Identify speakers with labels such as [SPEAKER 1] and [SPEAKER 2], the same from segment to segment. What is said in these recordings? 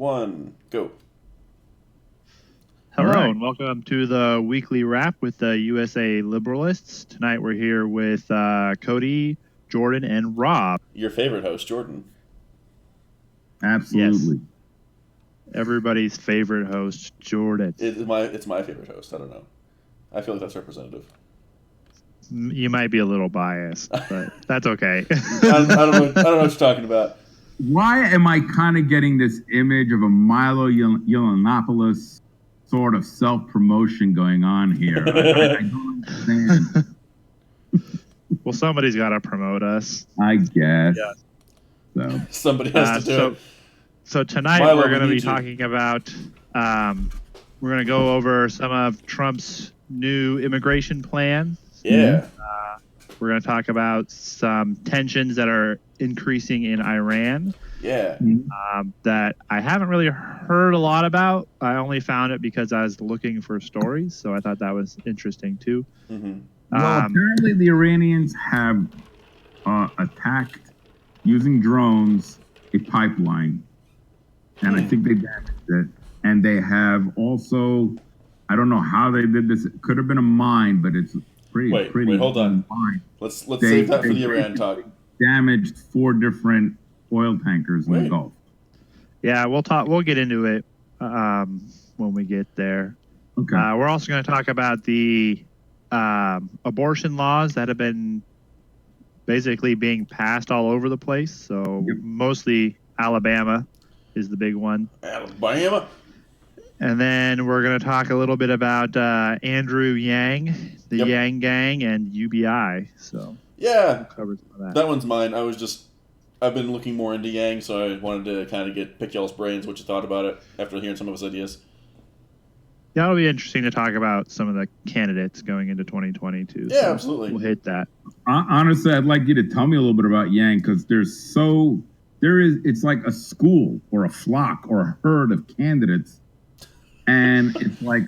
[SPEAKER 1] One, go.
[SPEAKER 2] Hello,
[SPEAKER 3] All right.
[SPEAKER 2] and welcome to the weekly wrap with the USA Liberalists. Tonight we're here with Cody, Jordan, and Rob.
[SPEAKER 1] Your favorite host, Jordan.
[SPEAKER 3] Absolutely.
[SPEAKER 2] Everybody's favorite host, Jordan.
[SPEAKER 1] It's my favorite host. I don't know. I feel like that's representative.
[SPEAKER 2] You might be a little biased, but that's okay.
[SPEAKER 1] I don't know what you're talking about.
[SPEAKER 3] Why am I kind of getting this image of a Milo Yiannopoulos sort of self-promotion going on here? I don't understand.
[SPEAKER 2] Well, somebody's got to promote us.
[SPEAKER 3] I guess.
[SPEAKER 2] Yeah.
[SPEAKER 3] So
[SPEAKER 1] Somebody has to do it.
[SPEAKER 2] So tonight
[SPEAKER 1] Milo,
[SPEAKER 2] we're going to
[SPEAKER 1] we
[SPEAKER 2] be
[SPEAKER 1] need you.
[SPEAKER 2] talking about, we're going to go over some of Trump's new immigration plan.
[SPEAKER 1] Yeah.
[SPEAKER 2] We're going to talk about some tensions that are increasing in Iran
[SPEAKER 1] Yeah.
[SPEAKER 2] that I haven't really heard a lot about. I only found it because I was looking for stories, so I thought that was interesting too.
[SPEAKER 1] Mm-hmm.
[SPEAKER 3] Well, apparently the Iranians have attacked, using drones, a pipeline. And I think they damaged it. And they have also, I don't know how they did this. It could have been a mine, but it's pretty.
[SPEAKER 1] Wait, hold on. Let's save that for the Iran talk.
[SPEAKER 3] Damaged 4 different oil tankers in the Gulf.
[SPEAKER 2] Yeah, we'll get into it when we get there.
[SPEAKER 3] Okay.
[SPEAKER 2] We're also going to talk about the abortion laws that have been basically being passed all over the place. So mostly Alabama is the big one.
[SPEAKER 1] Alabama.
[SPEAKER 2] And then we're going to talk a little bit about Andrew Yang, the Yang Gang, and UBI. So
[SPEAKER 1] yeah,
[SPEAKER 2] we'll cover some of
[SPEAKER 1] that one's mine. I've been looking more into Yang, so I wanted to kind of pick y'all's brains, what you thought about it after hearing some of his ideas.
[SPEAKER 2] Yeah, it'll be interesting to talk about some of the candidates going into 2022.
[SPEAKER 1] Yeah,
[SPEAKER 2] so
[SPEAKER 1] absolutely.
[SPEAKER 2] We'll hit that.
[SPEAKER 3] Honestly, I'd like you to tell me a little bit about Yang, because it's like a school or a flock or a herd of candidates. And it's like,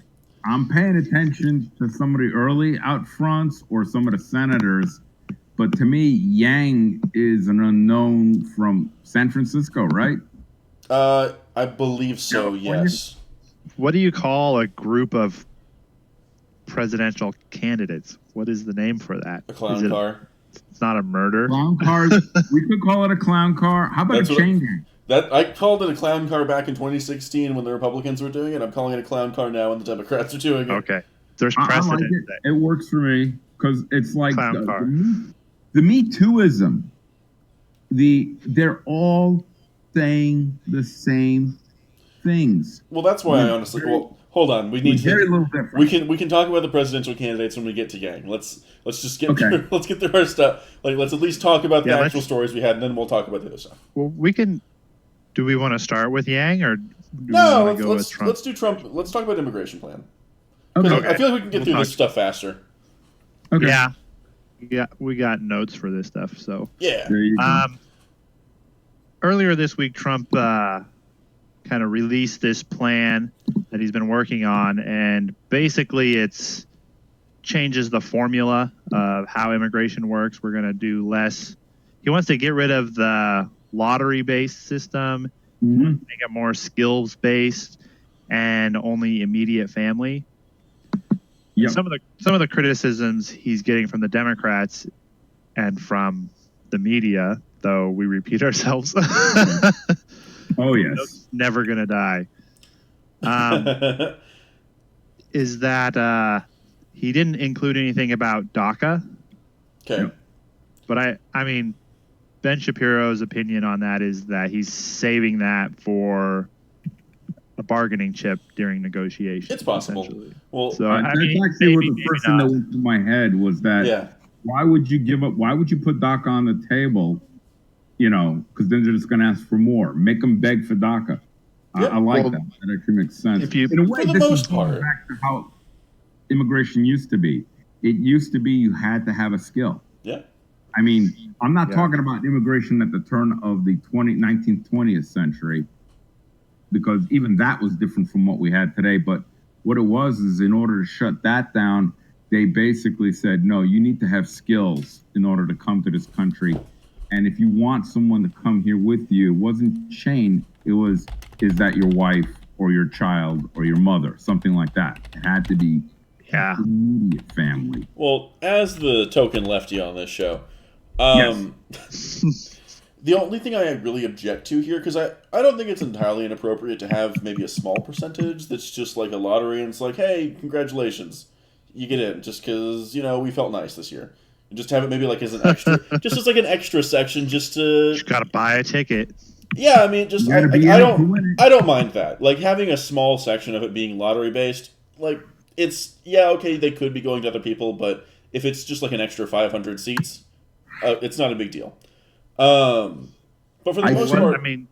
[SPEAKER 3] I'm paying attention to somebody early out front or some of the senators. But to me, Yang is an unknown from San Francisco, right?
[SPEAKER 1] I believe so,
[SPEAKER 3] California?
[SPEAKER 1] yes.
[SPEAKER 2] What do you call a group of presidential candidates? What is the name for that?
[SPEAKER 1] A clown car.
[SPEAKER 2] It's not a murder.
[SPEAKER 3] Clown cars. We could call it a clown car. How about a chain gang?
[SPEAKER 1] I called it a clown car back in 2016 when the Republicans were doing it. I'm calling it a clown car now when the Democrats are doing it.
[SPEAKER 2] Okay. There's precedent.
[SPEAKER 3] I like it. It works for me because it's like
[SPEAKER 2] Clown car.
[SPEAKER 3] The Me Tooism. They're all saying the same things.
[SPEAKER 1] Well, that's why I honestly. Well, hold on. We need
[SPEAKER 3] very little different.
[SPEAKER 1] We can talk about the presidential candidates when we get to Yang. Let's just get
[SPEAKER 3] Okay.
[SPEAKER 1] let's get through our stuff. Let's at least talk about the actual stories we had, and then we'll talk about the other stuff.
[SPEAKER 2] Well, we can. Do we want to start with Yang or do we
[SPEAKER 1] No,
[SPEAKER 2] want to go with Trump?
[SPEAKER 1] let's do Trump. Let's talk about immigration plan.
[SPEAKER 3] Okay.
[SPEAKER 1] I feel like we can get through this stuff faster.
[SPEAKER 3] Okay.
[SPEAKER 2] Yeah, we got notes for this stuff. So
[SPEAKER 1] Yeah.
[SPEAKER 3] There you go.
[SPEAKER 2] Earlier this week, Trump kind of released this plan that he's been working on, and basically it's changes the formula of how immigration works. We're going to do less. He wants to get rid of the lottery-based system, make it more skills-based, and only immediate family.
[SPEAKER 3] Yep.
[SPEAKER 2] Some of the criticisms he's getting from the Democrats and from the media, though we repeat ourselves.
[SPEAKER 3] Oh yes.
[SPEAKER 2] Never gonna die. Is that he didn't include anything about DACA.
[SPEAKER 1] Okay.
[SPEAKER 2] But I mean, Ben Shapiro's opinion on that is that he's saving that for a bargaining chip during negotiations.
[SPEAKER 1] It's possible.
[SPEAKER 2] Well, so
[SPEAKER 3] that's actually what the first thing that went through my head was that. Why would you give up? Why would you put DACA on the table? You know, because then they're just going to ask for more. Make them beg for DACA. I like that. That actually makes sense.
[SPEAKER 2] In
[SPEAKER 3] a way,
[SPEAKER 1] for the most part,
[SPEAKER 3] back to how immigration used to be. It used to be you had to have a skill.
[SPEAKER 1] Yeah.
[SPEAKER 3] I mean, I'm not talking about immigration at the turn of the 19th, 20th century, because even that was different from what we had today. But what it was is, in order to shut that down, they basically said, no, you need to have skills in order to come to this country And if you want someone to come here with you, it wasn't chain. It was, is that your wife or your child or your mother? Something like that. It had to be immediate family.
[SPEAKER 1] Well, as the token lefty on this show,
[SPEAKER 3] Yes.
[SPEAKER 1] the only thing I really object to here, because I don't think it's entirely inappropriate to have maybe a small percentage that's just like a lottery and it's like, hey, congratulations, you get in just because, we felt nice this year. And just have it maybe like as an extra, just as like an extra section just to...
[SPEAKER 2] You gotta buy a ticket.
[SPEAKER 1] Yeah, I mean, just I don't mind that. Like having a small section of it being lottery based, like it's okay, they could be going to other people, but if it's just like an extra 500 seats, it's not a big deal. But for the most part,
[SPEAKER 2] I mean,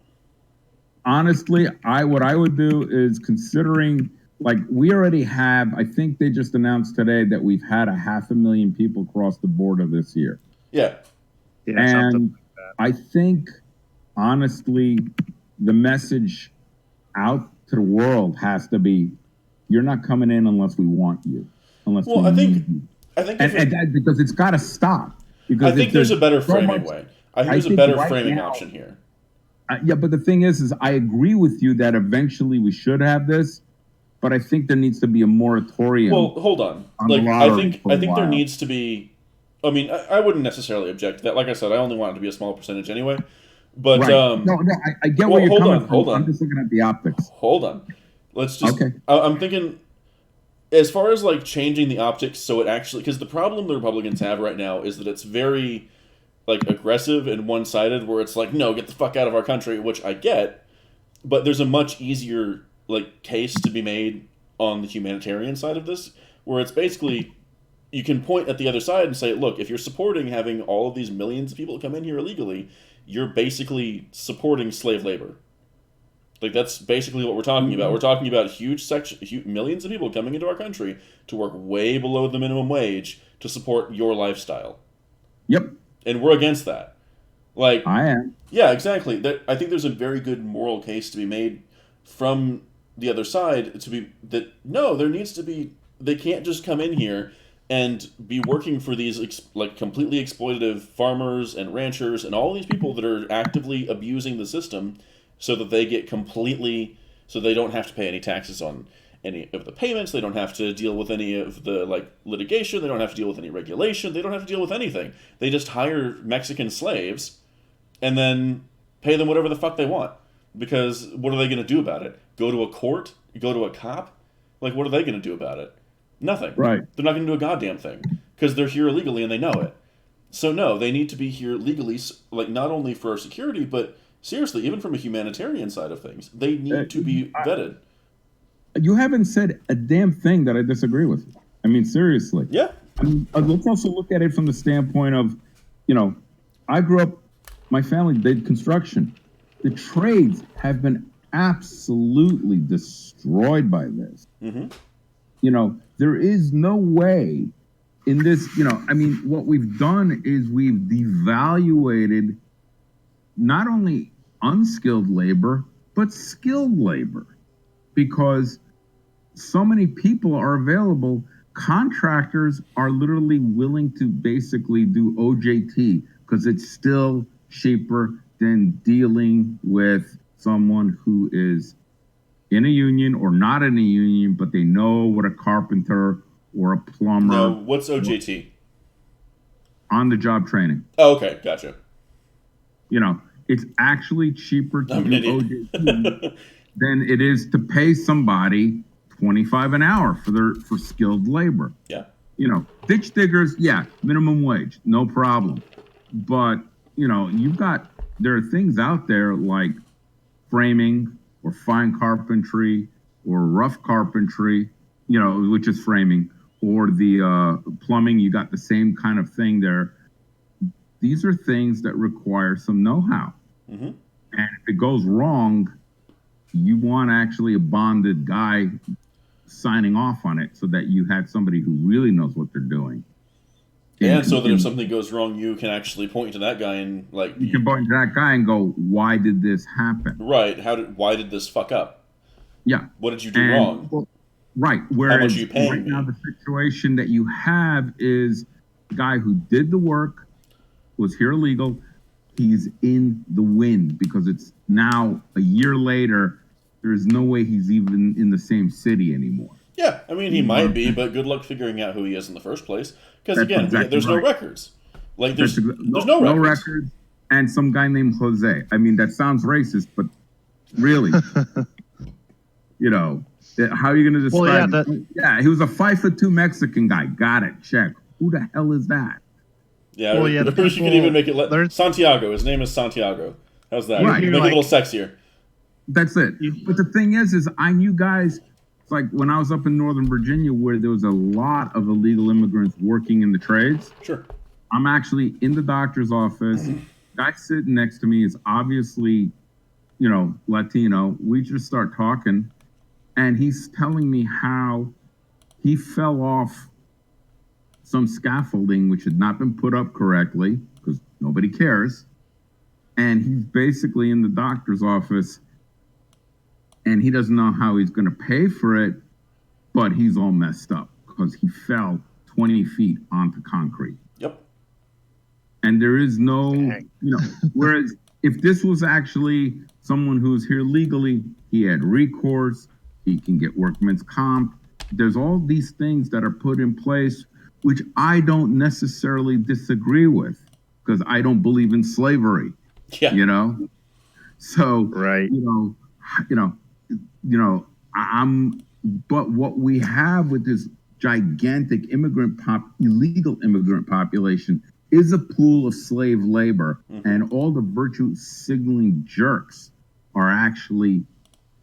[SPEAKER 3] honestly, what I would do is, considering like we already have, I think they just announced today that we've had 500,000 people cross the border this year.
[SPEAKER 1] Yeah,
[SPEAKER 3] and like I think honestly, the message out to the world has to be, you're not coming in unless we want you.
[SPEAKER 1] I think
[SPEAKER 3] because it's got to stop. Because
[SPEAKER 1] I think there's a better framing way. I think there's a better framing option here.
[SPEAKER 3] Yeah, but the thing is I agree with you that eventually we should have this, but I think there needs to be a moratorium.
[SPEAKER 1] Well, hold on. Like I think there needs to be. I mean, I wouldn't necessarily object to that. Like I said, I only want it to be a small percentage anyway. But
[SPEAKER 3] right. No, I get where you're coming from.
[SPEAKER 1] Hold on.
[SPEAKER 3] I'm just looking at the optics.
[SPEAKER 1] Hold on. Let's just. Okay. I'm thinking, as far as like changing the optics, so it actually, because the problem the Republicans have right now is that it's very like aggressive and one-sided, where it's like, no, get the fuck out of our country, which I get, but there's a much easier like case to be made on the humanitarian side of this, where it's basically, you can point at the other side and say, look, if you're supporting having all of these millions of people come in here illegally, you're basically supporting slave labor. Like, that's basically what we're talking about. We're talking about millions of people coming into our country to work way below the minimum wage to support your lifestyle.
[SPEAKER 3] Yep.
[SPEAKER 1] And we're against that. Like,
[SPEAKER 3] I am.
[SPEAKER 1] Yeah, exactly. I think there's a very good moral case to be made from the other side to be that, no, there needs to be, they can't just come in here and be working for these like completely exploitative farmers and ranchers and all these people that are actively abusing the system so that they get so they don't have to pay any taxes on any of the payments, they don't have to deal with any of the like litigation, they don't have to deal with any regulation, they don't have to deal with anything. They just hire Mexican slaves and then pay them whatever the fuck they want. Because what are they going to do about it? Go to a court? Go to a cop? Like, what are they going to do about it? Nothing.
[SPEAKER 3] Right.
[SPEAKER 1] They're not going to do a goddamn thing because they're here illegally and they know it. So no, they need to be here legally, like not only for our security, but seriously, even from a humanitarian side of things, they need to be vetted.
[SPEAKER 3] You haven't said a damn thing that I disagree with. I mean, seriously.
[SPEAKER 1] Yeah.
[SPEAKER 3] I mean, let's also look at it from the standpoint of, I grew up, my family did construction. The trades have been absolutely destroyed by this.
[SPEAKER 1] Mm-hmm.
[SPEAKER 3] There is no way in this, what we've done is we've devaluated not only unskilled labor, but skilled labor, because so many people are available. Contractors are literally willing to basically do OJT because it's still cheaper than dealing with someone who is in a union or not in a union, but they know what a carpenter or a plumber.
[SPEAKER 1] No, what's OJT?
[SPEAKER 3] On the job training.
[SPEAKER 1] Oh, okay, gotcha.
[SPEAKER 3] It's actually cheaper to do OJT than it is to pay somebody $25 an hour for skilled labor.
[SPEAKER 1] Yeah.
[SPEAKER 3] Ditch diggers, minimum wage, no problem. But, there are things out there like framing or fine carpentry or rough carpentry, which is framing, or the plumbing, you got the same kind of thing there. These are things that require some know-how.
[SPEAKER 1] Mm-hmm.
[SPEAKER 3] And if it goes wrong, you want actually a bonded guy signing off on it so that you had somebody who really knows what they're doing.
[SPEAKER 1] And so that if something goes wrong, you can actually point to that guy and
[SPEAKER 3] you can point to that guy and go, "Why did this happen?"
[SPEAKER 1] Right? Why did this fuck up?
[SPEAKER 3] Yeah.
[SPEAKER 1] What did you do wrong?
[SPEAKER 3] Well, right. Whereas
[SPEAKER 1] how much are you paying
[SPEAKER 3] right
[SPEAKER 1] me?
[SPEAKER 3] Now the situation that you have is the guy who did the work was here illegal. he's in the wind because it's now a year later. There's no way he's even in the same city anymore.
[SPEAKER 1] Yeah, I mean, he might be, but good luck figuring out who he is in the first place. Because,
[SPEAKER 3] That's
[SPEAKER 1] again,
[SPEAKER 3] exactly
[SPEAKER 1] there's no
[SPEAKER 3] right.
[SPEAKER 1] records. Like, there's no
[SPEAKER 3] no
[SPEAKER 1] records.
[SPEAKER 3] records. And some guy named Jose. I mean, that sounds racist, but really, you know, how are you going to describe him? Yeah, he was a 5'2" Mexican guy. Got it. Check. Who the hell is that?
[SPEAKER 1] Yeah, well, yeah, you could even make it Santiago. His name is Santiago. How's that? Right. Make it a little sexier.
[SPEAKER 3] That's it. But the thing is I knew guys, it's like when I was up in Northern Virginia where there was a lot of illegal immigrants working in the trades.
[SPEAKER 1] Sure.
[SPEAKER 3] I'm actually in the doctor's office. Guy sitting next to me is obviously, you know, Latino. We just start talking, and he's telling me how he fell off some scaffolding which had not been put up correctly because nobody cares. And he's basically in the doctor's office, and he doesn't know how he's going to pay for it, but he's all messed up because he fell 20 feet onto concrete.
[SPEAKER 1] Yep.
[SPEAKER 3] And there is no, you know, whereas if this was actually someone who's here legally, he had recourse, he can get workman's comp. There's all these things that are put in place, which I don't necessarily disagree with because I don't believe in slavery, you know? So,
[SPEAKER 2] right.
[SPEAKER 3] But what we have with this gigantic illegal immigrant population is a pool of slave labor, and all the virtue signaling jerks are actually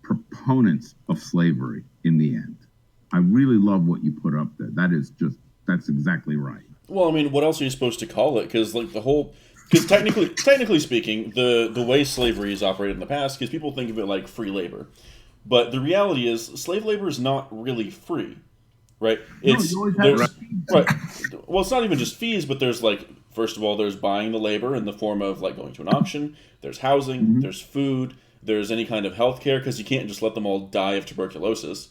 [SPEAKER 3] proponents of slavery in the end. I really love what you put up there. That's exactly right.
[SPEAKER 1] Well, I mean, what else are you supposed to call it? Because technically speaking, the way slavery is operated in the past, because people think of it like free labor, but the reality is slave labor is not really free, right? Right. Well, it's not even just fees, but there's first of all, there's buying the labor in the form of going to an auction. There's housing. There's food. There's any kind of health care because you can't just let them all die of tuberculosis.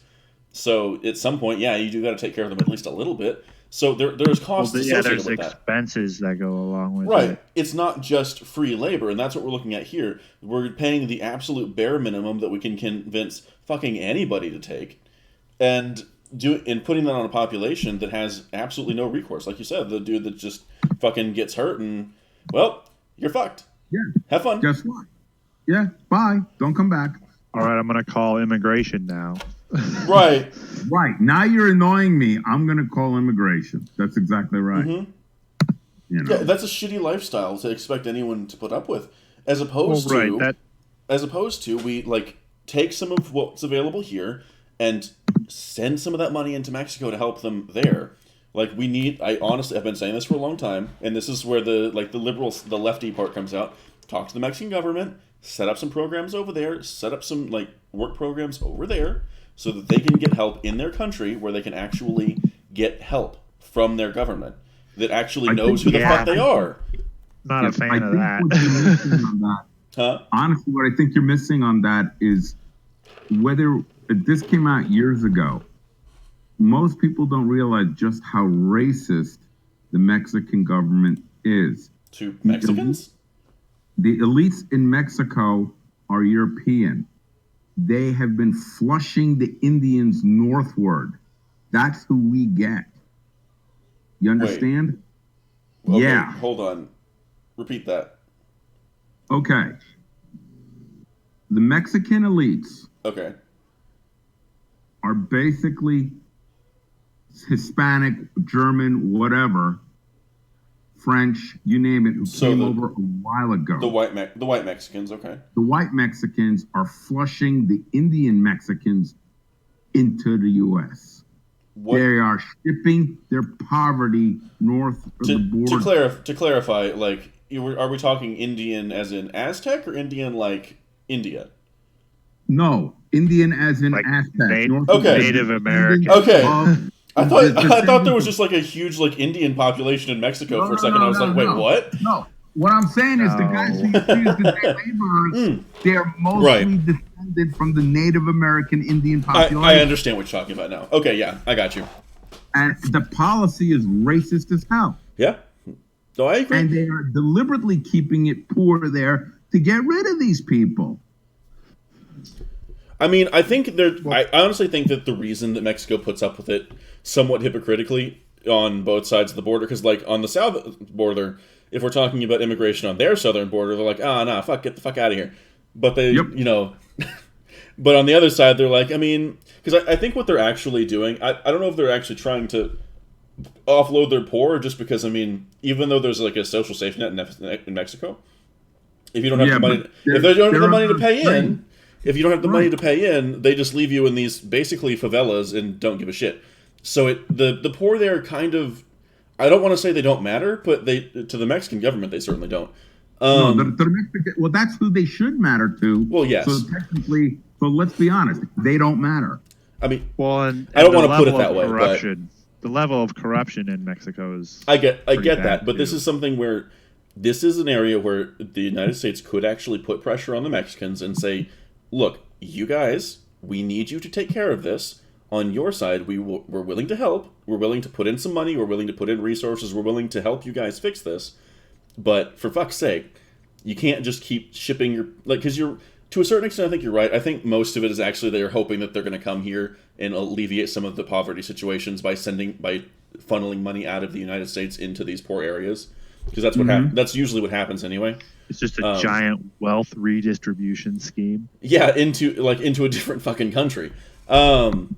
[SPEAKER 1] So at some point, yeah, you do got to take care of them at least a little bit. So there's costs associated with that.
[SPEAKER 2] There's expenses that go along with it.
[SPEAKER 1] Right. It's not just free labor, and that's what we're looking at here. We're paying the absolute bare minimum that we can convince fucking anybody to take, and putting that on a population that has absolutely no recourse. Like you said, the dude that just fucking gets hurt and, well, you're fucked.
[SPEAKER 3] Yeah.
[SPEAKER 1] Have fun.
[SPEAKER 3] Guess what? Yeah, bye. Don't come back.
[SPEAKER 2] All right, I'm going to call immigration now.
[SPEAKER 1] Right.
[SPEAKER 3] Right. Now you're annoying me. I'm going to call immigration. That's exactly right.
[SPEAKER 1] Mm-hmm.
[SPEAKER 3] You know?
[SPEAKER 1] Yeah, that's a shitty lifestyle to expect anyone to put up with. As opposed to we take some of what's available here and send some of that money into Mexico to help them there. I honestly have been saying this for a long time, and this is where the liberals, the lefty part comes out. Talk to the Mexican government, set up some programs over there, set up some work programs over there so that they can get help in their country where they can actually get help from their government that actually knows who the fuck they are.
[SPEAKER 2] Not a fan of that.
[SPEAKER 3] Huh? Honestly, what I think you're missing on that is whether this came out years ago. Most people don't realize just how racist the Mexican government is.
[SPEAKER 1] To Mexicans?
[SPEAKER 3] The elites in Mexico are European. They have been flushing the Indians northward. That's who we get. You understand?
[SPEAKER 1] Okay,
[SPEAKER 3] yeah.
[SPEAKER 1] Hold on. Repeat that.
[SPEAKER 3] Okay. The Mexican elites are basically Hispanic, German, whatever, French, you name it, who came over a while ago.
[SPEAKER 1] The white Mexicans, okay.
[SPEAKER 3] The white Mexicans are flushing the Indian Mexicans into the U.S. They are shipping their poverty north of the border.
[SPEAKER 1] To clarify, are we talking Indian as in Aztec or Indian like India?
[SPEAKER 3] No, Indian as in Aztec.
[SPEAKER 2] Native American.
[SPEAKER 1] Okay. I thought there was just a huge Indian population in Mexico for a second. I was wait, what?
[SPEAKER 3] No. What I'm saying is the guys who you see as the day laborers, they're mostly descended from the Native American Indian population.
[SPEAKER 1] I understand what you're talking about now. Okay, yeah, I got you.
[SPEAKER 3] And the policy is racist as hell.
[SPEAKER 1] Yeah. No, I agree.
[SPEAKER 3] And they are deliberately keeping it poor there to get rid of these people.
[SPEAKER 1] I mean, I think I honestly think that the reason that Mexico puts up with it somewhat hypocritically on both sides of the border, because like on the south border, if we're talking about immigration on their southern border, they're like, nah, get the fuck out of here. But they, but on the other side, they're like, I mean, because I think what they're actually doing, I don't know if they're actually trying to offload their poor, just because, I mean, even though there's like a social safety net in Mexico, if you don't have the money, if they don't have the money to pay in, if you don't have the money to pay in, they just leave you in these basically favelas and don't give a shit. So the poor there kind of, I don't want to say they don't matter, but to the Mexican government they certainly don't.
[SPEAKER 3] No, well, that's who they should matter to.
[SPEAKER 1] Well, yes.
[SPEAKER 3] So technically, let's be honest, they don't matter.
[SPEAKER 1] I mean,
[SPEAKER 2] and
[SPEAKER 1] I don't want to put it that way, but
[SPEAKER 2] the level of corruption in Mexico is.
[SPEAKER 1] I get that, but this is something where this is an area where the United States could actually put pressure on the Mexicans and say, look, you guys, we need you to take care of this. On your side, we're willing to help. We're willing to put in some money. We're willing to put in resources. We're willing to help you guys fix this. But for fuck's sake, you can't just keep shipping your... because you're... To a certain extent, I think you're right. I think most of it is actually they're hoping that they're going to come here and alleviate some of the poverty situations by funneling money out of the United States into these poor areas. Because that's what that's usually what happens anyway.
[SPEAKER 2] It's just a giant wealth redistribution scheme.
[SPEAKER 1] Yeah, into a different fucking country.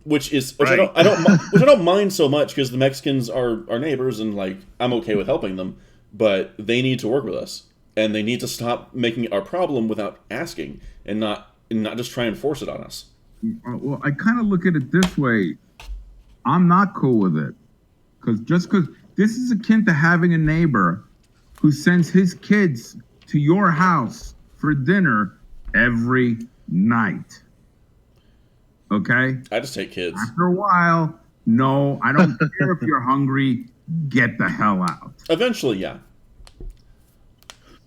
[SPEAKER 1] Which I don't mind so much, because the Mexicans are our neighbors and like I'm okay with helping them, but they need to work with us and they need to stop making it our problem without asking and not just try and force it on us.
[SPEAKER 3] Well, I kind of look at it this way. I'm not cool with it, because this is akin to having a neighbor who sends his kids to your house for dinner every night. Okay?
[SPEAKER 1] I just take kids.
[SPEAKER 3] After a while, no, I don't care if you're hungry, get the hell out.
[SPEAKER 1] Eventually, yeah.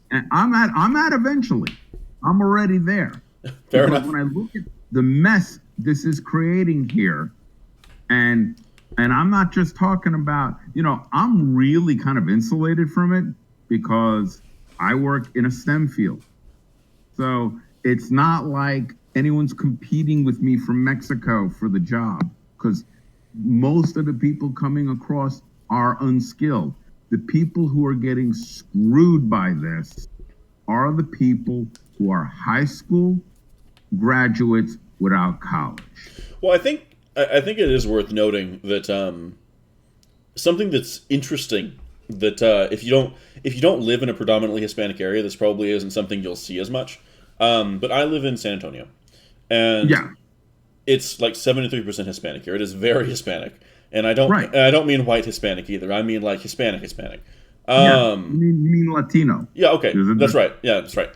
[SPEAKER 3] And I'm at eventually. I'm already there.
[SPEAKER 1] Fair enough.
[SPEAKER 3] When I look at the mess this is creating here, and I'm not just talking about, I'm really kind of insulated from it because I work in a STEM field. So it's not like anyone's competing with me from Mexico for the job, because most of the people coming across are unskilled. The people who are getting screwed by this are the people who are high school graduates without college.
[SPEAKER 1] Well, I think it is worth noting that something that's interesting that if you don't live in a predominantly Hispanic area, this probably isn't something you'll see as much. But I live in San Antonio, and it's like 73% Hispanic here. It is very Hispanic, and I don't mean white Hispanic either. I mean like Hispanic.
[SPEAKER 3] You mean Latino?
[SPEAKER 1] Yeah, okay, that's right. Yeah, that's right.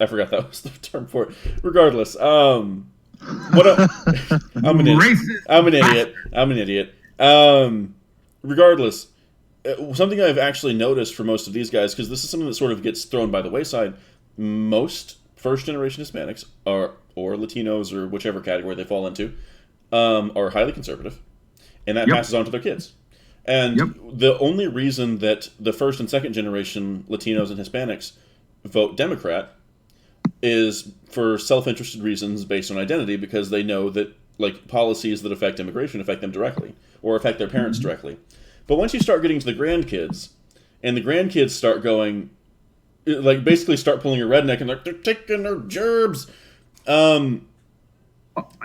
[SPEAKER 1] I forgot that was the term for it. Regardless, I'm an idiot. I'm an idiot. Regardless, something I've actually noticed for most of these guys, because this is something that sort of gets thrown by the wayside, most first-generation Hispanics or Latinos or whichever category they fall into are highly conservative, and that passes on to their kids. And the only reason that the first and second generation Latinos and Hispanics vote Democrat is for self-interested reasons based on identity, because they know that like policies that affect immigration affect them directly or affect their parents directly. But once you start getting to the grandkids, and the grandkids start going, like basically start pulling your redneck and they're taking their gerbs,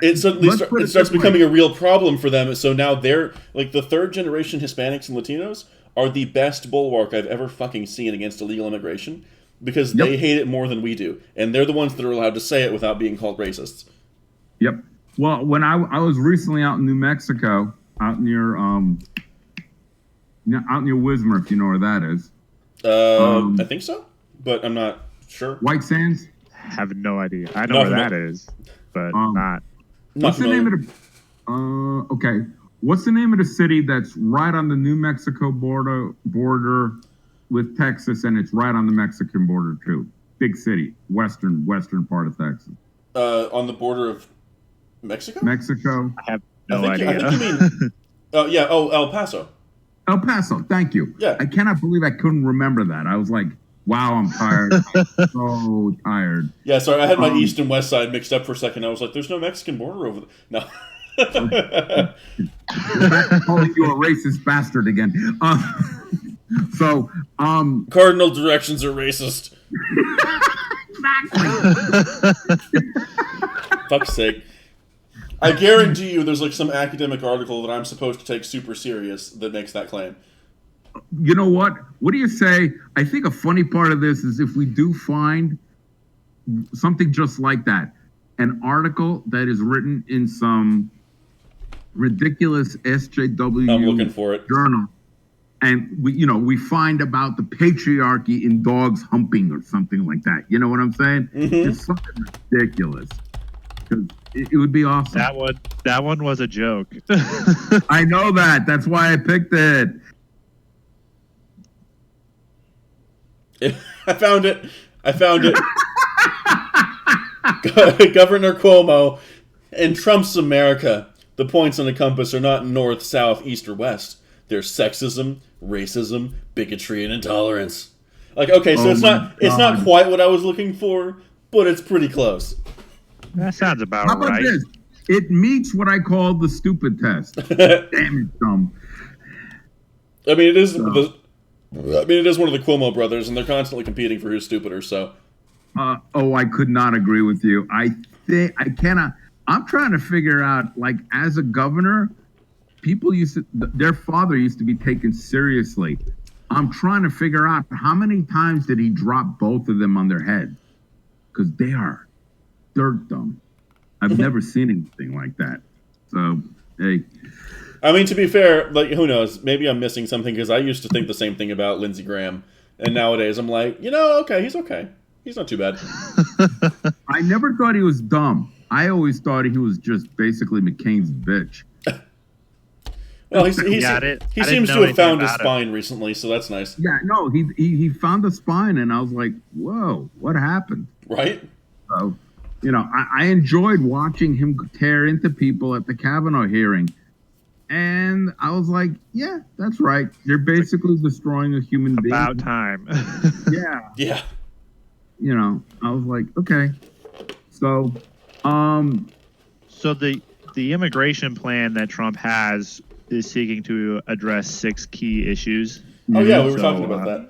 [SPEAKER 1] it suddenly starts becoming a real problem for them. So now they're like the third generation Hispanics and Latinos are the best bulwark I've ever fucking seen against illegal immigration, because they hate it more than we do, and they're the ones that are allowed to say it without being called racists.
[SPEAKER 3] Yep. Well, when I was recently out in New Mexico, out near Wismar, if you know where that is.
[SPEAKER 1] I think so, but I'm not sure.
[SPEAKER 3] White Sands?
[SPEAKER 2] Have no idea. I know where that is, but not.
[SPEAKER 3] What's the name of the? Okay. What's the name of the city that's right on the New Mexico border with Texas, and it's right on the Mexican border too? Big city, western part of Texas.
[SPEAKER 1] On the border of Mexico.
[SPEAKER 3] Mexico.
[SPEAKER 2] I have no idea.
[SPEAKER 1] I think you mean. El Paso.
[SPEAKER 3] El Paso. Thank you.
[SPEAKER 1] Yeah.
[SPEAKER 3] I cannot believe I couldn't remember that. I was like, wow, I'm tired. I'm so tired.
[SPEAKER 1] Yeah, sorry, I had my east and west side mixed up for a second. I was like, there's no Mexican border over there. No.
[SPEAKER 3] We're back to calling you a racist bastard again.
[SPEAKER 1] Cardinal directions are racist. Fuck's sake. I guarantee you there's like some academic article that I'm supposed to take super serious that makes that claim.
[SPEAKER 3] You know what? What do you say? I think a funny part of this is if we do find something just like that, an article that is written in some ridiculous SJW
[SPEAKER 1] I'm looking for it.
[SPEAKER 3] journal, and we find about the patriarchy in dogs humping or something like that. You know what I'm saying?
[SPEAKER 1] Mm-hmm.
[SPEAKER 3] It's something ridiculous. Because it would be awesome.
[SPEAKER 2] That one was a joke.
[SPEAKER 3] I know that. That's why I picked it.
[SPEAKER 1] I found it. Governor Cuomo, in Trump's America, the points on the compass are not north, south, east, or west. They're sexism, racism, bigotry, and intolerance. Like, okay, so it's not quite what I was looking for, but it's pretty close.
[SPEAKER 2] That sounds about
[SPEAKER 3] How about
[SPEAKER 2] right.
[SPEAKER 3] this? It meets what I call the stupid test. Damn it, dumb.
[SPEAKER 1] I mean, it is. It is one of the Cuomo brothers, and they're constantly competing for who's stupider. So,
[SPEAKER 3] I could not agree with you. I think I cannot. I'm trying to figure out, like, as a governor, people their father used to be taken seriously. I'm trying to figure out how many times did he drop both of them on their head, because they are dirt dumb. I've never seen anything like that. So, hey.
[SPEAKER 1] I mean, to be fair, like, who knows? Maybe I'm missing something, because I used to think the same thing about Lindsey Graham, and nowadays I'm like, okay, he's okay. He's not too bad.
[SPEAKER 3] I never thought he was dumb. I always thought he was just basically McCain's bitch.
[SPEAKER 1] Well, he seems to have found his spine recently, so that's nice.
[SPEAKER 3] Yeah, no, he found the spine, and I was like, whoa, what happened?
[SPEAKER 1] Right?
[SPEAKER 3] So, I enjoyed watching him tear into people at the Kavanaugh hearing. And I was like, yeah, that's right. You're basically destroying a human being.
[SPEAKER 2] About time.
[SPEAKER 3] Yeah.
[SPEAKER 1] Yeah.
[SPEAKER 3] I was like, okay. So,
[SPEAKER 2] So the immigration plan that Trump has is seeking to address 6 key issues.
[SPEAKER 1] Oh yeah, we were talking about that.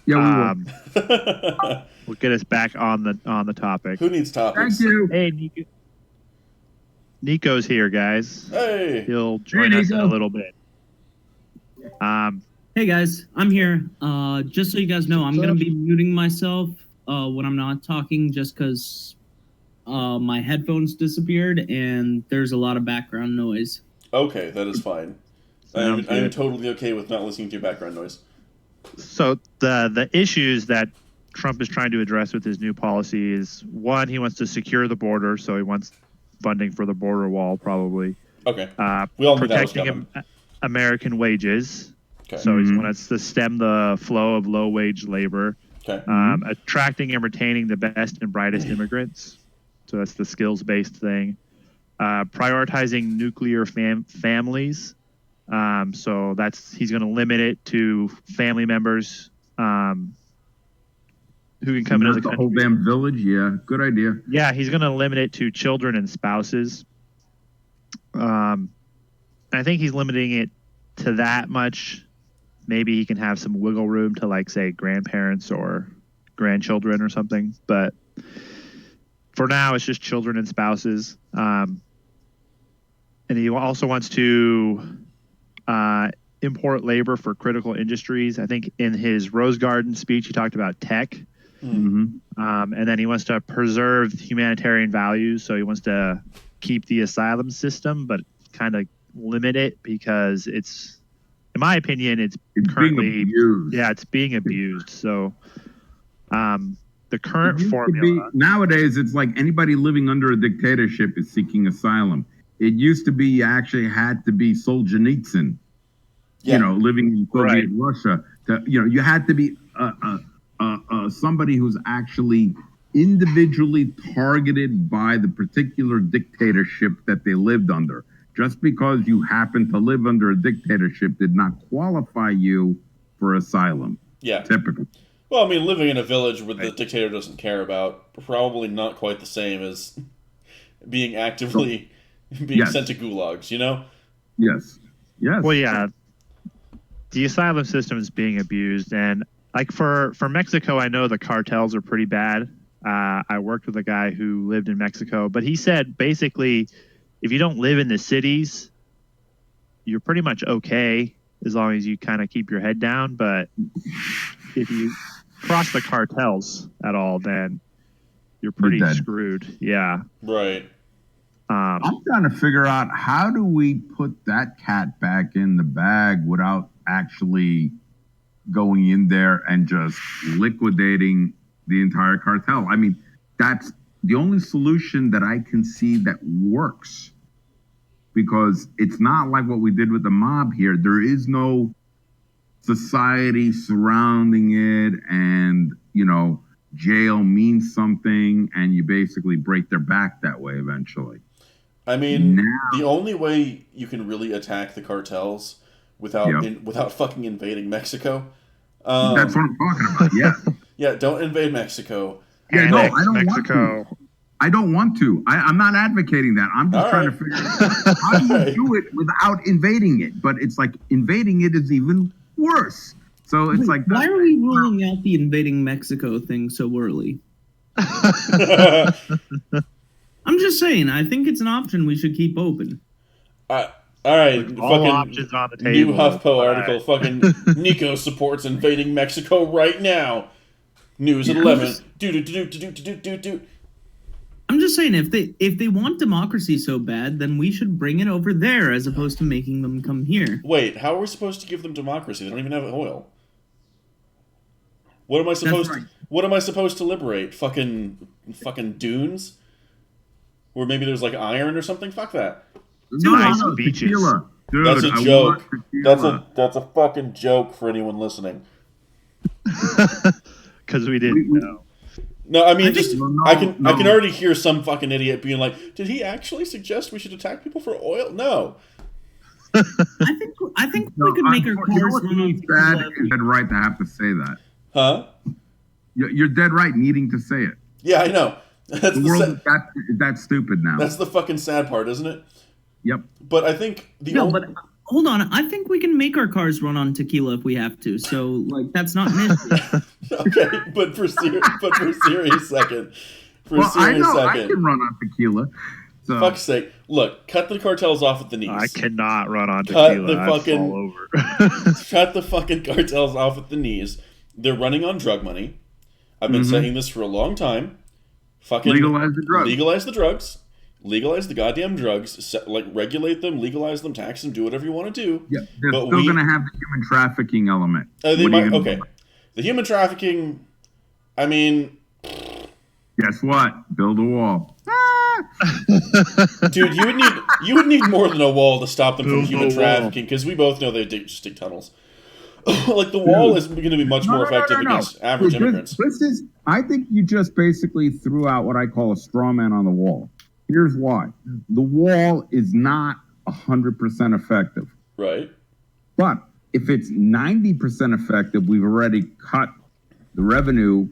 [SPEAKER 3] Yeah, we
[SPEAKER 2] were. We'll get us back on the topic.
[SPEAKER 1] Who needs topics?
[SPEAKER 3] Thank you.
[SPEAKER 2] Hey, Nico's here, guys.
[SPEAKER 1] Hey.
[SPEAKER 2] He'll join us in a little bit.
[SPEAKER 4] Hey guys, I'm here. Just so you guys know, I'm gonna be muting myself when I'm not talking, just because my headphones disappeared and there's a lot of background noise.
[SPEAKER 1] Okay, that is fine. I'm totally okay with not listening to your background noise.
[SPEAKER 2] So the issues that Trump is trying to address with his new policy is, one, he wants to secure the border, so he wants funding for the border wall, probably.
[SPEAKER 1] Okay. We all knew that was
[SPEAKER 2] protecting
[SPEAKER 1] coming.
[SPEAKER 2] American wages.
[SPEAKER 1] Okay.
[SPEAKER 2] So he wants to stem the flow of low-wage labor.
[SPEAKER 1] Okay.
[SPEAKER 2] Attracting and retaining the best and brightest immigrants. So that's the skills-based thing. Prioritizing nuclear families. So he's going to limit it to family members who can come into the country.
[SPEAKER 3] whole damn village. Yeah, good idea.
[SPEAKER 2] Yeah, he's going to limit it to children and spouses. I think he's limiting it to that much. Maybe he can have some wiggle room to, like, say, grandparents or grandchildren or something. But for now, it's just children and spouses. And he also wants to import labor for critical industries. I think in his Rose Garden speech, he talked about tech.
[SPEAKER 3] Mm-hmm.
[SPEAKER 2] And then he wants to preserve humanitarian values. So he wants to keep the asylum system, but kind of limit it because it's, in my opinion, it's currently
[SPEAKER 3] being abused.
[SPEAKER 2] Yeah, it's being abused. So the current formula
[SPEAKER 3] nowadays, it's like anybody living under a dictatorship is seeking asylum. It used to be you actually had to be Solzhenitsyn, living in Soviet Russia. You had to be somebody who's actually individually targeted by the particular dictatorship that they lived under. Just because you happen to live under a dictatorship did not qualify you for asylum.
[SPEAKER 1] Yeah.
[SPEAKER 3] Typically.
[SPEAKER 1] Well, I mean, living in a village where the dictator doesn't care about, probably not quite the same as being actively being
[SPEAKER 3] Yes.
[SPEAKER 1] sent to gulags, you know?
[SPEAKER 3] Yes. Yes.
[SPEAKER 2] Well, yeah, the asylum system is being abused, and like for Mexico, I know the cartels are pretty bad. I worked with a guy who lived in Mexico, but he said basically, if you don't live in the cities, you're pretty much okay as long as you kind of keep your head down. But if you cross the cartels at all, then you're pretty
[SPEAKER 3] dead.
[SPEAKER 2] screwed. Yeah.
[SPEAKER 1] Right.
[SPEAKER 3] I'm trying to figure out, how do we put that cat back in the bag without actually going in there and just liquidating the entire cartel? I mean, that's the only solution that I can see that works, because it's not like what we did with the mob here. There is no society surrounding it, and, you know, jail means something, and you basically break their back that way eventually.
[SPEAKER 1] I mean,
[SPEAKER 3] Now-
[SPEAKER 1] the only way you can really attack the cartels without without fucking invading Mexico.
[SPEAKER 3] That's what I'm talking about. Yeah.
[SPEAKER 1] Yeah, don't invade Mexico.
[SPEAKER 3] Yeah, no, I
[SPEAKER 2] Annex
[SPEAKER 3] don't
[SPEAKER 2] Mexico.
[SPEAKER 3] want to. I don't want to. I'm not advocating that. I'm just
[SPEAKER 1] All
[SPEAKER 3] trying
[SPEAKER 1] right.
[SPEAKER 3] to figure out, how do you
[SPEAKER 1] Alright.
[SPEAKER 3] do it without invading it? But it's like invading it is even worse. So it's like,
[SPEAKER 4] Why are we ruling out the invading Mexico thing so early? I'm just saying, I think it's an option we should keep open.
[SPEAKER 1] All right,
[SPEAKER 2] All
[SPEAKER 1] fucking
[SPEAKER 2] options on the
[SPEAKER 1] new
[SPEAKER 2] table.
[SPEAKER 1] HuffPo
[SPEAKER 2] All
[SPEAKER 1] article. Fucking Nico supports invading Mexico right now. News at
[SPEAKER 3] Yeah.
[SPEAKER 1] 11. Do.
[SPEAKER 4] I'm just saying, if they want democracy so bad, then we should bring it over there as opposed to making them come here.
[SPEAKER 1] Wait, how are we supposed to give them democracy? They don't even have oil. What am I supposed
[SPEAKER 3] right.
[SPEAKER 1] to? What am I supposed to liberate? Fucking dunes? Or maybe there's like iron or something. Fuck that.
[SPEAKER 2] Nice beaches.
[SPEAKER 3] tequila. Dude,
[SPEAKER 1] That's a
[SPEAKER 3] I
[SPEAKER 1] joke.
[SPEAKER 3] want tequila.
[SPEAKER 1] That's a fucking joke for anyone listening.
[SPEAKER 2] Because we didn't
[SPEAKER 3] We-
[SPEAKER 2] know.
[SPEAKER 1] No, I mean,
[SPEAKER 4] I
[SPEAKER 1] just
[SPEAKER 4] think-
[SPEAKER 1] I can
[SPEAKER 3] No.
[SPEAKER 1] already hear some fucking idiot being like, "Did he actually suggest we should attack people for oil?" No.
[SPEAKER 4] I think we could make our
[SPEAKER 3] You know
[SPEAKER 4] cars
[SPEAKER 3] what's
[SPEAKER 4] run on
[SPEAKER 3] really sad?
[SPEAKER 4] tequila.
[SPEAKER 3] You're dead right to have to say that.
[SPEAKER 1] Huh?
[SPEAKER 3] You're dead right needing to say it.
[SPEAKER 1] Yeah, I know. That's
[SPEAKER 3] The
[SPEAKER 1] the
[SPEAKER 3] world
[SPEAKER 1] sa-
[SPEAKER 3] is that stupid now.
[SPEAKER 1] that's the fucking sad part, isn't it?
[SPEAKER 3] Yep.
[SPEAKER 1] But I think the
[SPEAKER 4] No,
[SPEAKER 1] only
[SPEAKER 4] but hold on. I think we can make our cars run on tequila if we have to. So, like, that's not an issue.
[SPEAKER 1] okay, but for serious second,
[SPEAKER 3] Well, I know I can run on tequila. So
[SPEAKER 1] fuck's sake, look, cut the cartels off at the knees.
[SPEAKER 2] I cannot run on
[SPEAKER 1] Cut
[SPEAKER 2] tequila.
[SPEAKER 1] the
[SPEAKER 2] I'd
[SPEAKER 1] fucking-
[SPEAKER 2] fall over.
[SPEAKER 1] Cut the fucking cartels off at the knees. They're running on drug money. I've been saying this for a long time. Fucking
[SPEAKER 3] legalize the drugs.
[SPEAKER 1] Legalize the drugs. Legalize the goddamn drugs. Regulate them. Legalize them. Tax them. Do whatever you want to do.
[SPEAKER 3] Yeah, they're
[SPEAKER 1] But
[SPEAKER 3] still
[SPEAKER 1] we-
[SPEAKER 3] going to have the human trafficking element.
[SPEAKER 1] They
[SPEAKER 3] What are you
[SPEAKER 1] might.
[SPEAKER 3] gonna
[SPEAKER 1] Okay,
[SPEAKER 3] do?
[SPEAKER 1] the human trafficking. I mean,
[SPEAKER 3] Guess what? Build a wall.
[SPEAKER 1] dude, you would need more than a wall to stop them from
[SPEAKER 2] Build
[SPEAKER 1] human
[SPEAKER 2] a wall.
[SPEAKER 1] trafficking, because we both know they just dig tunnels. Like the wall is going to be much more effective against average
[SPEAKER 3] Dude,
[SPEAKER 1] immigrants.
[SPEAKER 3] This is. I think you just basically threw out what I call a straw man on the wall. Here's why: the wall is not 100% effective,
[SPEAKER 1] Right.
[SPEAKER 3] but if it's 90% effective, we've already cut the revenue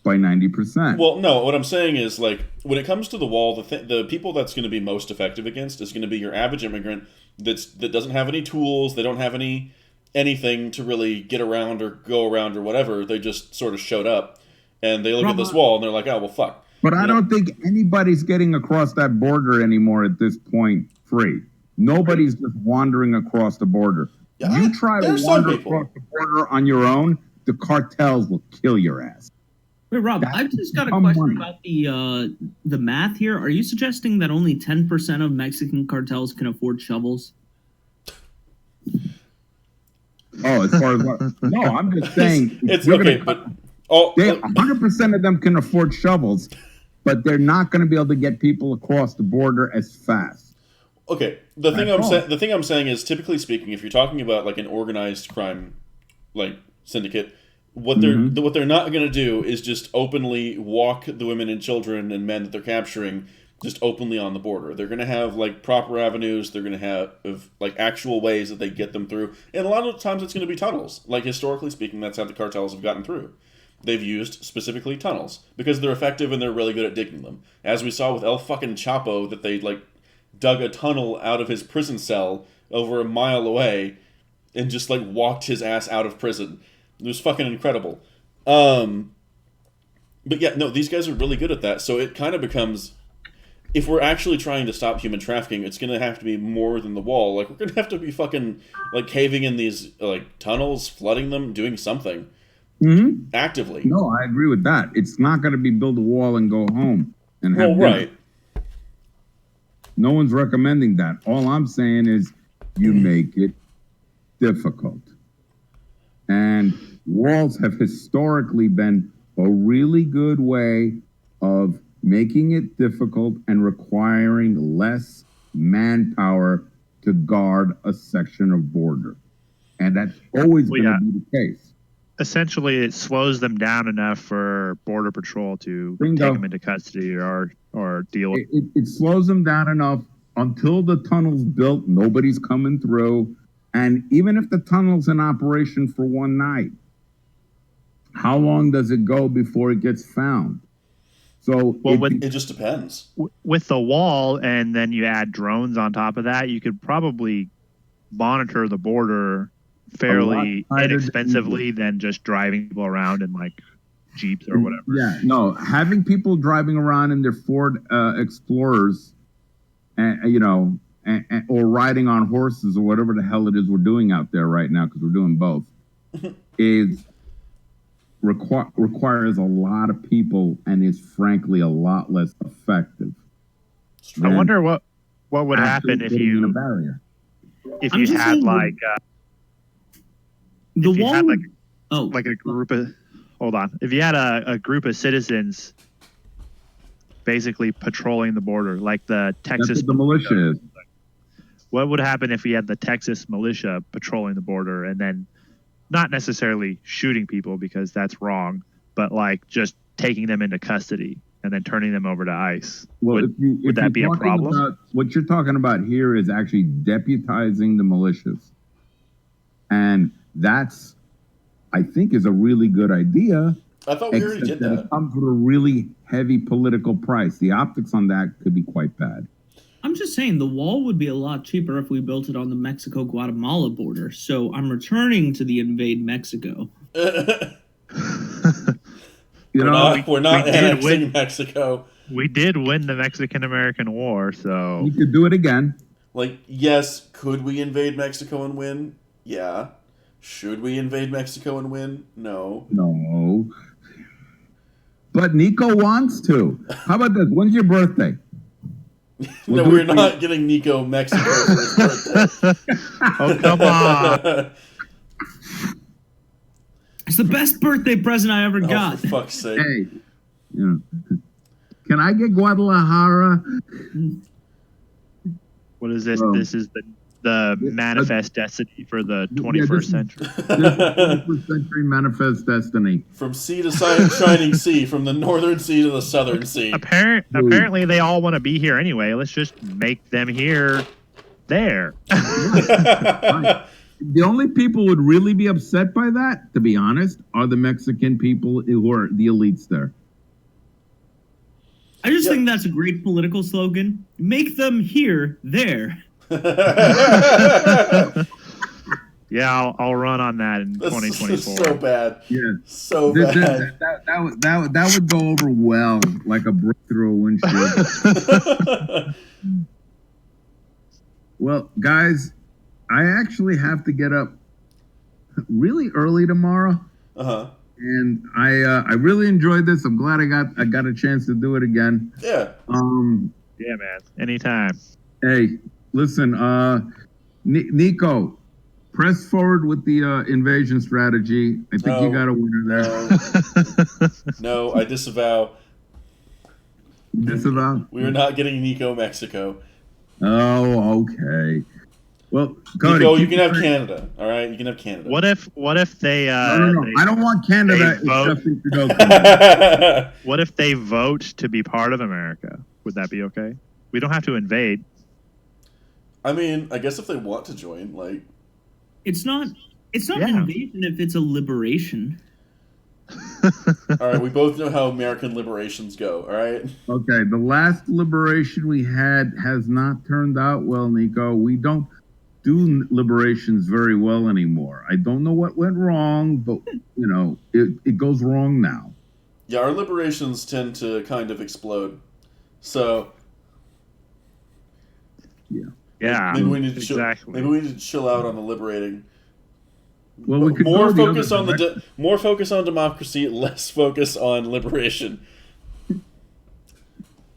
[SPEAKER 3] by 90%.
[SPEAKER 1] Well, no. What I'm saying is, like, when it comes to the wall, the people that's going to be most effective against is going to be your average immigrant that doesn't have any tools. They don't have anything to really get around or go around or whatever. They just sort of showed up and they look at this wall and they're like, "Oh well, fuck."
[SPEAKER 3] But I
[SPEAKER 1] You know?
[SPEAKER 3] don't think anybody's getting across that border anymore at this point free. Nobody's just wandering across the border.
[SPEAKER 1] Yeah,
[SPEAKER 3] You try to
[SPEAKER 1] there's some
[SPEAKER 3] wander
[SPEAKER 1] people.
[SPEAKER 3] across the border on your own, the cartels will kill your ass.
[SPEAKER 4] Wait, Rob,
[SPEAKER 3] That's
[SPEAKER 4] I've just got a
[SPEAKER 3] dumb
[SPEAKER 4] question
[SPEAKER 3] money.
[SPEAKER 4] about the math here. Are you suggesting that only 10% of Mexican cartels can afford shovels?
[SPEAKER 3] Oh, as far as what? No, I'm just saying.
[SPEAKER 1] It's
[SPEAKER 3] you're
[SPEAKER 1] okay,
[SPEAKER 3] gonna
[SPEAKER 1] but oh,
[SPEAKER 3] 100% of them can afford shovels, but they're not going to be able to get people across the border as fast.
[SPEAKER 1] okay. The thing
[SPEAKER 3] That's all.
[SPEAKER 1] the thing I'm saying is, typically speaking, if you're talking about like an organized crime, like syndicate, what they're not going to do is just openly walk the women and children and men that they're capturing just openly on the border. They're going to have like proper avenues. They're going to have like actual ways that they get them through. And a lot of times it's going to be tunnels. Like historically speaking, that's how the cartels have gotten through. They've used specifically tunnels because they're effective and they're really good at digging them. As we saw with El fucking Chapo, that they like dug a tunnel out of his prison cell over a mile away and just like walked his ass out of prison. It was fucking incredible. But yeah, no, these guys are really good at that. So it kind of becomes, if we're actually trying to stop human trafficking, it's going to have to be more than the wall. Like, we're going to have to be fucking, like, caving in these, like, tunnels, flooding them, doing something. Actively.
[SPEAKER 3] No, I agree with that. It's not going to be build a wall and go home. And have dinner.
[SPEAKER 1] Right.
[SPEAKER 3] No one's recommending that. All I'm saying is you make it difficult. And walls have historically been a really good way of making it difficult and requiring less manpower to guard a section of border. And that's always going to be the case.
[SPEAKER 2] Essentially, it slows them down enough for Border Patrol to
[SPEAKER 3] Bingo.
[SPEAKER 2] take them into custody or deal with
[SPEAKER 3] it slows them down enough until the tunnel's built, nobody's coming through. And even if the tunnel's in operation for one night, how long does it go before it gets found? So
[SPEAKER 1] it just depends.
[SPEAKER 2] With the wall, and then you add drones on top of that, you could probably monitor the border fairly inexpensively than just driving people around in like Jeeps or whatever.
[SPEAKER 3] Yeah, no, having people driving around in their Ford Explorers, or riding on horses or whatever the hell it is we're doing out there right now, because we're doing both, requires a lot of people and is frankly a lot less effective.
[SPEAKER 2] I wonder what would happen if you had like
[SPEAKER 4] the wall
[SPEAKER 2] had like a group of if you had a group of citizens basically patrolling the border, like the Texas.
[SPEAKER 3] That's what the militia is.
[SPEAKER 2] What would happen if we had the Texas militia patrolling the border and then not necessarily shooting people because that's wrong, but like just taking them into custody and then turning them over to ICE?
[SPEAKER 3] Well,
[SPEAKER 2] would that be a problem?
[SPEAKER 3] What you're talking about here is actually deputizing the militias. And that's, I think, is a really good idea.
[SPEAKER 1] I thought we already did that.
[SPEAKER 3] It comes with a really heavy political price. The optics on that could be quite bad.
[SPEAKER 4] I'm just saying the wall would be a lot cheaper if we built it on the Mexico-Guatemala border. So I'm returning to the invade Mexico.
[SPEAKER 1] We're not annexing Mexico.
[SPEAKER 2] We did win the Mexican-American War, so
[SPEAKER 3] we could do it again.
[SPEAKER 1] Like, yes, could we invade Mexico and win? Yeah. Should we invade Mexico and win? No.
[SPEAKER 3] No. But Nico wants to. How about this? When's your birthday?
[SPEAKER 1] No, we're not getting Nico Mexico for his birthday.
[SPEAKER 2] Oh, come on.
[SPEAKER 4] It's the best birthday present I ever got.
[SPEAKER 1] For fuck's sake.
[SPEAKER 3] Hey, can I get Guadalajara?
[SPEAKER 2] What is this? This is the manifest destiny for the 21st century.
[SPEAKER 3] This 21st century manifest destiny.
[SPEAKER 1] From sea to shining sea, from the northern sea to the southern sea.
[SPEAKER 2] Apparently, they all want to be here anyway. Let's just make them here there.
[SPEAKER 3] The only people who would really be upset by that, to be honest, are the Mexican people who are the elites there.
[SPEAKER 4] I just think that's a great political slogan. Make them here, there.
[SPEAKER 2] Yeah, I'll run on that in 2024.
[SPEAKER 1] This is so bad.
[SPEAKER 3] Yeah,
[SPEAKER 1] so bad.
[SPEAKER 3] That would go over well, like a brick through a windshield. Well, guys, I actually have to get up really early tomorrow. And I really enjoyed this. I'm glad I got a chance to do it again.
[SPEAKER 1] Yeah.
[SPEAKER 2] Yeah, man. Anytime.
[SPEAKER 3] Hey, listen, Nico, press forward with the invasion strategy. I think you got a winner there.
[SPEAKER 1] No, I disavow.
[SPEAKER 3] Disavow?
[SPEAKER 1] We are not getting Nico Mexico.
[SPEAKER 3] Oh, okay. Well, Cody,
[SPEAKER 1] Nico, you can have Canada. All right, you can have Canada.
[SPEAKER 2] What if they?
[SPEAKER 3] No. I don't want Canada.
[SPEAKER 2] What if they vote to be part of America? would that be okay? We don't have to invade.
[SPEAKER 1] I mean, I guess if they want to join, like,
[SPEAKER 4] It's not an
[SPEAKER 2] Yeah.
[SPEAKER 4] invasion if it's a liberation.
[SPEAKER 1] all right, we both know how American liberations go. All right.
[SPEAKER 3] Okay, the last liberation we had has not turned out well, Nico. We don't do liberations very well anymore. I don't know what went wrong, but it goes wrong now.
[SPEAKER 1] Yeah, our liberations tend to kind of explode. So
[SPEAKER 2] Yeah,
[SPEAKER 1] maybe we need to
[SPEAKER 2] exactly.
[SPEAKER 1] maybe we need to chill out on the liberating.
[SPEAKER 3] Well, we could
[SPEAKER 1] more
[SPEAKER 3] go the
[SPEAKER 1] focus
[SPEAKER 3] other
[SPEAKER 1] on
[SPEAKER 3] direction.
[SPEAKER 1] more focus on democracy, less focus on liberation.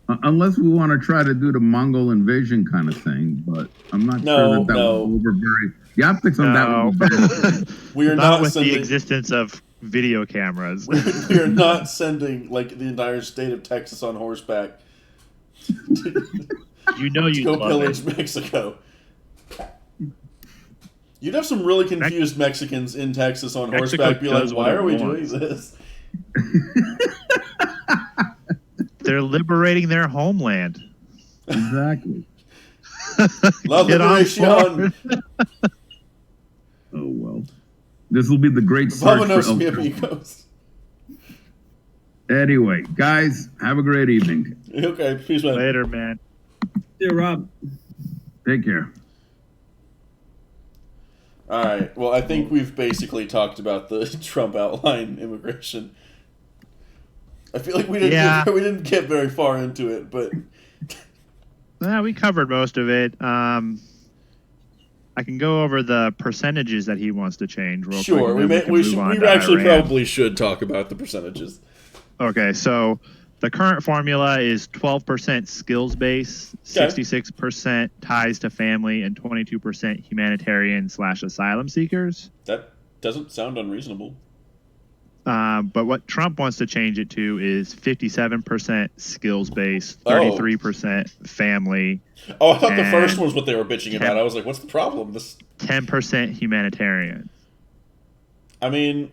[SPEAKER 3] Unless we want to try to do the Mongol invasion kind of thing, but I'm not sure that
[SPEAKER 1] No.
[SPEAKER 3] would go over very. The optics on that
[SPEAKER 2] No.
[SPEAKER 3] would be very.
[SPEAKER 1] We are
[SPEAKER 2] Not
[SPEAKER 1] not
[SPEAKER 2] with the
[SPEAKER 1] sending.
[SPEAKER 2] existence of video cameras.
[SPEAKER 1] We are not sending like the entire state of Texas on horseback
[SPEAKER 2] You know
[SPEAKER 1] to
[SPEAKER 2] you
[SPEAKER 1] go
[SPEAKER 2] love
[SPEAKER 1] pillage
[SPEAKER 2] it.
[SPEAKER 1] Mexico. You'd have some really confused Mexicans in Texas on
[SPEAKER 2] Mexico
[SPEAKER 1] horseback be like,
[SPEAKER 2] does what
[SPEAKER 1] why
[SPEAKER 2] it
[SPEAKER 1] are we doing
[SPEAKER 2] wants."
[SPEAKER 1] this?
[SPEAKER 2] They're liberating their homeland.
[SPEAKER 3] Exactly.
[SPEAKER 1] La
[SPEAKER 2] Get on
[SPEAKER 1] liberation.
[SPEAKER 2] board.
[SPEAKER 3] Oh well. This will be the great search for
[SPEAKER 1] Vámonos,
[SPEAKER 3] El
[SPEAKER 1] mi
[SPEAKER 3] Chapo.
[SPEAKER 1] amigos.
[SPEAKER 3] Anyway, guys, have a great evening.
[SPEAKER 1] Okay, peace, man.
[SPEAKER 2] Later, man.
[SPEAKER 4] Yeah, Rob.
[SPEAKER 3] Take care.
[SPEAKER 1] All right. Well, I think we've basically talked about the Trump outline immigration. I feel like we didn't get very far into it, but
[SPEAKER 2] We covered most of it. I can go over the percentages that he wants to change real
[SPEAKER 1] sure,
[SPEAKER 2] quick. and then
[SPEAKER 1] we
[SPEAKER 2] can move on
[SPEAKER 1] we
[SPEAKER 2] to
[SPEAKER 1] actually
[SPEAKER 2] Iran.
[SPEAKER 1] probably should talk about the percentages.
[SPEAKER 2] Okay, so the current formula is 12% skills based, 66% ties to family, and 22% humanitarian/asylum seekers.
[SPEAKER 1] That doesn't sound unreasonable.
[SPEAKER 2] But what Trump wants to change it to is 57% skills based,
[SPEAKER 1] Oh.
[SPEAKER 2] 33% family,
[SPEAKER 1] Oh, I thought the
[SPEAKER 2] And
[SPEAKER 1] first one was what they were bitching about. I was like, what's the problem?
[SPEAKER 2] 10% humanitarian.
[SPEAKER 1] I mean,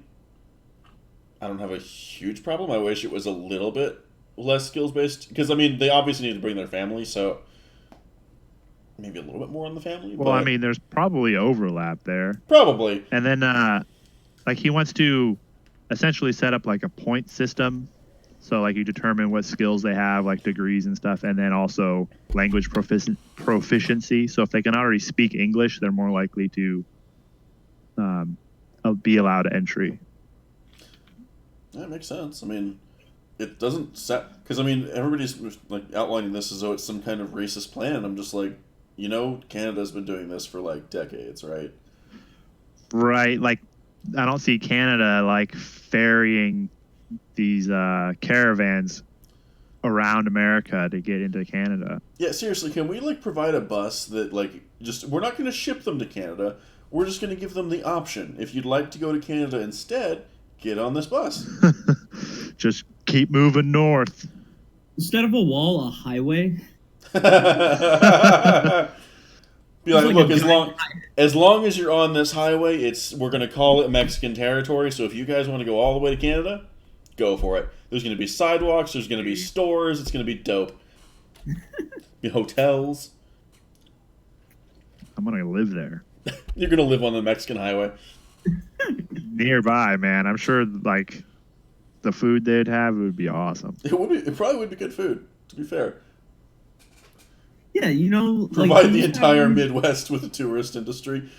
[SPEAKER 1] I don't have a huge problem. I wish it was a little bit less skills based because I mean they obviously need to bring their family, so maybe a little bit more on the family.
[SPEAKER 2] Well,
[SPEAKER 1] but
[SPEAKER 2] I mean, there's probably overlap there.
[SPEAKER 1] probably.
[SPEAKER 2] And then, like, he wants to essentially set up like a point system. So, like, you determine what skills they have, like degrees and stuff, and then also language proficiency. So, if they can already speak English, they're more likely to be allowed entry.
[SPEAKER 1] That makes sense. I mean, it doesn't set because I mean everybody's like outlining this as though it's some kind of racist plan. I'm just like, Canada's been doing this for like decades, right?
[SPEAKER 2] Right. Like, I don't see Canada like ferrying these caravans around America to get into Canada.
[SPEAKER 1] Yeah, seriously, can we like provide a bus that like we're not going to ship them to Canada. We're just going to give them the option. If you'd like to go to Canada instead, get on this bus.
[SPEAKER 2] Just keep moving north.
[SPEAKER 4] Instead of a wall, a highway.
[SPEAKER 1] Be like,
[SPEAKER 4] like
[SPEAKER 1] look,
[SPEAKER 4] a
[SPEAKER 1] as long as you're on this highway, we're going to call it Mexican territory. So if you guys want to go all the way to Canada, go for it. There's going to be sidewalks. There's going to be stores. It's going to be dope. Be hotels.
[SPEAKER 2] I'm gonna live there.
[SPEAKER 1] You're going to live on the Mexican highway.
[SPEAKER 2] Nearby, man. I'm sure like the food they'd have would be awesome.
[SPEAKER 1] It probably would be good food, to be fair.
[SPEAKER 4] Yeah,
[SPEAKER 1] Provide the entire Midwest with a tourist industry.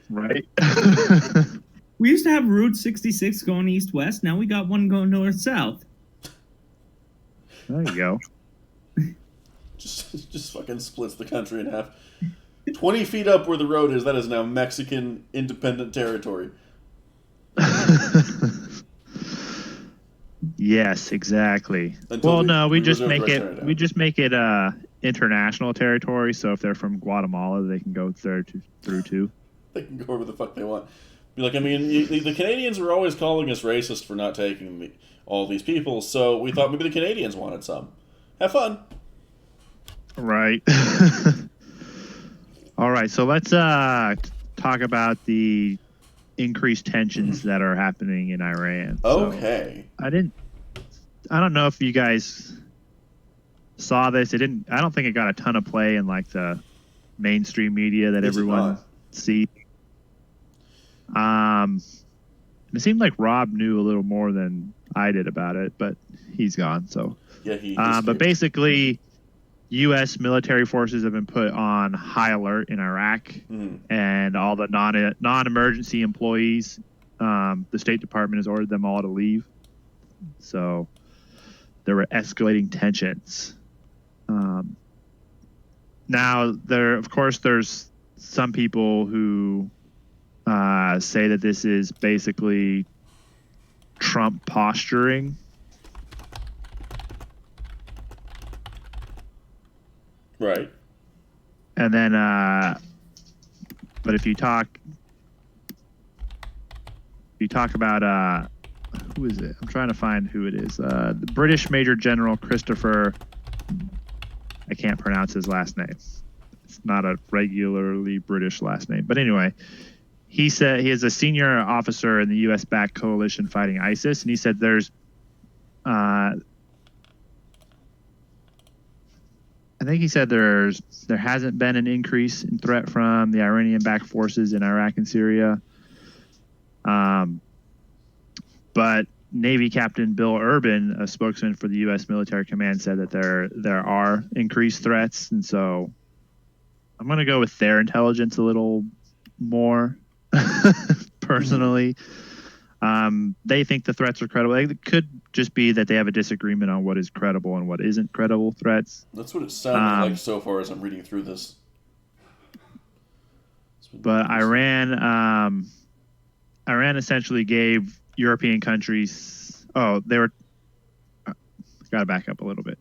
[SPEAKER 2] Right?
[SPEAKER 4] We used to have Route 66 going east-west. Now we got one going north-south.
[SPEAKER 2] There you go.
[SPEAKER 1] Just fucking splits the country in half. 20 feet up where the road is, that is now Mexican independent territory.
[SPEAKER 2] Yes, exactly.
[SPEAKER 1] Until
[SPEAKER 2] Well, no, we just
[SPEAKER 1] reserve
[SPEAKER 2] make
[SPEAKER 1] the right to
[SPEAKER 2] it.
[SPEAKER 1] turn it
[SPEAKER 2] We
[SPEAKER 1] down.
[SPEAKER 2] just make it international territory. So if they're from Guatemala, they can go through too.
[SPEAKER 1] They can go wherever the fuck they want. Be like, I mean, the Canadians were always calling us racist for not taking all these people, so we thought maybe the Canadians wanted some. Have fun.
[SPEAKER 2] Right. All right. So let's talk about the increased tensions that are happening in Iran. So
[SPEAKER 1] Okay.
[SPEAKER 2] I don't know if you guys saw this. I don't think it got a ton of play in like the mainstream media that
[SPEAKER 1] It did
[SPEAKER 2] everyone
[SPEAKER 1] not.
[SPEAKER 2] sees. It seemed like Rob knew a little more than I did about it, but he's gone. So,
[SPEAKER 1] Yeah, he
[SPEAKER 2] but
[SPEAKER 1] escaped.
[SPEAKER 2] basically, U.S. military forces have been put on high alert in Iraq, and all the non-emergency employees, the State Department has ordered them all to leave. So there were escalating tensions. Now, there's some people who say that this is basically Trump posturing.
[SPEAKER 1] Right.
[SPEAKER 2] And then, but if you talk about, who is it? I'm trying to find who it is. The British Major General Christopher, I can't pronounce his last name. It's not a regularly British last name. But anyway, he said he is a senior officer in the U.S.-backed coalition fighting ISIS, and he said there's, I think he said there hasn't been an increase in threat from the Iranian-backed forces in Iraq and Syria. But Navy Captain Bill Urban, a spokesman for the U.S. military command, said that there are increased threats, and so I'm going to go with their intelligence a little more personally. They think the threats are credible. It could just be that they have a disagreement on what is credible and what isn't credible threats.
[SPEAKER 1] That's what it's sounding like so far as I'm reading through this.
[SPEAKER 2] But Iran essentially gave European countries. Oh, they were. Got to back up a little bit.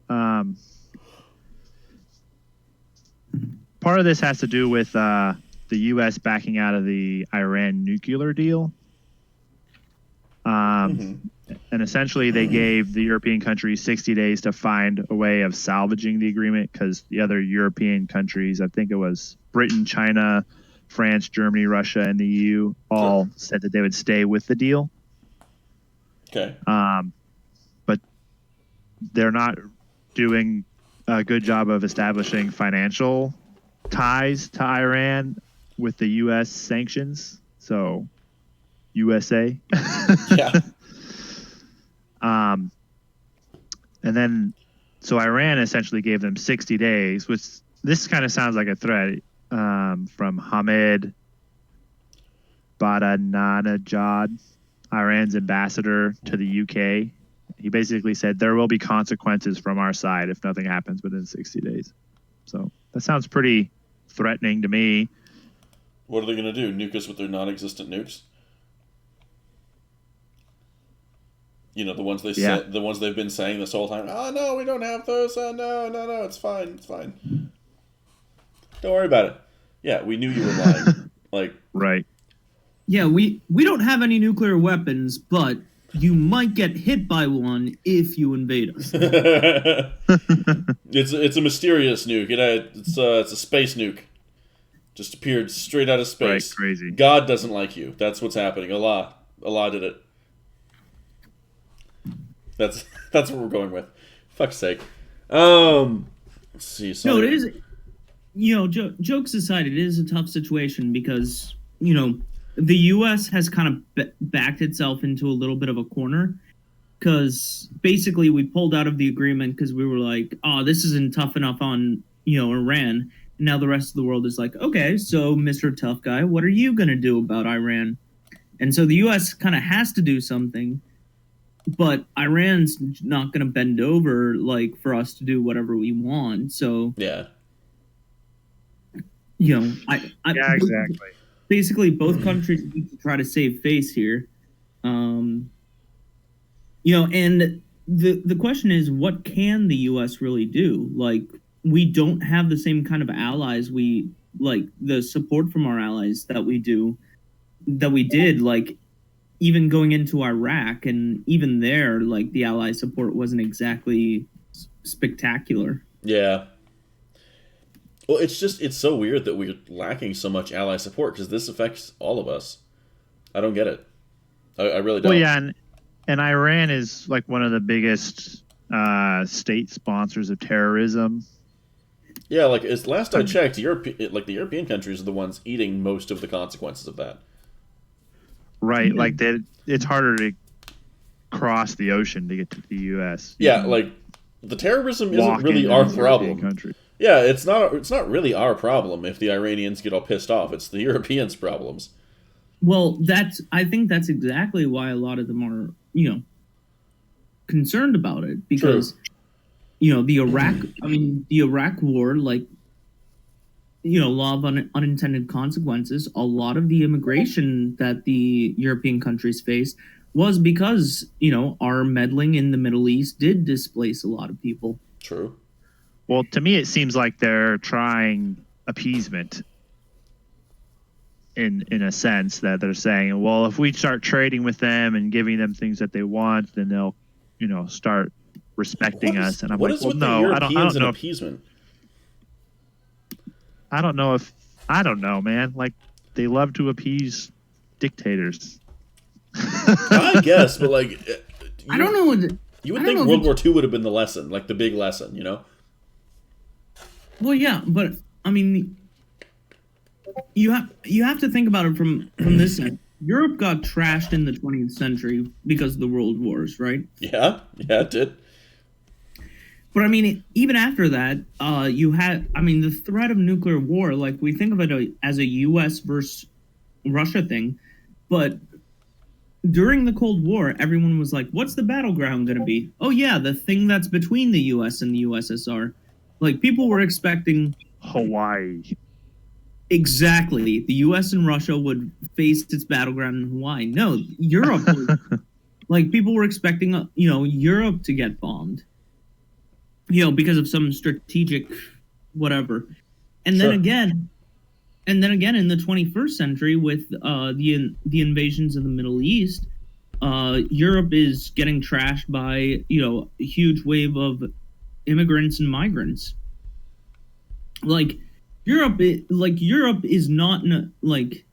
[SPEAKER 2] Part of this has to do with the U.S. backing out of the Iran nuclear deal. And essentially, they gave the European countries 60 days to find a way of salvaging the agreement because the other European countries, I think it was Britain, China, France, Germany, Russia, and the EU, all said that they would stay with the deal.
[SPEAKER 1] Okay.
[SPEAKER 2] But they're not doing a good job of establishing financial ties to Iran with the U.S. sanctions. So, USA.
[SPEAKER 1] Yeah.
[SPEAKER 2] And then, so Iran essentially gave them 60 days, which this kind of sounds like a threat from Hamid Badanaejad, Iran's ambassador to the UK. He basically said there will be consequences from our side if nothing happens within 60 days. So that sounds pretty threatening to me.
[SPEAKER 1] What are they going to do? Nuke us with their non-existent nukes? You know, the ones the ones they've been saying this whole time. Oh no, we don't have those. No, it's fine. Don't worry about it. Yeah, we knew you were lying. Like,
[SPEAKER 2] right.
[SPEAKER 4] Yeah, we don't have any nuclear weapons, but you might get hit by one if you invade us.
[SPEAKER 1] It's a mysterious nuke. It's a space nuke. Just appeared straight out of space.
[SPEAKER 2] Right, crazy.
[SPEAKER 1] God doesn't like you. That's what's happening. Allah did it. That's what we're going with. Fuck's sake. Let's see.
[SPEAKER 4] No, it is. You know, jokes aside, it is a tough situation because the U.S. has kind of backed itself into a little bit of a corner because basically we pulled out of the agreement because we were like, oh, this isn't tough enough on Iran. And now the rest of the world is like, okay, so Mr. Tough Guy, what are you gonna do about Iran? And so the U.S. kind of has to do something. But Iran's not going to bend over for us to do whatever we want. So
[SPEAKER 1] yeah,
[SPEAKER 2] Exactly.
[SPEAKER 4] Basically, both countries need to try to save face here. And the question is, what can the U.S. really do? We don't have the same kind of allies. We the support from our allies that we did. Even going into Iraq, and even there, the ally support wasn't exactly spectacular.
[SPEAKER 1] Yeah. Well, it's so weird that we're lacking so much ally support because this affects all of us. I don't get it. I really don't.
[SPEAKER 2] Well, yeah, and Iran is one of the biggest state sponsors of terrorism.
[SPEAKER 1] Yeah, like as last I checked, the European countries are the ones eating most of the consequences of that.
[SPEAKER 2] Right, like that. It's harder to cross the ocean to get to the U.S.
[SPEAKER 1] Yeah, like the terrorism isn't
[SPEAKER 2] walk
[SPEAKER 1] really
[SPEAKER 2] into
[SPEAKER 1] our
[SPEAKER 2] these European
[SPEAKER 1] problem.
[SPEAKER 2] countries.
[SPEAKER 1] Yeah, it's not. It's not really our problem if the Iranians get all pissed off. It's the Europeans' problems.
[SPEAKER 4] Well, I think that's exactly why a lot of them are, concerned about it, because
[SPEAKER 1] True.
[SPEAKER 4] the Iraq war, like, law of unintended consequences, a lot of the immigration that the European countries faced was because, our meddling in the Middle East did displace a lot of people.
[SPEAKER 1] True.
[SPEAKER 2] Well, to me, it seems like they're trying appeasement in a sense, that they're saying, well, if we start trading with them and giving them things that they want, then they'll, start respecting us. And I'm
[SPEAKER 1] what
[SPEAKER 2] like,
[SPEAKER 1] is
[SPEAKER 2] well,
[SPEAKER 1] with
[SPEAKER 2] no,
[SPEAKER 1] the
[SPEAKER 2] I don't
[SPEAKER 1] Europeans and
[SPEAKER 2] know.
[SPEAKER 1] appeasement?
[SPEAKER 2] I don't know, man. Like, they love to appease dictators.
[SPEAKER 1] I guess, but like,
[SPEAKER 4] I don't know.
[SPEAKER 1] You would
[SPEAKER 4] I don't
[SPEAKER 1] think
[SPEAKER 4] know if
[SPEAKER 1] World War II would have been the lesson, like the big lesson,
[SPEAKER 4] Well, yeah, but I mean, you have to think about it from this end. Europe got trashed in the 20th century because of the world wars, right?
[SPEAKER 1] Yeah, it did.
[SPEAKER 4] But I mean, even after that, you had, the threat of nuclear war. Like, we think of it as a U.S. versus Russia thing, but during the Cold War, everyone was like, "What's the battleground going to be?" Oh yeah, the thing that's between the U.S. and the USSR. Like, people were expecting
[SPEAKER 2] Hawaii.
[SPEAKER 4] exactly the U.S. and Russia would face its battleground in Hawaii. No, Europe. Like, people were expecting, Europe to get bombed. Because of some strategic whatever. And
[SPEAKER 1] Sure.
[SPEAKER 4] then again in the 21st century with the invasions of the Middle East, Europe is getting trashed by, a huge wave of immigrants and migrants. Like, Europe is not like,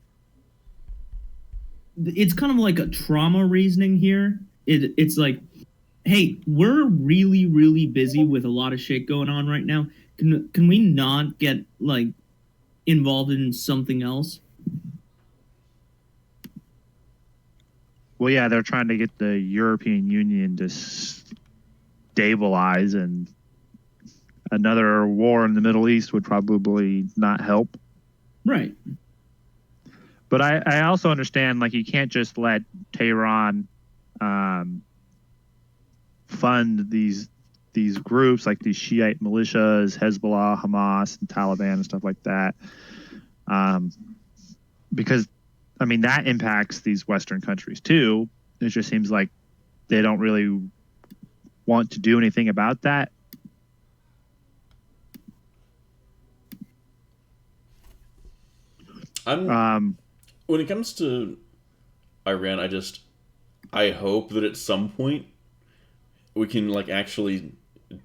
[SPEAKER 4] it's kind of like a trauma reasoning here. It's like, hey, we're really, really busy with a lot of shit going on right now. Can we not get, like, involved in something else?
[SPEAKER 2] Well, yeah, they're trying to get the European Union to stabilize, and another war in the Middle East would probably not help.
[SPEAKER 4] Right.
[SPEAKER 2] But I also understand, like, you can't just let Tehran fund these groups, like these Shiite militias, Hezbollah, Hamas, and Taliban and stuff like that, because that impacts these Western countries too. It just seems like they don't really want to do anything about that.
[SPEAKER 1] When it comes to Iran, I hope that at some point we can, like, actually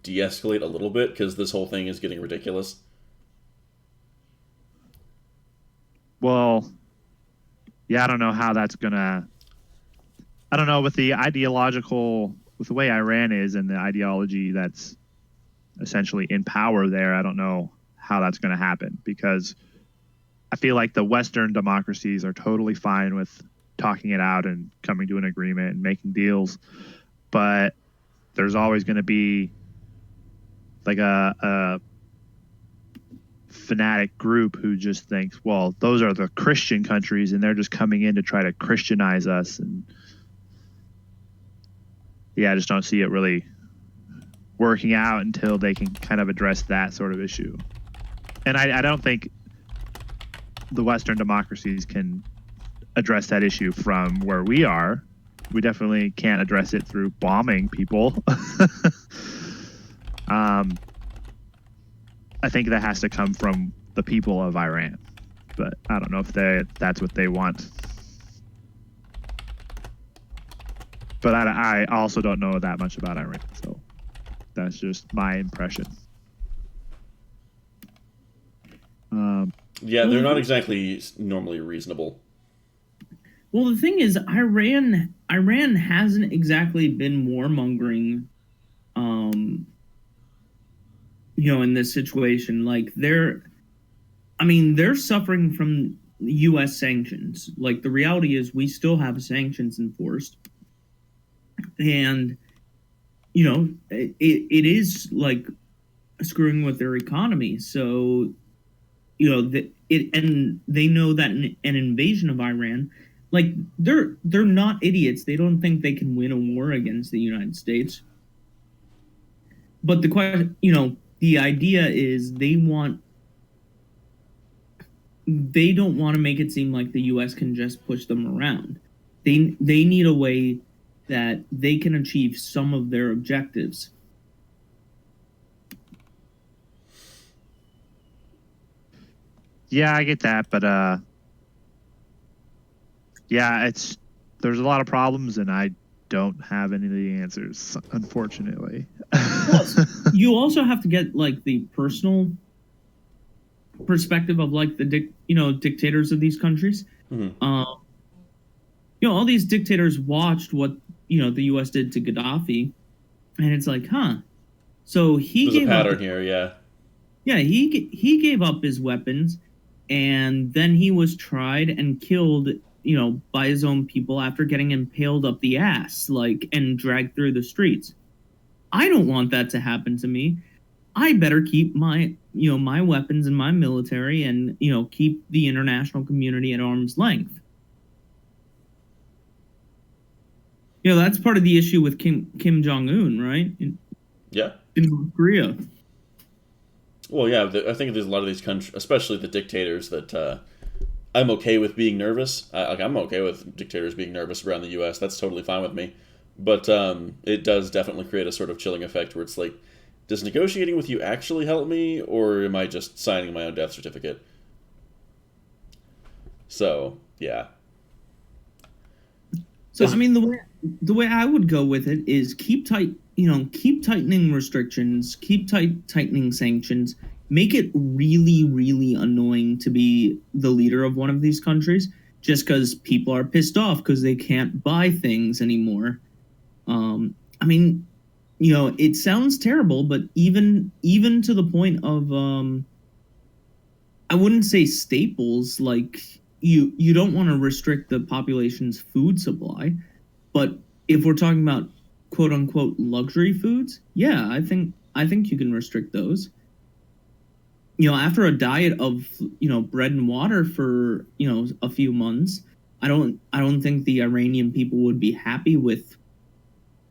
[SPEAKER 1] de-escalate a little bit, because this whole thing is getting ridiculous.
[SPEAKER 2] Well, yeah, I don't know how that's gonna. I don't know, with the way Iran is and the ideology that's essentially in power there. I don't know how that's going to happen, because I feel like the Western democracies are totally fine with talking it out and coming to an agreement and making deals, but there's always going to be like a fanatic group who just thinks, well, those are the Christian countries and they're just coming in to try to Christianize us. And yeah, I just don't see it really working out until they can kind of address that sort of issue. And I don't think the Western democracies can address that issue from where we are. We definitely can't address it through bombing people. I think that has to come from the people of Iran, but I don't know if that's what they want. But I also don't know that much about Iran, so that's just my impression.
[SPEAKER 1] Yeah, they're not exactly normally reasonable.
[SPEAKER 4] Well, the thing is, Iran hasn't exactly been warmongering in this situation. Like they're suffering from U.S. sanctions. Like the reality is, we still have sanctions enforced, and it is like screwing with their economy. So and they know that an invasion of Iran, like they're not idiots. They don't think they can win a war against the United States. But the question, the idea is they don't want to make it seem like the U.S. can just push them around. They need a way that they can achieve some of their objectives.
[SPEAKER 2] Yeah, I get that, but yeah, there's a lot of problems, and I don't have any of the answers, unfortunately.
[SPEAKER 4] You also have to get like the personal perspective of like the dictators of these countries.
[SPEAKER 1] Mm-hmm.
[SPEAKER 4] All these dictators watched what the U.S. did to Gaddafi, and it's like, so he
[SPEAKER 1] There's
[SPEAKER 4] gave
[SPEAKER 1] a pattern
[SPEAKER 4] up,
[SPEAKER 1] here, yeah.
[SPEAKER 4] Yeah, he gave up his weapons, and then he was tried and killed, by his own people after getting impaled up the ass, like, and dragged through the streets. I don't want that to happen to me. I better keep my weapons and my military, and keep the international community at arm's length. That's part of the issue with Kim Jong-un, right? In North Korea.
[SPEAKER 1] Well, yeah, I think there's a lot of these countries, especially the dictators, that I'm okay with being nervous. I'm okay with dictators being nervous around the U.S. That's totally fine with me. But it does definitely create a sort of chilling effect where it's like, does negotiating with you actually help me, or am I just signing my own death certificate? So, yeah.
[SPEAKER 4] So, I mean, the way I would go with it is keep tightening restrictions, keep tightening sanctions, make it really, really annoying to be the leader of one of these countries, just because people are pissed off because they can't buy things anymore. I mean, it sounds terrible, but even to the point of, I wouldn't say staples, like you don't want to restrict the population's food supply, but if we're talking about quote unquote luxury foods, yeah, I think you can restrict those. After a diet of bread and water for a few months, I don't think the Iranian people would be happy with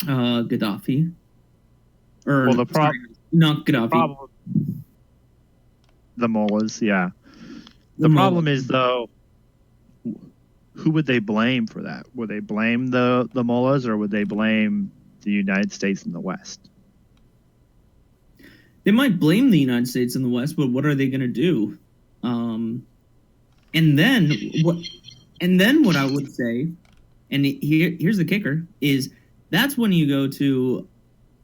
[SPEAKER 4] Gaddafi. Or
[SPEAKER 2] Well,
[SPEAKER 4] not Gaddafi.
[SPEAKER 2] The mullahs, yeah. The problem is, though, who would they blame for that? Would they blame the mullahs, or would they blame the United States and the West?
[SPEAKER 4] They might blame the United States and the West, but what are they going to do? And then what I would say, and here's the kicker, is that's when you go to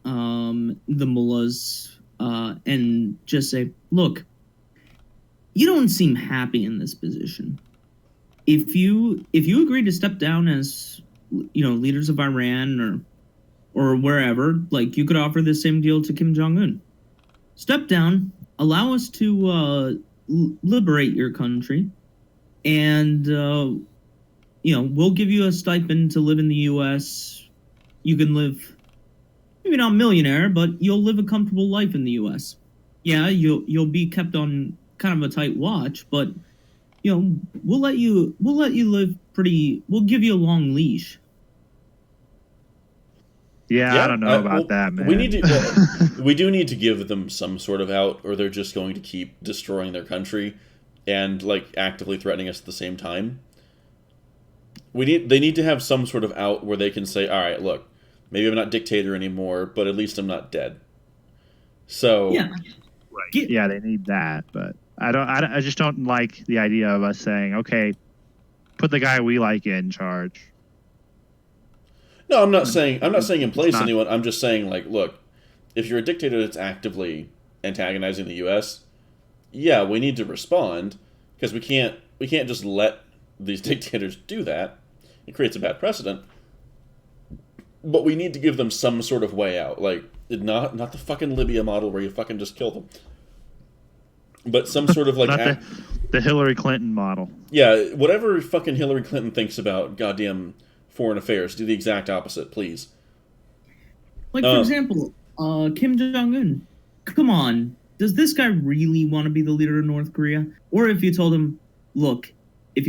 [SPEAKER 4] the mullahs and just say, look, you don't seem happy in this position. If you agree to step down as leaders of Iran or wherever, like, you could offer the same deal to Kim Jong-un. Step down, allow us to liberate your country, and we'll give you a stipend to live in the U.S. You can live, maybe not millionaire, but you'll live a comfortable life in the U.S. Yeah, you'll be kept on kind of a tight watch, but we'll let you live pretty. We'll give you a long leash.
[SPEAKER 2] Yeah, I don't know about that, man.
[SPEAKER 1] We do need to give them some sort of out, or they're just going to keep destroying their country and like actively threatening us at the same time. They need to have some sort of out where they can say, all right, look, maybe I'm not dictator anymore, but at least I'm not dead. So
[SPEAKER 4] yeah,
[SPEAKER 2] right. Yeah, they need that, but I just don't like the idea of us saying, okay, put the guy we like in charge.
[SPEAKER 1] No, I'm not saying in place anyone. I'm just saying, like, look, if you're a dictator that's actively antagonizing the U.S., yeah, we need to respond, because we can't just let these dictators do that. It creates a bad precedent. But we need to give them some sort of way out. Like, Not the fucking Libya model where you fucking just kill them. But some sort of like...
[SPEAKER 2] Not the Hillary Clinton model.
[SPEAKER 1] Yeah, whatever fucking Hillary Clinton thinks about goddamn foreign affairs, do the exact opposite, please.
[SPEAKER 4] Like, for example, Kim Jong-un. Come on. Does this guy really want to be the leader of North Korea? Or if you told him, look, if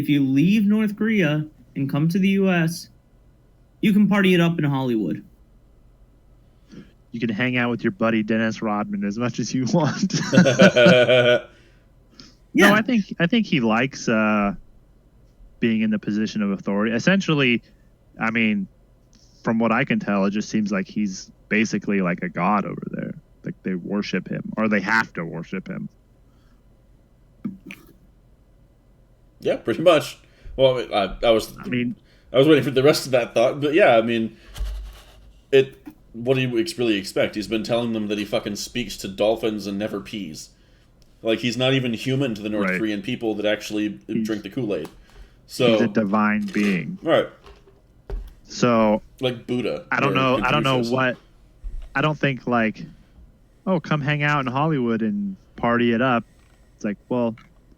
[SPEAKER 4] you leave North Korea and come to the U.S., you can party it up in Hollywood.
[SPEAKER 2] You can hang out with your buddy Dennis Rodman as much as you want.
[SPEAKER 4] Yeah.
[SPEAKER 2] No, I think he likes being in the position of authority. Essentially, I mean, from what I can tell, it just seems like he's basically like a god over there. Like they worship him, or they have to worship him.
[SPEAKER 1] Yeah, pretty much. Well, I was waiting for the rest of that thought, but yeah, I mean, what do you really expect? He's been telling them that he fucking speaks to dolphins and never pees. Like, he's not even human to the North Korean people that actually drink the Kool-Aid. So
[SPEAKER 2] he's a divine being.
[SPEAKER 1] Right.
[SPEAKER 2] So
[SPEAKER 1] like Buddha.
[SPEAKER 2] I don't know what. I don't think like, oh, come hang out in Hollywood and party it up. It's like, well,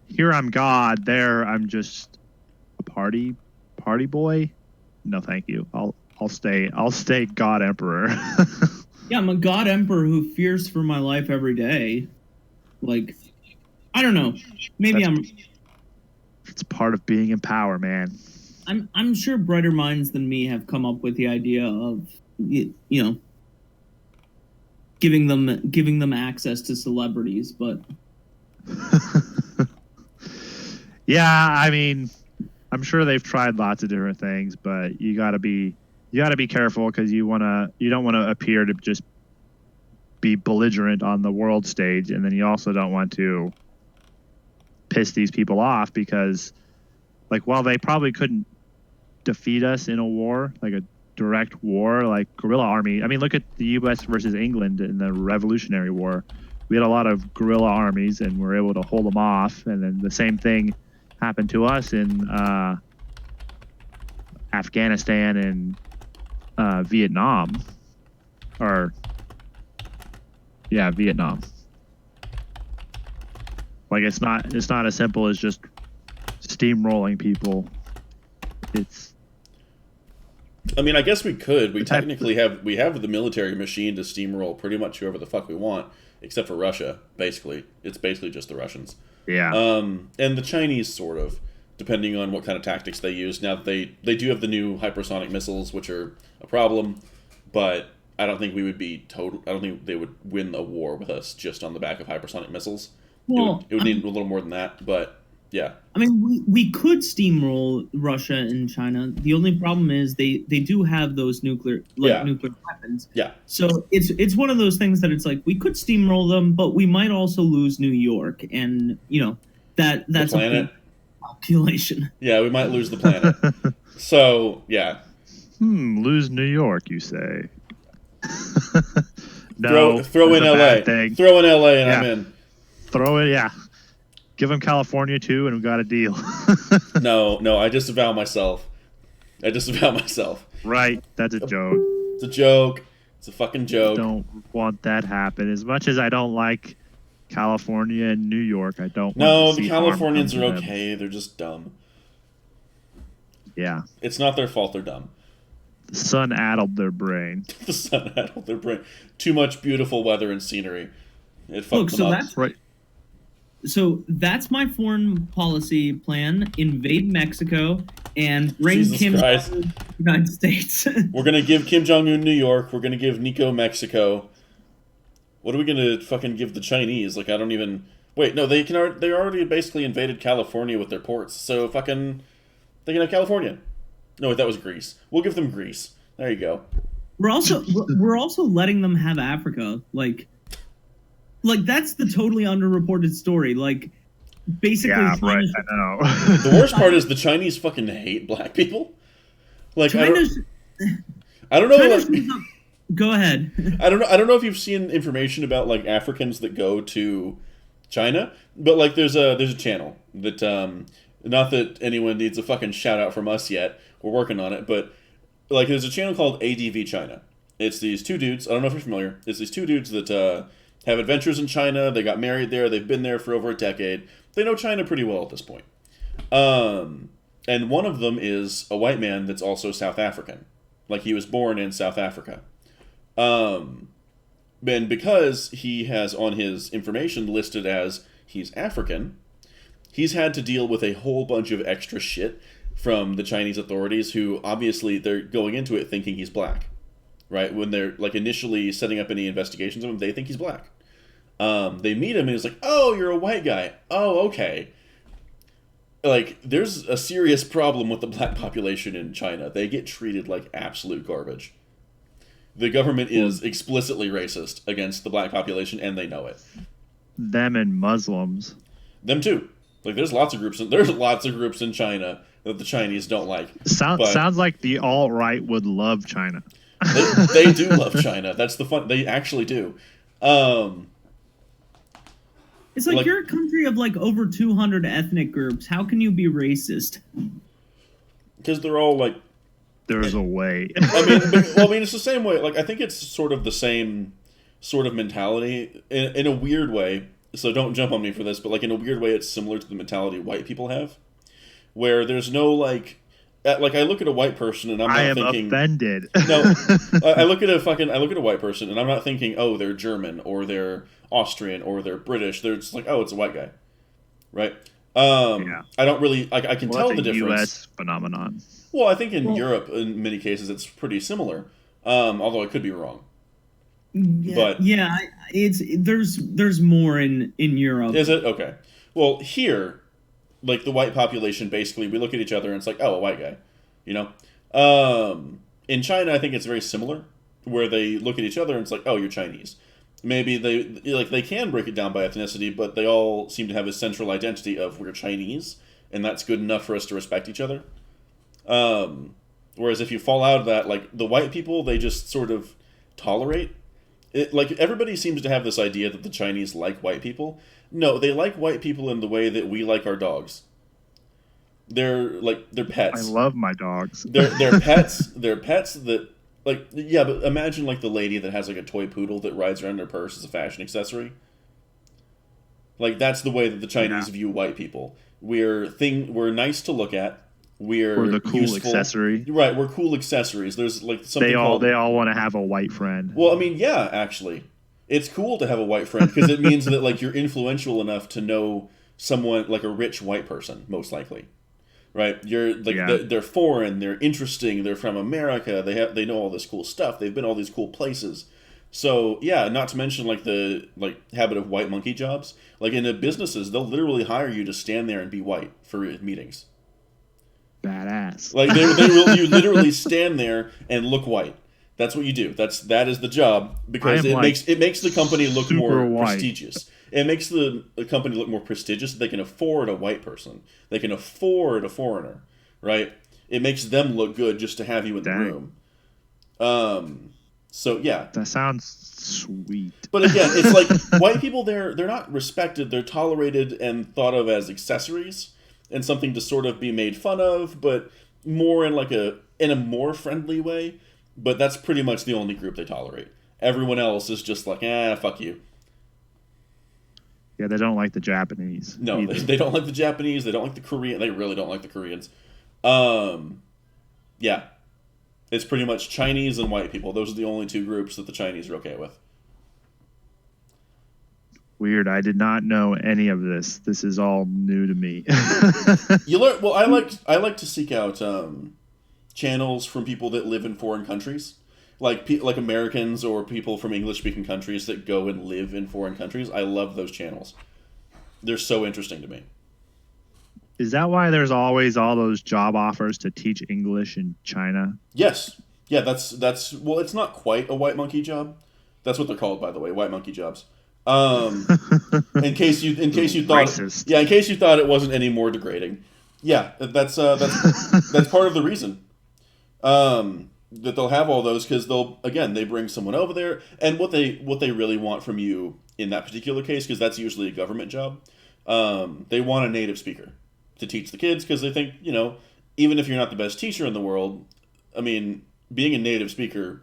[SPEAKER 2] here I'm God, there I'm just a party boy. No, thank you. I'll stay God Emperor.
[SPEAKER 4] Yeah, I'm a God Emperor who fears for my life every day. Like, I don't know. Maybe
[SPEAKER 2] It's part of being in power, man.
[SPEAKER 4] I'm sure brighter minds than me have come up with the idea of giving them access to celebrities, but
[SPEAKER 2] yeah, I mean, I'm sure they've tried lots of different things, but you got to be careful because you don't want to appear to just be belligerent on the world stage, and then you also don't want to piss these people off because, like, while they probably couldn't defeat us in a war, like a direct war, like guerrilla army. I mean, look at the U.S. versus England in the Revolutionary War. We had a lot of guerrilla armies, and we were able to hold them off. And then the same thing happened to us in Afghanistan and Vietnam. Vietnam. Like it's not as simple as just steamrolling people.
[SPEAKER 1] I mean, I guess we could. We technically have the military machine to steamroll pretty much whoever the fuck we want, except for Russia. Basically, it's basically just the Russians.
[SPEAKER 2] Yeah.
[SPEAKER 1] And the Chinese, sort of, depending on what kind of tactics they use. Now they do have the new hypersonic missiles, which are a problem, but I don't think we would be total. I don't think they would win a war with us just on the back of hypersonic missiles.
[SPEAKER 4] Well,
[SPEAKER 1] it would need a little more than that, but. Yeah. I
[SPEAKER 4] mean, we could steamroll Russia and China. The only problem is they do have those nuclear weapons.
[SPEAKER 1] Yeah.
[SPEAKER 4] So it's one of those things that it's like we could steamroll them, but we might also lose New York, and that's
[SPEAKER 1] the planet
[SPEAKER 4] a calculation.
[SPEAKER 1] Yeah, we might lose the planet. So yeah.
[SPEAKER 2] Lose New York, you say? No.
[SPEAKER 1] Throw in LA. Throw in LA, and I'm in.
[SPEAKER 2] Throw it, yeah. Give them California too, and we've got a deal.
[SPEAKER 1] No, I disavow myself.
[SPEAKER 2] Right, that's a joke.
[SPEAKER 1] It's a joke. It's a fucking joke.
[SPEAKER 2] Don't want that to happen. As much as I don't like California and New York, I don't.
[SPEAKER 1] No, the Californians are okay. They're just dumb.
[SPEAKER 2] Yeah.
[SPEAKER 1] It's not their fault. They're dumb.
[SPEAKER 2] The sun addled their brain.
[SPEAKER 1] Too much beautiful weather and scenery. It fucked them up.
[SPEAKER 4] That's right. So that's my foreign policy plan: invade Mexico and bring Kim Jong-un to the United States.
[SPEAKER 1] We're gonna give Kim Jong-un New York. We're gonna give Nico Mexico. What are we gonna fucking give the Chinese? Like, I don't even. Wait, no, they already basically invaded California with their ports. So fucking, they can have California. No, wait, that was Greece. We'll give them Greece. There you go.
[SPEAKER 4] We're also letting them have Africa. Like that's the totally underreported story. Like, basically,
[SPEAKER 2] yeah, right. I know.
[SPEAKER 1] The worst part is the Chinese fucking hate black people. Like, I don't know.
[SPEAKER 4] Go ahead.
[SPEAKER 1] I don't know if you've seen information about like Africans that go to China, but like there's a channel that not that anyone needs a fucking shout out from us yet. We're working on it, but like there's a channel called ADV China, It's these two dudes. I don't know if you're familiar. It's these two dudes that have adventures in China. They got married there. They've been there for over a decade. They know China pretty well at this point. And one of them is a white man that's also South African. Like, he was born in South Africa. And because he has on his information listed as he's African, he's had to deal with a whole bunch of extra shit from the Chinese authorities, who obviously they're going into it thinking he's black, right? When they're like initially setting up any investigations of him, they think he's black. They meet him and he's like, "Oh, you're a white guy. Oh, okay." Like, there's a serious problem with the black population in China. They get treated like absolute garbage. The government is explicitly racist against the black population, and they know it.
[SPEAKER 2] Them and Muslims.
[SPEAKER 1] Them too. Like, there's lots of groups in China that the Chinese don't like.
[SPEAKER 2] Sounds like the alt-right would love China.
[SPEAKER 1] They do love China. That's the fun. They actually do.
[SPEAKER 4] It's like you're a country of like over 200 ethnic groups. How can you be racist?
[SPEAKER 1] Because they're all like...
[SPEAKER 2] There's a way.
[SPEAKER 1] I mean, it's the same way. Like, I think it's sort of the same sort of mentality in a weird way. So don't jump on me for this, but like in a weird way, it's similar to the mentality white people have, where there's no like I look at a white person and I'm not thinking
[SPEAKER 2] offended.
[SPEAKER 1] No, I look at a white person and I'm not thinking, oh, they're German or they're Austrian or they're British. They're just like, oh, it's a white guy, right? I don't really I can tell the difference.
[SPEAKER 2] U.S. phenomenon.
[SPEAKER 1] Well, I think in Europe, in many cases, it's pretty similar. Although I could be wrong.
[SPEAKER 4] Yeah, it's there's more in Europe.
[SPEAKER 1] Is it? Okay. Well, here, like the white population, basically, we look at each other and it's like, oh, a white guy, you know. In China, I think it's very similar, where they look at each other and it's like, oh, you're Chinese. Maybe they can break it down by ethnicity, but they all seem to have a central identity of we're Chinese, and that's good enough for us to respect each other. Whereas if you fall out of that, like the white people, they just sort of tolerate it. Like, everybody seems to have this idea that the Chinese like white people. No, they like white people in the way that we like our dogs. They're pets.
[SPEAKER 2] I love my dogs.
[SPEAKER 1] They're pets. They're pets that, like, yeah, but imagine like the lady that has like a toy poodle that rides around in her purse as a fashion accessory. Like, that's the way that the Chinese view white people. We're nice to look at. We're
[SPEAKER 2] the cool
[SPEAKER 1] useful.
[SPEAKER 2] accessory.
[SPEAKER 1] Right, we're cool accessories. There's like something
[SPEAKER 2] they all want to have a white friend.
[SPEAKER 1] Well, I mean, yeah, actually. It's cool to have a white friend because it means that like you're influential enough to know someone, like a rich white person, most likely. Right? You're like they're foreign, they're interesting, they're from America, they know all this cool stuff, they've been all these cool places. So, yeah, not to mention like the habit of white monkey jobs. Like in the businesses, they'll literally hire you to stand there and be white for meetings.
[SPEAKER 2] Badass.
[SPEAKER 1] Like you literally stand there and look white. That's what you do. That is the job, because it makes the company look more prestigious. It makes the company look more prestigious. They can afford a white person. They can afford a foreigner, right? It makes them look good just to have you in the room. So yeah,
[SPEAKER 2] that sounds sweet.
[SPEAKER 1] But again, it's like white people. They're not respected. They're tolerated and thought of as accessories and something to sort of be made fun of, but more in a more friendly way. But that's pretty much the only group they tolerate. Everyone else is just like, fuck you.
[SPEAKER 2] Yeah, they don't like the Japanese.
[SPEAKER 1] No, they don't like the Japanese. They don't like the Korean. They really don't like the Koreans. Yeah. It's pretty much Chinese and white people. Those are the only two groups that the Chinese are okay with.
[SPEAKER 2] Weird. I did not know any of this. This is all new to me.
[SPEAKER 1] You learn. Well, I like to seek out channels from people that live in foreign countries, like Americans or people from English-speaking countries that go and live in foreign countries. I love those channels. They're so interesting to me.
[SPEAKER 2] Is that why there's always all those job offers to teach English in China?
[SPEAKER 1] Yes. Yeah, that's well, it's not quite a white monkey job. That's what they're called, by the way, white monkey jobs. In case you thought
[SPEAKER 2] Racist.
[SPEAKER 1] in case you thought it wasn't any more degrading. Yeah, that's part of the reason. That they'll have all those, because they bring someone over there, and what they really want from you in that particular case, because that's usually a government job, they want a native speaker to teach the kids, because they think, even if you're not the best teacher in the world, I mean, being a native speaker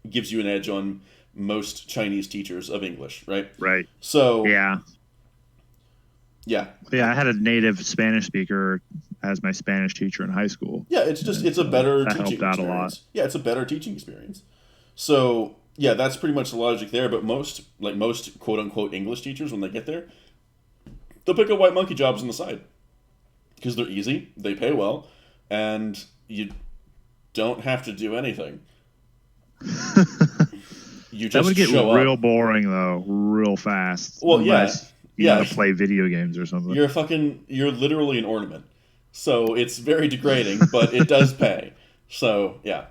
[SPEAKER 1] gives you an edge on most Chinese teachers of English, right?
[SPEAKER 2] Right.
[SPEAKER 1] So
[SPEAKER 2] Yeah.
[SPEAKER 1] yeah,
[SPEAKER 2] I had a native Spanish speaker as my Spanish teacher in high school.
[SPEAKER 1] yeah, it's a better
[SPEAKER 2] that
[SPEAKER 1] teaching
[SPEAKER 2] helped out a lot.
[SPEAKER 1] experience. Yeah, it's a better teaching experience. So yeah, that's pretty much the logic there. But most quote unquote English teachers, when they get there, they'll pick up white monkey jobs on the side because they're easy, they pay well, and you don't have to do anything. You just
[SPEAKER 2] That would get
[SPEAKER 1] show
[SPEAKER 2] real
[SPEAKER 1] up.
[SPEAKER 2] boring though, real fast.
[SPEAKER 1] Well,
[SPEAKER 2] unless you
[SPEAKER 1] yeah.
[SPEAKER 2] know, play video games or something.
[SPEAKER 1] You're literally an ornament. So it's very degrading, but it does pay. So yeah.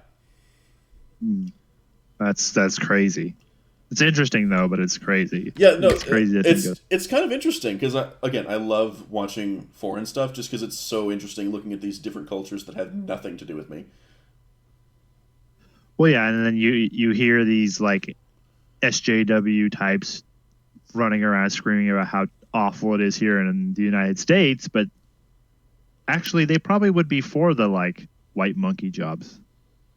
[SPEAKER 2] That's crazy. It's interesting though, but it's crazy.
[SPEAKER 1] Yeah, no,
[SPEAKER 2] it's crazy.
[SPEAKER 1] It's kind of interesting because I love watching foreign stuff just because it's so interesting looking at these different cultures that have nothing to do with me.
[SPEAKER 2] Well, yeah, and then you hear these like SJW types running around screaming about how awful it is here in the United States, but actually they probably would be for the like white monkey jobs.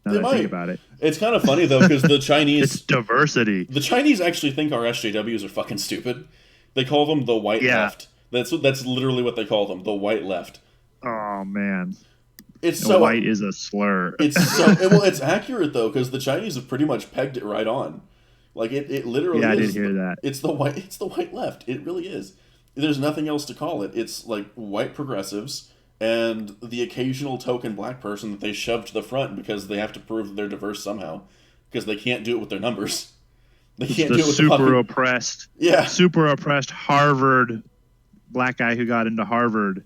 [SPEAKER 2] Now that I think about it.
[SPEAKER 1] It's kind of funny though because the Chinese
[SPEAKER 2] it's diversity.
[SPEAKER 1] The Chinese actually think our SJWs are fucking stupid. They call them the white left. That's literally what they call them, the white left.
[SPEAKER 2] Oh man.
[SPEAKER 1] It's
[SPEAKER 2] so white is a slur.
[SPEAKER 1] It's accurate though because the Chinese have pretty much pegged it right on. Like it literally.
[SPEAKER 2] Yeah,
[SPEAKER 1] is
[SPEAKER 2] I did hear that.
[SPEAKER 1] It's the white left. It really is. There's nothing else to call it. It's like white progressives and the occasional token black person that they shove to the front because they have to prove that they're diverse somehow because they can't do it with their numbers. They can't do it with
[SPEAKER 2] super oppressed.
[SPEAKER 1] Yeah,
[SPEAKER 2] super oppressed Harvard black guy who got into Harvard.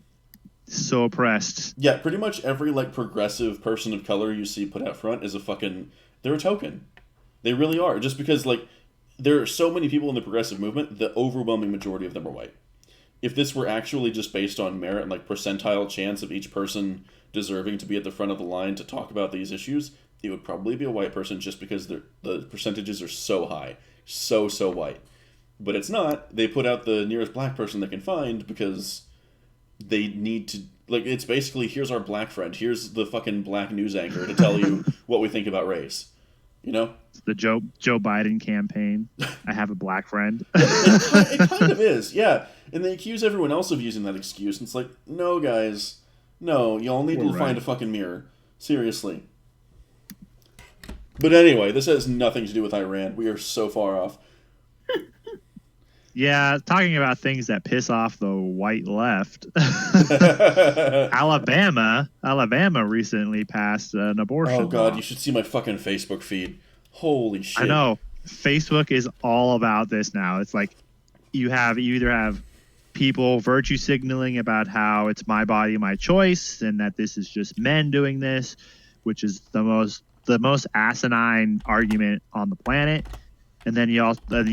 [SPEAKER 2] So oppressed.
[SPEAKER 1] Yeah, pretty much every like progressive person of color you see put out front is they're a token. They really are. Just because like there are so many people in the progressive movement, the overwhelming majority of them are white. If this were actually just based on merit and like percentile chance of each person deserving to be at the front of the line to talk about these issues, it would probably be a white person just because the percentages are so high. So white. But it's not. They put out the nearest black person they can find because they need to, like, it's basically, here's our black friend, here's the fucking black news anchor to tell you what we think about race, you know?
[SPEAKER 2] The Joe Biden campaign. I have a black friend.
[SPEAKER 1] It kind of is, yeah. And they accuse everyone else of using that excuse, and it's like, no, guys, no, you all need to find a fucking mirror. Seriously. But anyway, this has nothing to do with Iran. We are so far off.
[SPEAKER 2] Yeah, talking about things that piss off the white left. Alabama recently passed an abortion
[SPEAKER 1] Oh god,
[SPEAKER 2] law.
[SPEAKER 1] you should see my fucking Facebook feed. Holy shit.
[SPEAKER 2] I know. Facebook is all about this now. It's like you either have people virtue signaling about how it's my body, my choice, and that this is just men doing this, which is the most asinine argument on the planet. And then you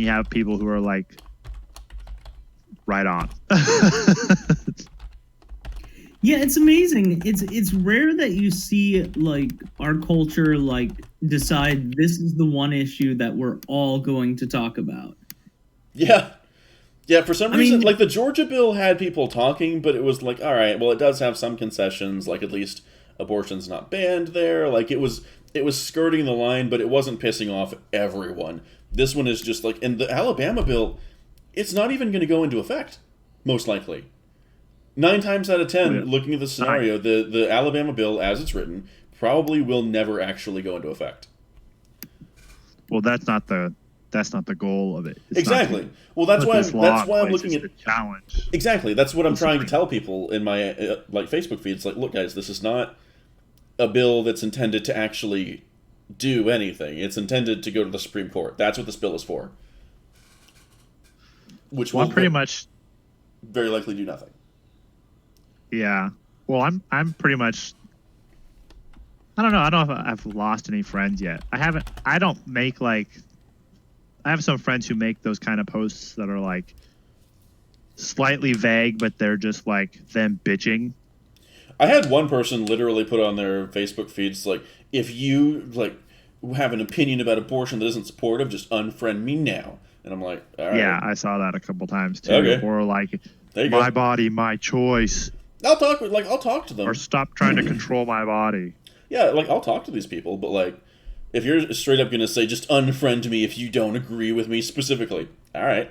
[SPEAKER 2] have people who are like, right on.
[SPEAKER 4] Yeah, it's amazing. It's rare that you see like our culture like decide this is the one issue that we're all going to talk about.
[SPEAKER 1] Yeah. Yeah, for some reason, like the Georgia bill had people talking, but it was like, all right, well, it does have some concessions, like at least abortion's not banned there. Like it was skirting the line, but it wasn't pissing off everyone. This one is just like, and the Alabama bill, it's not even going to go into effect, most likely. 9 times out of 10, looking at the scenario, the Alabama bill, as it's written, probably will never actually go into effect.
[SPEAKER 2] Well, that's not the goal of it. It's
[SPEAKER 1] exactly. Well, that's why I'm looking at
[SPEAKER 2] the challenge.
[SPEAKER 1] Exactly. That's what I'm trying to tell people in my like Facebook feed. It's like, look, guys, this is not a bill that's intended to actually do anything. It's intended to go to the Supreme Court. That's what this bill is for. Which will
[SPEAKER 2] pretty much
[SPEAKER 1] very likely do nothing.
[SPEAKER 2] Yeah. Well, I'm pretty much. I don't know. I don't know if I've lost any friends yet. I don't make like. I have some friends who make those kind of posts that are like slightly vague, but they're just like them bitching.
[SPEAKER 1] I had one person literally put on their Facebook feeds like, if you like have an opinion about abortion that isn't supportive, just unfriend me now. And I'm like, all right.
[SPEAKER 2] Yeah, I saw that a couple times too.
[SPEAKER 1] Okay.
[SPEAKER 2] Or like,
[SPEAKER 1] my
[SPEAKER 2] go. Body, my choice.
[SPEAKER 1] I'll talk to them.
[SPEAKER 2] Or stop trying to control my body.
[SPEAKER 1] Yeah, like I'll talk to these people, but like, If you're straight up gonna say just unfriend me if you don't agree with me specifically, all right.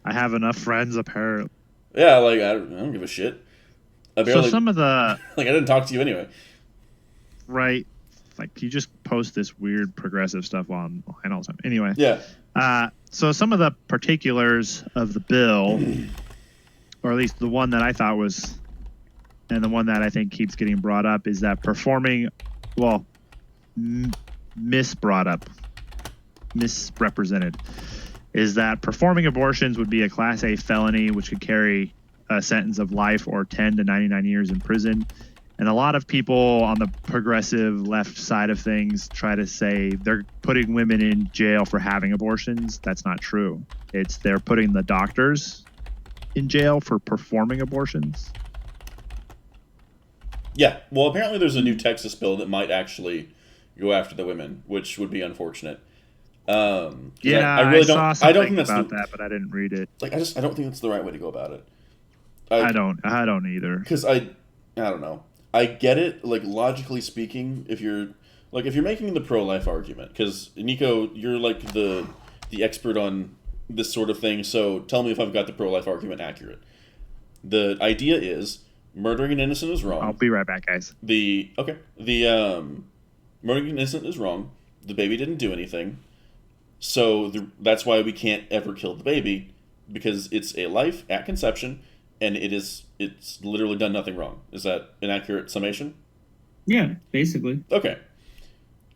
[SPEAKER 2] I have enough friends apparently.
[SPEAKER 1] Yeah, like I don't give a shit. I
[SPEAKER 2] So
[SPEAKER 1] barely
[SPEAKER 2] some of the
[SPEAKER 1] like I didn't talk to you anyway.
[SPEAKER 2] right, like you just post this weird progressive stuff online all the time. Anyway,
[SPEAKER 1] Yeah.
[SPEAKER 2] so some of the particulars of the bill, or at least the one that I thought was, and the one that I think keeps getting brought up, is that misrepresented, is that performing abortions would be a Class A felony, which could carry a sentence of life or 10 to 99 years in prison. And a lot of people on the progressive left side of things try to say they're putting women in jail for having abortions. That's not true. They're putting the doctors in jail for performing abortions.
[SPEAKER 1] Yeah. Well, apparently there's a new Texas bill that might actually go after the women, which would be unfortunate.
[SPEAKER 2] Yeah,
[SPEAKER 1] I really
[SPEAKER 2] saw
[SPEAKER 1] don't.
[SPEAKER 2] something
[SPEAKER 1] I don't think that's
[SPEAKER 2] about that, but I didn't read it.
[SPEAKER 1] like. I don't think that's the right way to go about it.
[SPEAKER 2] I don't either.
[SPEAKER 1] Because I don't know. I get it. Like logically speaking, if you're making the pro-life argument, because Nico, you're like the expert on this sort of thing. So tell me if I've got the pro-life argument accurate. The idea is murdering an innocent is wrong.
[SPEAKER 2] I'll be right back, guys.
[SPEAKER 1] The murdering an innocent is wrong. The baby didn't do anything, so that's why we can't ever kill the baby, because it's a life at conception, and it's literally done nothing wrong. Is that an accurate summation?
[SPEAKER 4] Yeah, basically.
[SPEAKER 1] Okay.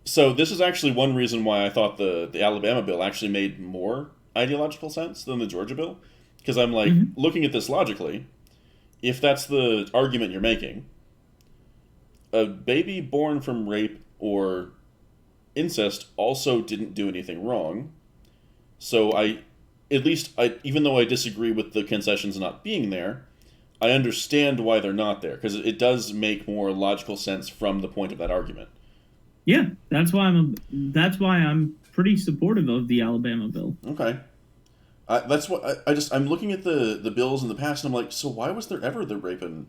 [SPEAKER 1] So this is actually one reason why I thought the Alabama bill actually made more ideological sense than the Georgia bill, because I'm like looking at this logically. If that's the argument you're making, a baby born from rape or incest also didn't do anything wrong. So even though I disagree with the concessions not being there, I understand why they're not there, because it does make more logical sense from the point of that argument.
[SPEAKER 4] Yeah, that's why I'm pretty supportive of the Alabama bill.
[SPEAKER 1] Okay. That's what I'm looking at the bills in the past, and I'm like, so why was there ever the rape and...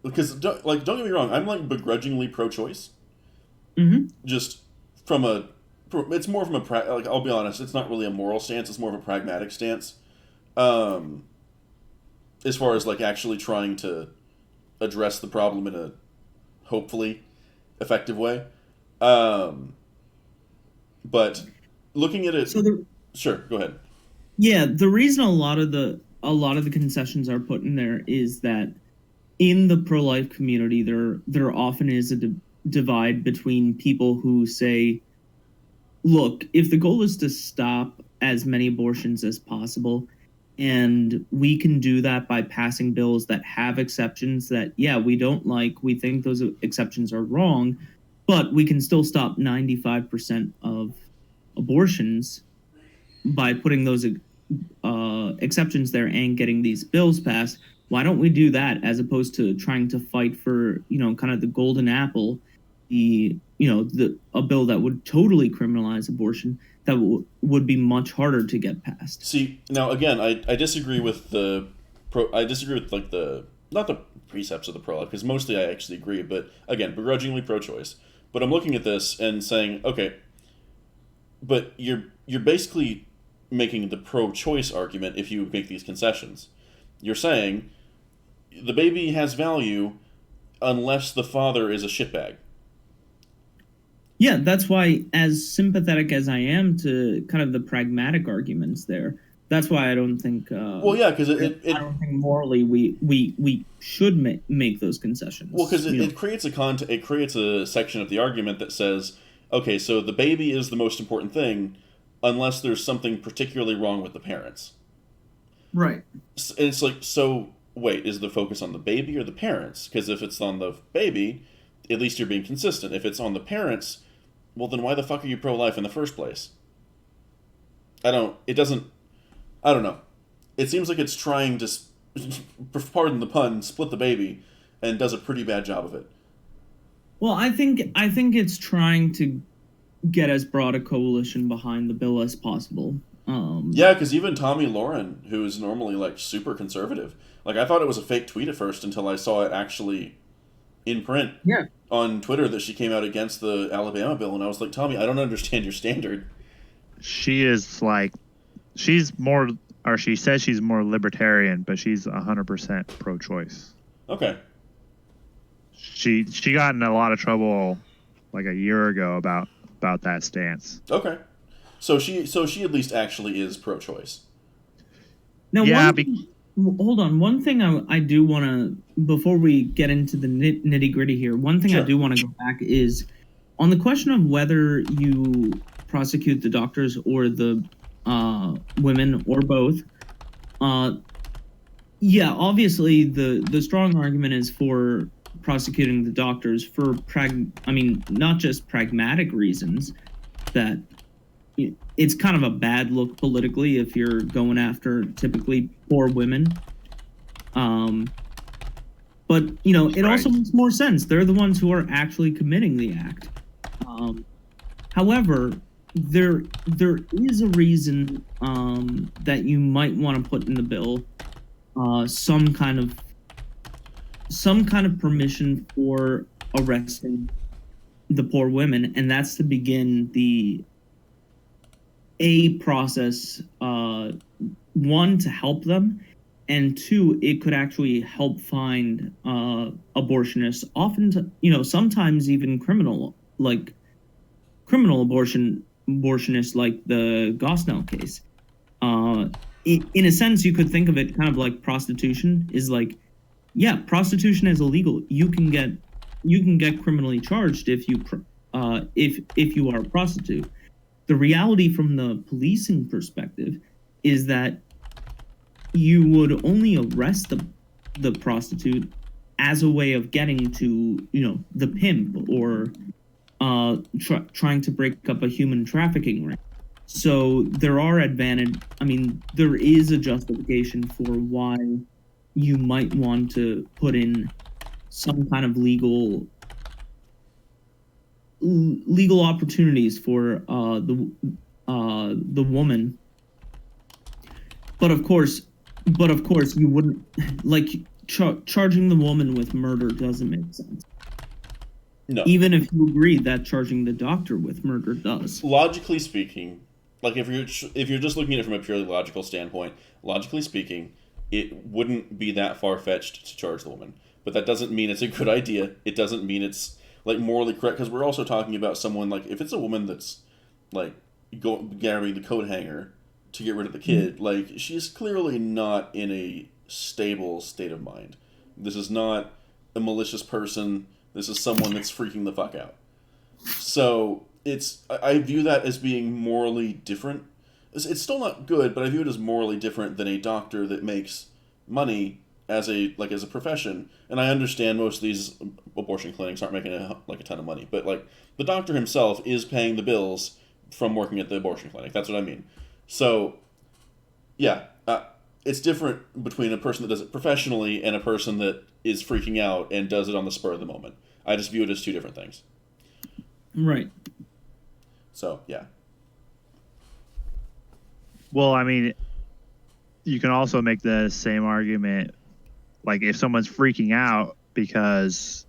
[SPEAKER 1] Because, don't get me wrong, I'm like begrudgingly pro-choice.
[SPEAKER 4] Mm-hmm.
[SPEAKER 1] Just it's more from I'll be honest, it's not really a moral stance, it's more of a pragmatic stance. As far as like actually trying to address the problem in a hopefully effective way. But looking at it, sure, go ahead.
[SPEAKER 4] Yeah, the reason a lot of the concessions are put in there is that in the pro-life community, there often is a divide between people who say, look, if the goal is to stop as many abortions as possible, and we can do that by passing bills that have exceptions that, yeah, we don't like, we think those exceptions are wrong, but we can still stop 95% of abortions by putting those exceptions there and getting these bills passed. Why don't we do that as opposed to trying to fight for, kind of the golden apple, a bill that would totally criminalize abortion that would be much harder to get passed.
[SPEAKER 1] See, now again, I disagree with I disagree with like not the precepts of the pro-life, because mostly I actually agree, but again, begrudgingly pro-choice. But I'm looking at this and saying, okay, but you're basically making the pro-choice argument if you make these concessions. You're saying the baby has value unless the father is a shitbag.
[SPEAKER 4] Yeah, that's why, as sympathetic as I am to kind of the pragmatic arguments there, that's why I don't think.
[SPEAKER 1] Well, yeah, because
[SPEAKER 4] I don't think morally we should make those concessions.
[SPEAKER 1] Well, because it creates it creates a section of the argument that says, okay, so the baby is the most important thing, unless there's something particularly wrong with the parents.
[SPEAKER 4] Right.
[SPEAKER 1] It's like, so wait, is the focus on the baby or the parents? Because if it's on the baby, at least you're being consistent. If it's on the parents, well, then why the fuck are you pro-life in the first place? I don't know. It seems like it's trying to, pardon the pun, split the baby, and does a pretty bad job of it.
[SPEAKER 4] Well, I think it's trying to get as broad a coalition behind the bill as possible.
[SPEAKER 1] Yeah, because even Tommy Lauren, who is normally like super conservative, like I thought it was a fake tweet at first until I saw it actually in print
[SPEAKER 4] Yeah.
[SPEAKER 1] on Twitter that she came out against the Alabama bill, and I was like, Tommy, I don't understand your standard.
[SPEAKER 2] She is like, she's more, or she says she's more libertarian, but she's 100% pro-choice.
[SPEAKER 1] Okay.
[SPEAKER 2] She got in a lot of trouble like a year ago about that stance.
[SPEAKER 1] Okay. So she at least actually is pro-choice.
[SPEAKER 4] Now,
[SPEAKER 2] Yeah,
[SPEAKER 4] hold on. One thing I do want to, before we get into the nitty gritty here, one thing
[SPEAKER 1] Sure.
[SPEAKER 4] I do want to go back is on the question of whether you prosecute the doctors or the women or both. Yeah, obviously the strong argument is for prosecuting the doctors for not just pragmatic reasons, that it's kind of a bad look politically if you're going after typically poor women. But it also makes more sense. They're the ones who are actually committing the act. However, there is a reason that you might want to put in the bill some kind of permission for arresting the poor women, and that's to begin a process, one, to help them, and two, it could actually help find abortionists, sometimes even criminal abortionists, like the Gosnell case. In a sense, you could think of it kind of like prostitution is like, yeah, prostitution is illegal. You can get criminally charged if you are a prostitute. The reality from the policing perspective is that you would only arrest the prostitute as a way of getting to the pimp or trying to break up a human trafficking ring. So there is a justification for why you might want to put in some kind of legal opportunities for the woman. But of course you wouldn't like charging the woman with murder doesn't make sense.
[SPEAKER 1] No.
[SPEAKER 4] Even if you agree that charging the doctor with murder does.
[SPEAKER 1] Logically speaking, like if you're just looking at it from a purely logical standpoint, logically speaking, it wouldn't be that far-fetched to charge the woman. But that doesn't mean it's a good idea. It doesn't mean it's like morally correct, because we're also talking about someone like, if it's a woman that's like grabbing the coat hanger to get rid of the kid, like she's clearly not in a stable state of mind. This is not a malicious person. This is someone that's freaking the fuck out. So I view that as being morally different. It's still not good, but I view it as morally different than a doctor that makes money as a profession. And I understand most of these abortion clinics aren't making a ton of money, but like the doctor himself is paying the bills from working at the abortion clinic. That's what I mean. So yeah, it's different between a person that does it professionally and a person that is freaking out and does it on the spur of the moment. I just view it as two different things.
[SPEAKER 4] Right.
[SPEAKER 1] So yeah.
[SPEAKER 2] Well, I mean, you can also make the same argument, like if someone's freaking out because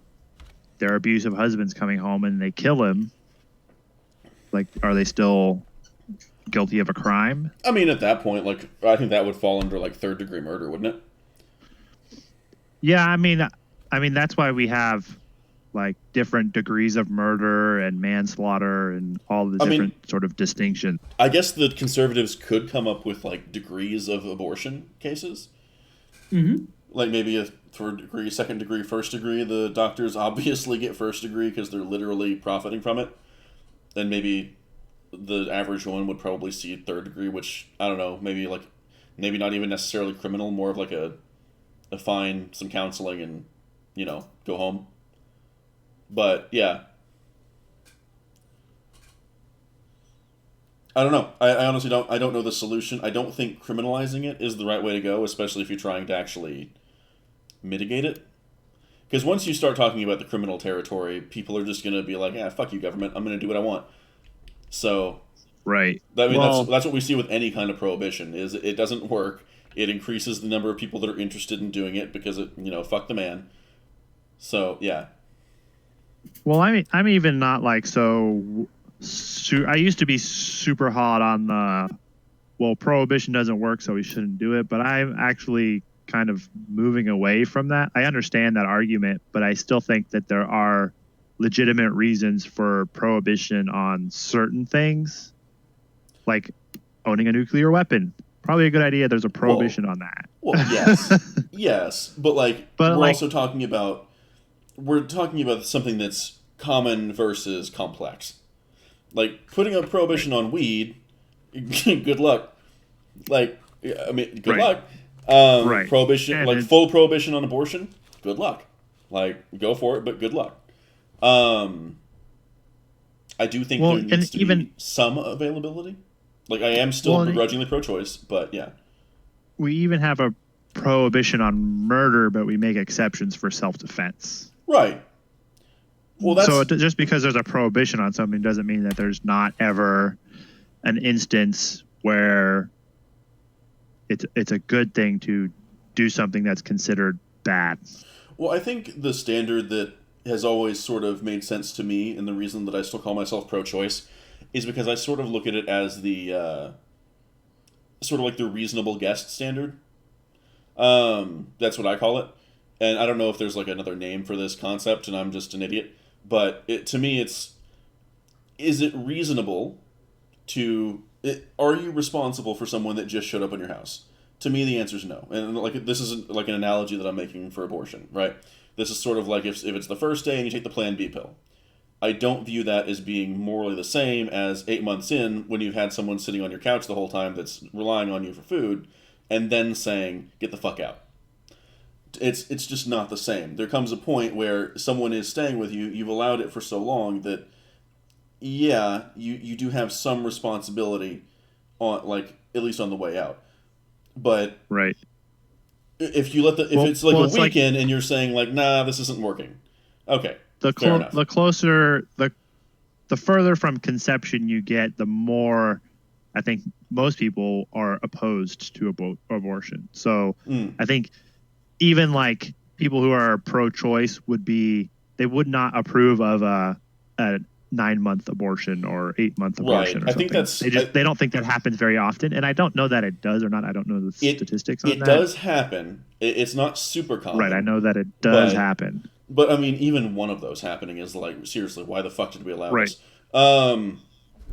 [SPEAKER 2] their abusive husband's coming home and they kill him, like, are they still guilty of a crime?
[SPEAKER 1] I mean, at that point, like, I think that would fall under like third-degree murder, wouldn't it?
[SPEAKER 2] Yeah, I mean, that's why we have like different degrees of murder and manslaughter and all the different sort of distinctions.
[SPEAKER 1] I guess the conservatives could come up with like degrees of abortion cases.
[SPEAKER 4] Mm-hmm.
[SPEAKER 1] Like maybe a third degree, second degree, first degree. The doctors obviously get first degree because they're literally profiting from it. And maybe the average woman would probably see third degree, which, I don't know, maybe not even necessarily criminal, more of like a fine, some counseling, and, go home. But, yeah. I don't know. I honestly don't. I don't know the solution. I don't think criminalizing it is the right way to go, especially if you're trying to actually mitigate it. Because once you start talking about the criminal territory, people are just going to be like, "Yeah, fuck you, government. I'm going to do what I want." So,
[SPEAKER 2] right.
[SPEAKER 1] I mean, that's what we see with any kind of prohibition. Is it doesn't work. It increases the number of people that are interested in doing it because it, fuck the man. So yeah.
[SPEAKER 2] Well, I'm even not like so. I used to be super hot on the well, prohibition doesn't work, so we shouldn't do it. But I'm actually kind of moving away from that. I understand that argument, but I still think that there are legitimate reasons for prohibition on certain things, like owning a nuclear weapon. Probably a good idea. There's a
[SPEAKER 1] Well,
[SPEAKER 2] prohibition on that.
[SPEAKER 1] well, yes, yes, but like
[SPEAKER 2] But
[SPEAKER 1] we're
[SPEAKER 2] like,
[SPEAKER 1] also talking about something that's common versus complex. Like putting a prohibition on weed, good luck. Like, I mean, good
[SPEAKER 2] right,
[SPEAKER 1] luck.
[SPEAKER 2] right,
[SPEAKER 1] Prohibition,
[SPEAKER 2] and
[SPEAKER 1] like full prohibition on abortion, good luck. Like, go for it, but good luck. Um, I do think there
[SPEAKER 2] and
[SPEAKER 1] needs to
[SPEAKER 2] even
[SPEAKER 1] be some availability. Like, I am still
[SPEAKER 2] well,
[SPEAKER 1] begrudgingly pro-choice, but yeah,
[SPEAKER 2] we even have a prohibition on murder, but we make exceptions for self-defense.
[SPEAKER 1] right. Well,
[SPEAKER 2] So
[SPEAKER 1] that's
[SPEAKER 2] just because there's a prohibition on something doesn't mean that there's not ever an instance where it's a good thing to do something that's considered bad.
[SPEAKER 1] well. I think the standard that has always sort of made sense to me, and the reason that I still call myself pro-choice, is because I sort of look at it as the sort of like the reasonable guest standard. That's what I call it. And I don't know if there's like another name for this concept, and I'm just an idiot. But to me, it's is it reasonable are you responsible for someone that just showed up on your house? To me, the answer is no. And like this isn't like an analogy that I'm making for abortion, right? This is sort of like if it's the first day and you take the Plan B pill. I don't view that as being morally the same as 8 months in when you've had someone sitting on your couch the whole time that's relying on you for food, and then saying get the fuck out. It's just not the same. There comes a point where someone is staying with you. You've allowed it for so long that yeah, you do have some responsibility on like at least on the way out. But
[SPEAKER 2] Right.
[SPEAKER 1] if it's like a
[SPEAKER 2] It's like
[SPEAKER 1] weekend and you're saying like nah this isn't working, okay, fair enough.
[SPEAKER 2] the closer the further from conception you get, the more I think most people are opposed to abortion. So
[SPEAKER 1] Mm,
[SPEAKER 2] I think even like people who are pro-choice they would not approve of a 9-month abortion or 8-month
[SPEAKER 1] right.
[SPEAKER 2] abortion or
[SPEAKER 1] I think
[SPEAKER 2] something.
[SPEAKER 1] that's I,
[SPEAKER 2] They don't think that happens very often, and I don't know that it does or not. I don't know the
[SPEAKER 1] it.
[SPEAKER 2] statistics on
[SPEAKER 1] It
[SPEAKER 2] that.
[SPEAKER 1] does happen. It's not super
[SPEAKER 2] Right, I
[SPEAKER 1] common,
[SPEAKER 2] know that it does
[SPEAKER 1] but
[SPEAKER 2] happen.
[SPEAKER 1] I mean even one of those happening is like seriously why the fuck did we allow
[SPEAKER 2] Right.
[SPEAKER 1] this? Um,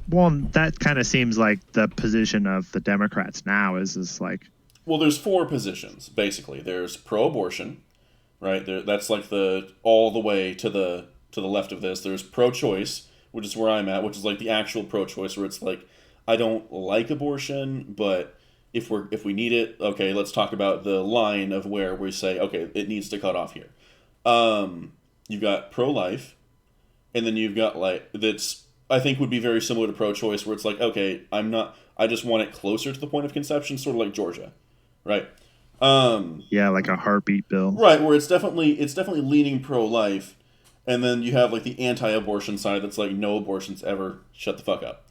[SPEAKER 2] Well, that kind of seems like the position of the Democrats now is like
[SPEAKER 1] well, there's four positions basically. There's pro-abortion, right? That's like the all the way to the left of this. There's pro-choice, which is where I'm at, which is like the actual pro-choice, where it's like I don't like abortion, but if we need it, okay, let's talk about the line of where we say okay, it needs to cut off here. You've got pro-life, and then you've got like that's I think would be very similar to pro-choice, where it's like okay, I just want it closer to the point of conception, sort of like Georgia, right? Um,
[SPEAKER 2] yeah, like a heartbeat bill.
[SPEAKER 1] Right, where it's definitely leaning pro life, and then you have like the anti-abortion side that's like no abortions ever. Shut the fuck up.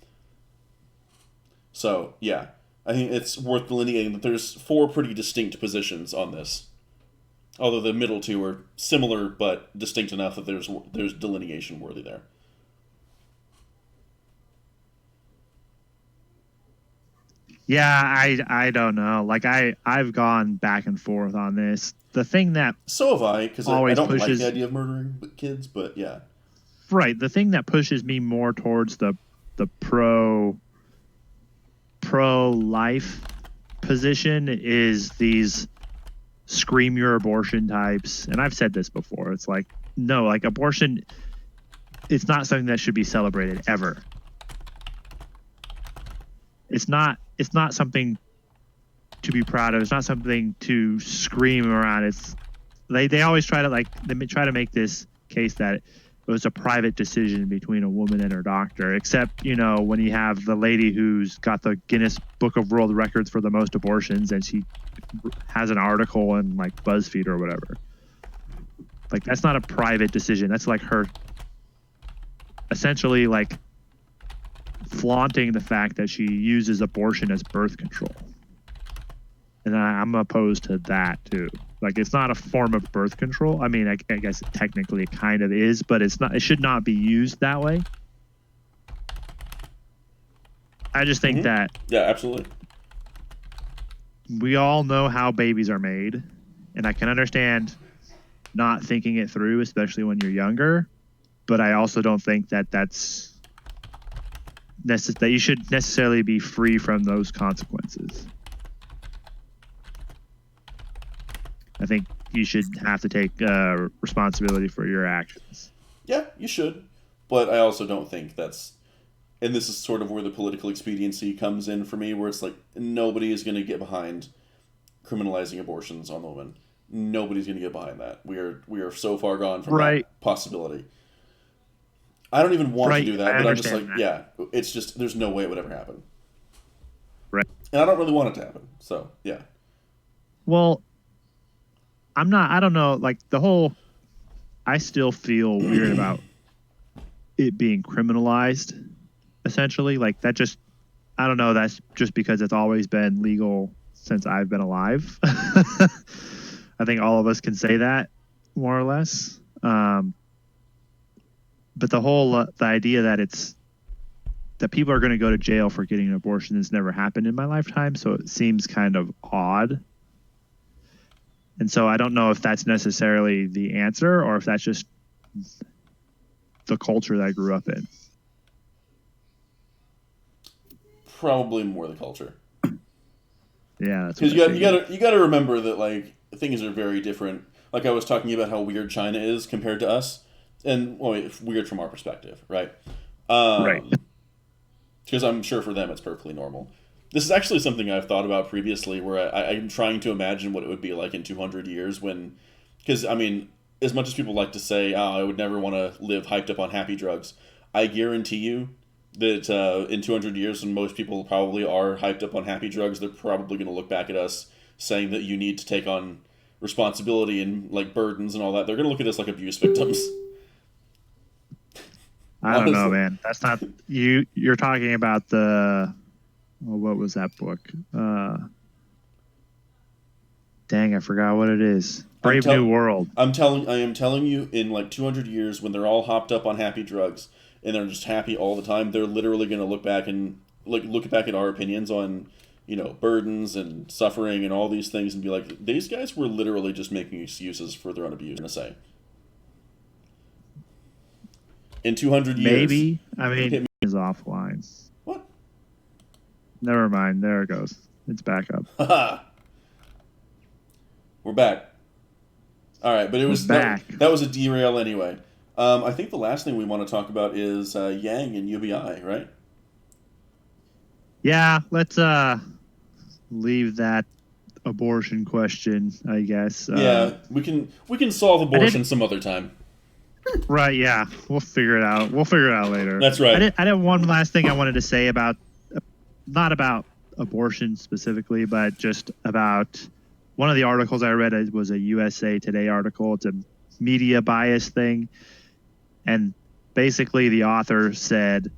[SPEAKER 1] So yeah, I think it's worth delineating that there's four pretty distinct positions on this. Although the middle two are similar but distinct enough that there's delineation worthy there.
[SPEAKER 2] Yeah, I don't know. Like I've gone back and forth on this. The thing that
[SPEAKER 1] So have I, because I
[SPEAKER 2] always
[SPEAKER 1] don't like the
[SPEAKER 2] pushes
[SPEAKER 1] idea of murdering kids, but yeah.
[SPEAKER 2] right, the thing that pushes me more towards the pro life position is these scream your abortion types. And I've said this before. It's like no, like abortion it's not something that should be celebrated ever. It's not something to be proud of. It's not something to scream around. It's they always try to try to make this case that it was a private decision between a woman and her doctor. Except when you have the lady who's got the Guinness Book of World Records for the most abortions, and she has an article in like BuzzFeed or whatever. Like that's not a private decision. That's like her essentially like flaunting the fact that she uses abortion as birth control. and I'm opposed to that too. Like, it's not a form of birth control. I mean, I guess technically it kind of is, but it's not. It should not be used that way. I just think that
[SPEAKER 1] Yeah, absolutely.
[SPEAKER 2] we all know how babies are made, and I can understand not thinking it through, especially when you're younger. But I also don't think that that you should necessarily be free from those consequences. I think you should have to take responsibility for your actions.
[SPEAKER 1] Yeah, you should. But I also don't think that's... And this is sort of where the political expediency comes in for me, where it's like, nobody is going to get behind criminalizing abortions on the woman. Nobody's going to get behind that. We are so far gone from that possibility. I don't even want to do that, but I'm just like, yeah, it's just, there's no way it would ever happen.
[SPEAKER 2] Right.
[SPEAKER 1] And I don't really want it to happen, so, yeah.
[SPEAKER 2] Well, I don't know, like, I still feel weird about it being criminalized, essentially. Like, that just, I don't know, that's just because it's always been legal since I've been alive. I think all of us can say that, more or less. But the idea that that people are going to go to jail for getting an abortion has never happened in my lifetime, so it seems kind of odd. And so I don't know if that's necessarily the answer or if that's just the culture that I grew up in.
[SPEAKER 1] Probably more the culture.
[SPEAKER 2] Yeah, that's
[SPEAKER 1] because you gotta remember that, like, things are very different. Like, I was talking about how weird China is compared to us, and weird from our perspective, right?
[SPEAKER 2] Right.
[SPEAKER 1] Because I'm sure for them it's perfectly normal. This is actually something I've thought about previously, where I'm trying to imagine what it would be like in 200 years when... Because, I mean, as much as people like to say, I would never want to live hyped up on happy drugs, I guarantee you that in 200 years, when most people probably are hyped up on happy drugs, they're probably going to look back at us saying that you need to take on responsibility and, like, burdens and all that. They're going to look at us like abuse victims.
[SPEAKER 2] I don't know, man. That's not... You're talking about the... Well, what was that book? Dang, I forgot what it is. Brave New World.
[SPEAKER 1] I am telling you, in like 200 years, when they're all hopped up on happy drugs and they're just happy all the time, they're literally going to look back at our opinions on, burdens and suffering and all these things and be like, these guys were literally just making excuses for their own abuse. I'm going to say. In 200 years,
[SPEAKER 2] maybe. I mean, is offline.
[SPEAKER 1] What?
[SPEAKER 2] Never mind. There it goes. It's back up.
[SPEAKER 1] Haha. We're back. All right, but it was
[SPEAKER 2] back.
[SPEAKER 1] That was a derail anyway. I think the last thing we want to talk about is Yang and UBI, right?
[SPEAKER 2] Yeah, let's leave that abortion question, I guess.
[SPEAKER 1] Yeah, we can solve abortion some other time.
[SPEAKER 2] Right, yeah. We'll figure it out. We'll figure it out later.
[SPEAKER 1] That's right.
[SPEAKER 2] I did one last thing I wanted to say about, not about abortion specifically, but just about one of the articles I read was a USA Today article. It's a media bias thing. And basically the author said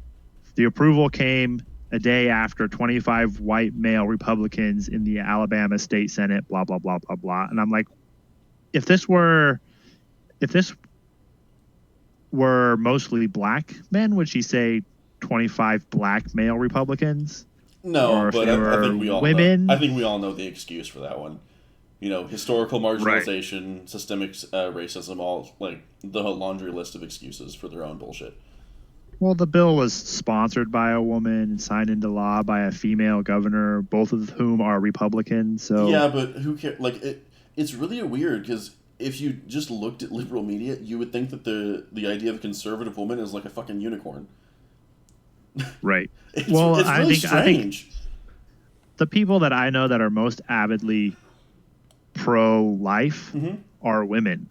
[SPEAKER 2] the approval came a day after 25 white male Republicans in the Alabama State Senate, blah, blah, blah, blah, blah. And I'm like, if this were mostly black men, would she say 25 black male Republicans?
[SPEAKER 1] No, but I think we all
[SPEAKER 2] women.
[SPEAKER 1] I think we all know the excuse for that one. Historical marginalization, right. Systemic racism, all like the laundry list of excuses for their own bullshit.
[SPEAKER 2] Well, the bill was sponsored by a woman and signed into law by a female governor, both of whom are Republicans. So
[SPEAKER 1] yeah, but who cares? Like it's really weird because if you just looked at liberal media, you would think that the idea of a conservative woman is like a fucking unicorn.
[SPEAKER 2] Right.
[SPEAKER 1] It's really strange.
[SPEAKER 2] I think the people that I know that are most avidly pro-life are women.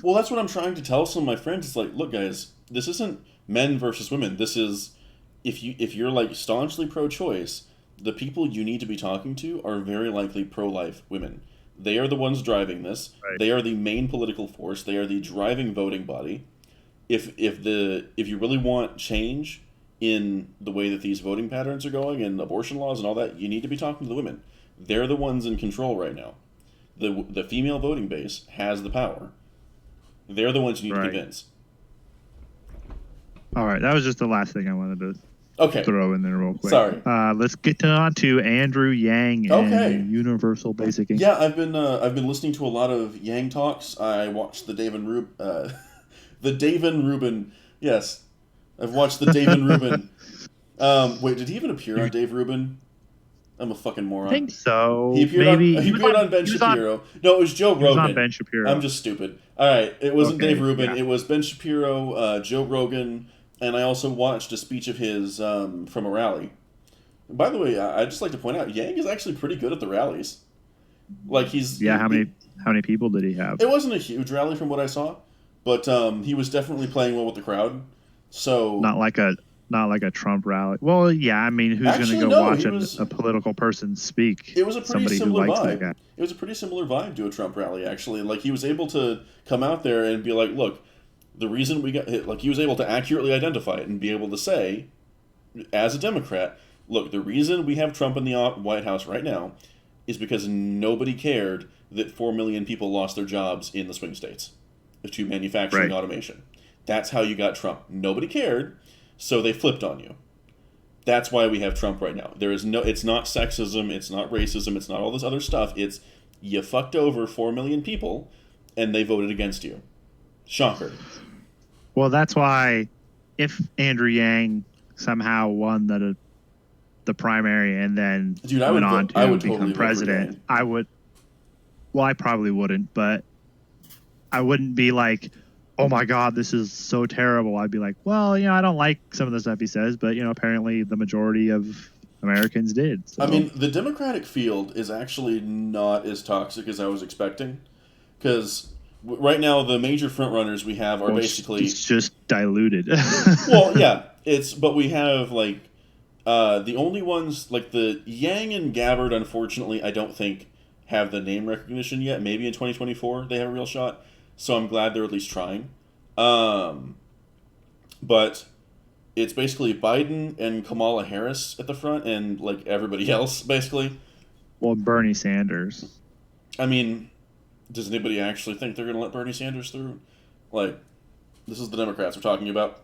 [SPEAKER 1] Well, that's what I'm trying to tell some of my friends. It's like, look, guys, this isn't men versus women. This is if you're like staunchly pro-choice, the people you need to be talking to are very likely pro-life women. They are the ones driving this. Right. They are the main political force. They are the driving voting body. If you really want change in the way that these voting patterns are going and abortion laws and all that, you need to be talking to the women. They're the ones in control right now. The female voting base has the power. They're the ones you need to convince.
[SPEAKER 2] All right, that was just the last thing I wanted to
[SPEAKER 1] Okay.
[SPEAKER 2] throw in there real quick.
[SPEAKER 1] Sorry.
[SPEAKER 2] Let's get on to Andrew Yang and Universal Basic Income.
[SPEAKER 1] Yeah, I've been listening to a lot of Yang talks. I watched the Davin Rubin. Yes, I've watched the Davin Rubin. Wait, did he even appear on Dave Rubin? I'm a fucking moron.
[SPEAKER 2] I think so.
[SPEAKER 1] He appeared on Ben Shapiro. No, it was Joe Rogan.
[SPEAKER 2] He was on Ben Shapiro.
[SPEAKER 1] I'm just stupid. All right, it wasn't Dave Rubin.
[SPEAKER 2] Yeah.
[SPEAKER 1] It was Ben Shapiro, Joe Rogan, and I also watched a speech of his from a rally. By the way, I'd just like to point out, Yang is actually pretty good at the rallies. Like
[SPEAKER 2] how many people did he have?
[SPEAKER 1] It wasn't a huge rally from what I saw, but he was definitely playing well with the crowd. So
[SPEAKER 2] not like a Trump rally. Well, yeah, I mean, who's going to go watch a political person speak?
[SPEAKER 1] It was a pretty similar
[SPEAKER 2] who likes
[SPEAKER 1] vibe.
[SPEAKER 2] That guy.
[SPEAKER 1] It was a pretty similar vibe to a Trump rally, actually. Like, he was able to come out there and be like, look, the reason we got hit, like, he was able to accurately identify it and be able to say, as a Democrat, look, the reason we have Trump in the White House right now is because nobody cared that 4 million people lost their jobs in the swing states to manufacturing automation. That's how you got Trump. Nobody cared, so they flipped on you. That's why we have Trump right now. It's not sexism, it's not racism, it's not all this other stuff. It's you fucked over 4 million people, and they voted against you. Shocker.
[SPEAKER 2] Well, that's why if Andrew Yang somehow won the primary and then went on to become president, I would. Well, I probably wouldn't, but I wouldn't be like, oh my God, this is so terrible. I'd be like, well, I don't like some of the stuff he says, but, apparently the majority of Americans did. So.
[SPEAKER 1] I mean, the Democratic field is actually not as toxic as I was expecting. Because right now, the major frontrunners we have are basically...
[SPEAKER 2] It's just diluted.
[SPEAKER 1] Well, yeah. But we have, like, the only ones, like the Yang and Gabbard, unfortunately, I don't think have the name recognition yet. Maybe in 2024 they have a real shot. So I'm glad they're at least trying. But it's basically Biden and Kamala Harris at the front and, like, everybody else, basically.
[SPEAKER 2] Well, Bernie Sanders.
[SPEAKER 1] I mean, does anybody actually think they're going to let Bernie Sanders through? Like, this is the Democrats we're talking about.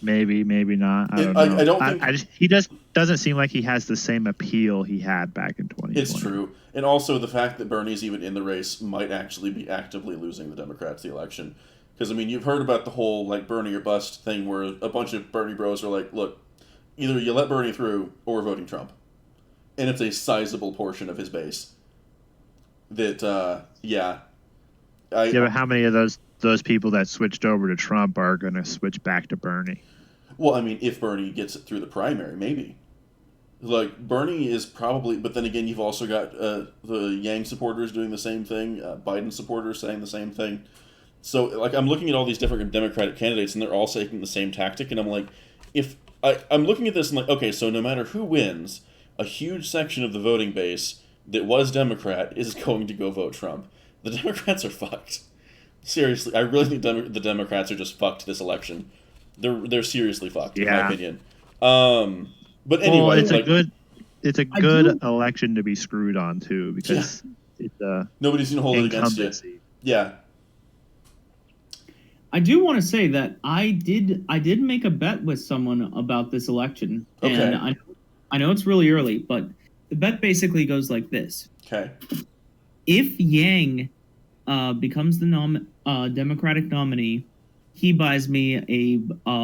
[SPEAKER 2] Maybe, maybe not. I don't know. I don't think... he just doesn't seem like he has the same appeal he had back in 2020.
[SPEAKER 1] It's true. And also the fact that Bernie's even in the race might actually be actively losing the Democrats the election. Because, I mean, you've heard about the whole, like, Bernie or bust thing where a bunch of Bernie bros are like, look, either you let Bernie through or we're voting Trump. And it's a sizable portion of his base. That,
[SPEAKER 2] but how many of those people that switched over to Trump are going to switch back to Bernie?
[SPEAKER 1] Well, I mean, if Bernie gets it through the primary, maybe. Like, Bernie is probably... But then again, you've also got the Yang supporters doing the same thing, Biden supporters saying the same thing. So, like, I'm looking at all these different Democratic candidates, and they're all taking the same tactic, and I'm like, I'm looking at this and like, okay, so no matter who wins, a huge section of the voting base that was Democrat is going to go vote Trump. The Democrats are fucked. Seriously, I really think the Democrats are just fucked this election. They're seriously fucked, in my opinion. But anyway,
[SPEAKER 2] well, it's a good election to be screwed on too, because it's
[SPEAKER 1] nobody's gonna hold it against you. Yeah.
[SPEAKER 4] I do want to say that I did make a bet with someone about this election, and I know it's really early, but the bet basically goes like this:
[SPEAKER 1] Okay.
[SPEAKER 4] If Yang becomes the Democratic nominee, he buys me a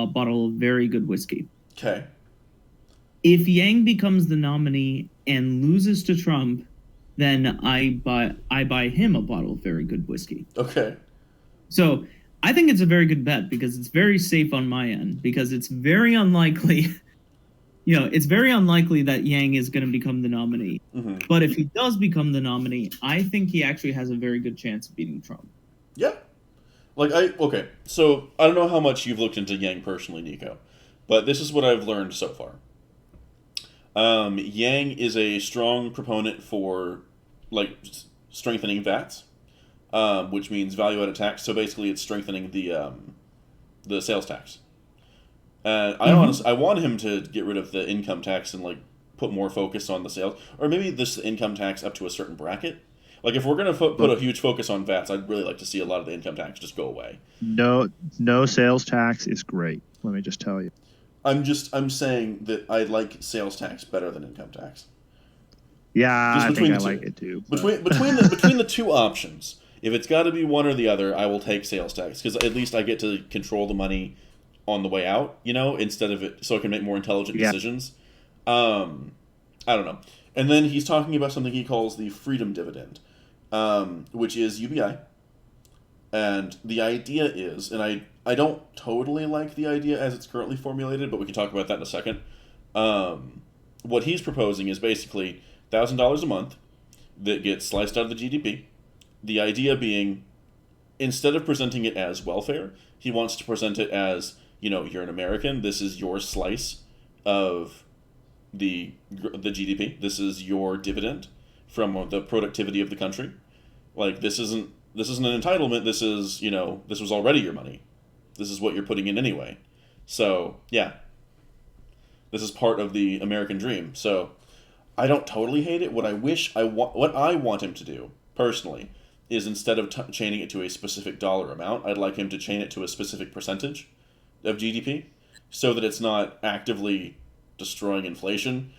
[SPEAKER 4] bottle of very good whiskey.
[SPEAKER 1] Okay.
[SPEAKER 4] If Yang becomes the nominee and loses to Trump, then I buy him a bottle of very good whiskey.
[SPEAKER 1] Okay.
[SPEAKER 4] So I think it's a very good bet because it's very safe on my end, because it's very unlikely, it's very unlikely that Yang is going to become the nominee.
[SPEAKER 1] Mm-hmm.
[SPEAKER 4] But if he does become the nominee, I think he actually has a very good chance of beating Trump.
[SPEAKER 1] Yeah. So I don't know how much you've looked into Yang personally, Nico, but this is what I've learned so far. Yang is a strong proponent for, like, strengthening VATs, which means value-added tax. So basically, it's strengthening the sales tax. And I want him to get rid of the income tax and, like, put more focus on the sales, or maybe this income tax up to a certain bracket. Like if we're gonna put a huge focus on VATs, I'd really like to see a lot of the income tax just go away.
[SPEAKER 2] No sales tax is great. Let me just tell you.
[SPEAKER 1] I'm saying that I like sales tax better than income tax.
[SPEAKER 2] Yeah,
[SPEAKER 1] Just
[SPEAKER 2] I
[SPEAKER 1] between
[SPEAKER 2] think I
[SPEAKER 1] the two.
[SPEAKER 2] like it too.
[SPEAKER 1] Between the two options, if it's got to be one or the other, I will take sales tax because at least I get to control the money on the way out, instead of it, so I can make more intelligent decisions. I don't know. And then he's talking about something he calls the freedom dividend, which is UBI. And the idea is, and I don't totally like the idea as it's currently formulated, but we can talk about that in a second. What he's proposing is basically $1,000 a month that gets sliced out of the GDP. The idea being, instead of presenting it as welfare, he wants to present it as, you're an American. This is your slice of the GDP. This is your dividend from the productivity of the country. Like this isn't an entitlement. This is this was already your money. This is what you're putting in anyway. So yeah, this is part of the American dream. So I don't totally hate it. What I want him to do personally is instead of chaining it to a specific dollar amount, I'd like him to chain it to a specific percentage of GDP, so that it's not actively destroying inflation,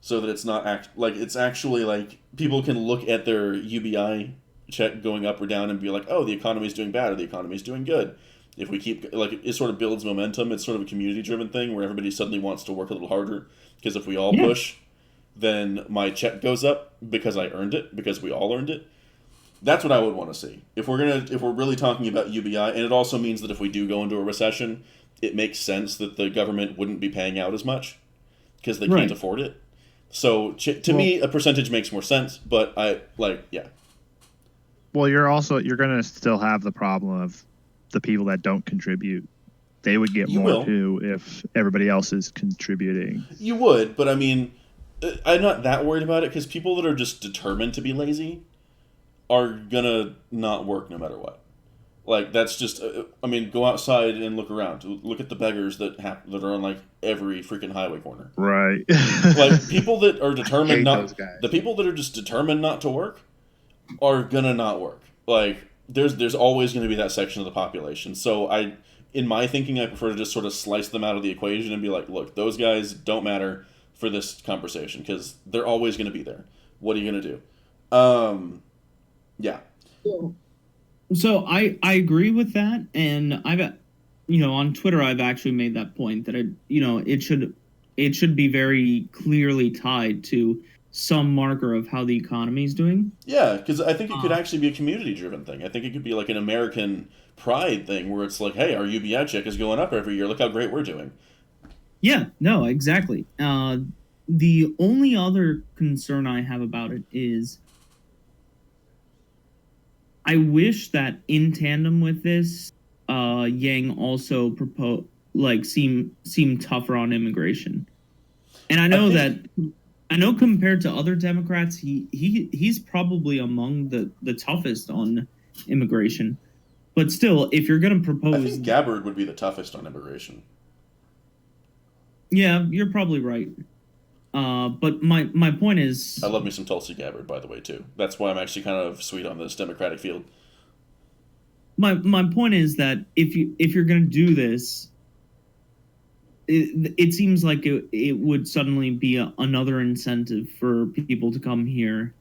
[SPEAKER 1] so that it's not it's actually like people can look at their UBI check going up or down and be like, oh, the economy's doing bad or the economy's doing good. If we keep it sort of builds momentum. It's sort of a community driven thing where everybody suddenly wants to work a little harder because if we all push, then my check goes up because I earned it, because we all earned it. That's what I would want to see. If we're really talking about UBI, and it also means that if we do go into a recession, it makes sense that the government wouldn't be paying out as much because they can't afford it. So to me, a percentage makes more sense. But yeah.
[SPEAKER 2] Well, you're going to still have the problem of the people that don't contribute. They would get more too if everybody else is contributing.
[SPEAKER 1] You would, but I mean, I'm not that worried about it because people that are just determined to be lazy are gonna not work no matter what. Like that's just, go outside and look around. Look at the beggars that are on like every freaking highway corner.
[SPEAKER 2] Right.
[SPEAKER 1] Like people that are determined
[SPEAKER 2] the
[SPEAKER 1] people that are just determined not to work are gonna not work. Like there's always gonna be that section of the population. So in my thinking, I prefer to just sort of slice them out of the equation and be like, look, those guys don't matter for this conversation because they're always gonna be there. What are you gonna do? Yeah.
[SPEAKER 4] So I agree with that, and I've on Twitter I've actually made that point that it should be very clearly tied to some marker of how the economy is doing.
[SPEAKER 1] Yeah, because I think it could actually be a community driven thing. I think it could be like an American pride thing where it's like, hey, our UBI check is going up every year. Look how great we're doing.
[SPEAKER 4] Yeah, no, exactly. The only other concern I have about it is I wish that in tandem with this, Yang also seem tougher on immigration. And I know compared to other Democrats, he's probably among the toughest on immigration. But still, if you're going to propose,
[SPEAKER 1] I think Gabbard would be the toughest on immigration.
[SPEAKER 4] Yeah, you're probably right. But my point is,
[SPEAKER 1] I love me some Tulsi Gabbard, by the way, too. That's why I'm actually kind of sweet on this Democratic field.
[SPEAKER 4] My point is that if you're going to do this, it seems like it would suddenly be another incentive for people to come here.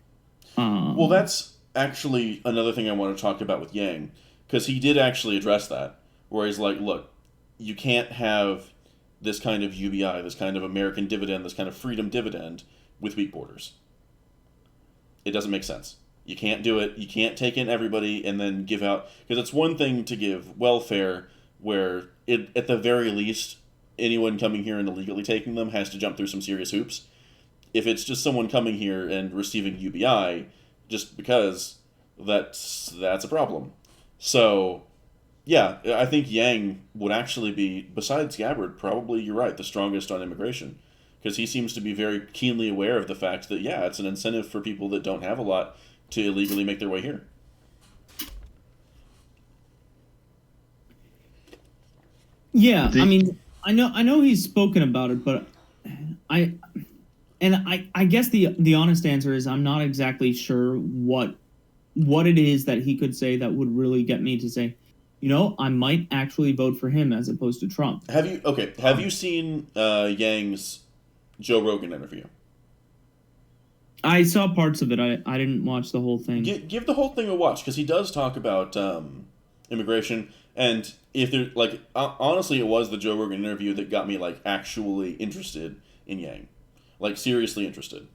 [SPEAKER 1] Well, that's actually another thing I want to talk about with Yang, because he did actually address that, where he's like, look, you can't have this kind of UBI, this kind of American dividend, this kind of freedom dividend with weak borders. It doesn't make sense. You can't do it. You can't take in everybody and then give out, because it's one thing to give welfare where at the very least anyone coming here and illegally taking them has to jump through some serious hoops. If it's just someone coming here and receiving UBI just because, that's a problem. So yeah, I think Yang would actually be, besides Gabbard, probably, you're right, the strongest on immigration. Because he seems to be very keenly aware of the fact that, yeah, it's an incentive for people that don't have a lot to illegally make their way here.
[SPEAKER 4] Yeah, I mean, I know he's spoken about it, but and I guess the honest answer is I'm not exactly sure what it is that he could say that would really get me to say, I might actually vote for him as opposed to Trump.
[SPEAKER 1] Have you seen Yang's Joe Rogan interview?
[SPEAKER 4] I saw parts of it. I didn't watch the whole thing.
[SPEAKER 1] Give the whole thing a watch, because he does talk about immigration, and if there like honestly, it was the Joe Rogan interview that got me like actually interested in Yang, like seriously interested.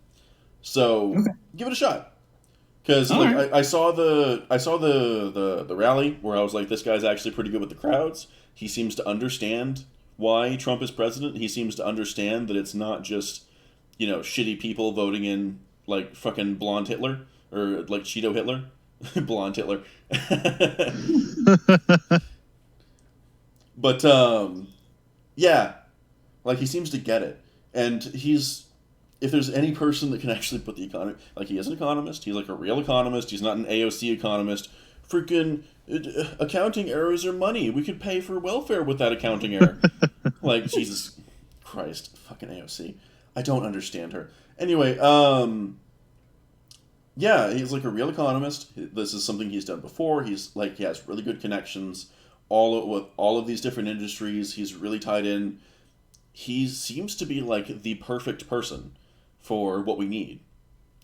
[SPEAKER 1] So
[SPEAKER 4] Okay.
[SPEAKER 1] give it a shot. Because
[SPEAKER 4] All
[SPEAKER 1] like
[SPEAKER 4] right.
[SPEAKER 1] I saw the rally where I was like, this guy's actually pretty good with the crowds. He seems to understand why Trump is president. He seems to understand that it's not just shitty people voting in like fucking blonde Hitler or like Cheeto Hitler, blonde Hitler. But yeah, like he seems to get it, and he's if there's any person that can actually put the economy, like he is an economist, he's like a real economist, he's not an AOC economist. Freaking accounting errors are money. We could pay for welfare with that accounting error. Like, Jesus Christ, fucking AOC. I don't understand her. Anyway, yeah, he's like a real economist. This is something he's done before. He has really good connections with all of these different industries. He's really tied in. He seems to be like the perfect person for what we need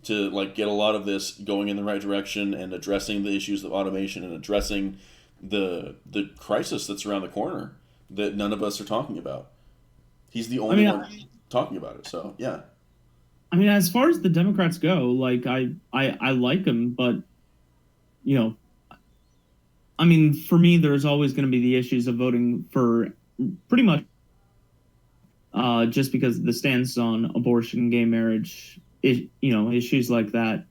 [SPEAKER 1] to like get a lot of this going in the right direction and addressing the issues of automation and addressing the crisis that's around the corner that none of us are talking about. He's the only one talking about it. So yeah.
[SPEAKER 4] I mean, as far as the Democrats go, like I like him, but I mean, for me, there's always going to be the issues of voting for pretty much just because of the stance on abortion, gay marriage, issues like that.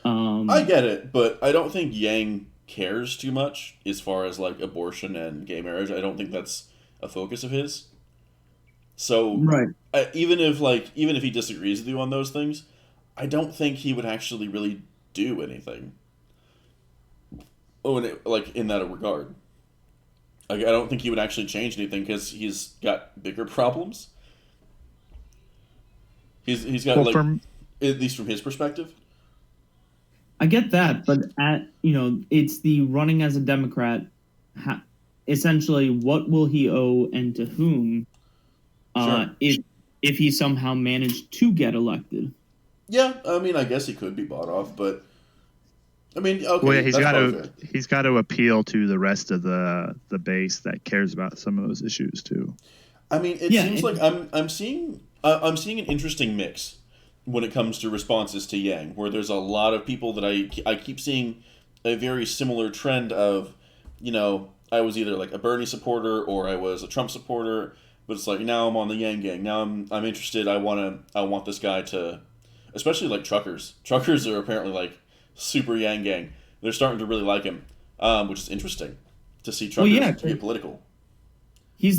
[SPEAKER 1] I get it, but I don't think Yang cares too much as far as like abortion and gay marriage. I don't think that's a focus of his. So
[SPEAKER 4] Right.
[SPEAKER 1] even if he disagrees with you on those things, I don't think he would actually really do anything. Oh, like in that regard, like, I don't think he would actually change anything because he's got bigger problems. He's got
[SPEAKER 2] Well,
[SPEAKER 1] like
[SPEAKER 2] from
[SPEAKER 1] at least from his perspective.
[SPEAKER 4] I get that, but it's the running as a Democrat. Essentially, what will he owe and to whom?
[SPEAKER 1] Sure.
[SPEAKER 4] If he somehow managed to get elected.
[SPEAKER 1] Yeah, I mean, I guess he could be bought off, but I mean, okay,
[SPEAKER 2] well,
[SPEAKER 1] that's probably fair.
[SPEAKER 2] he's got to appeal to the rest of the base that cares about some of those issues too.
[SPEAKER 1] I mean, it seems like I'm seeing an interesting mix when it comes to responses to Yang, where there's a lot of people that I keep seeing a very similar trend of, I was either like a Bernie supporter or I was a Trump supporter, but it's like now I'm on the Yang gang. Now I'm interested. I want this guy to, especially like truckers. Truckers are apparently like super Yang gang. They're starting to really like him, which is interesting to see truckers get political.
[SPEAKER 4] He's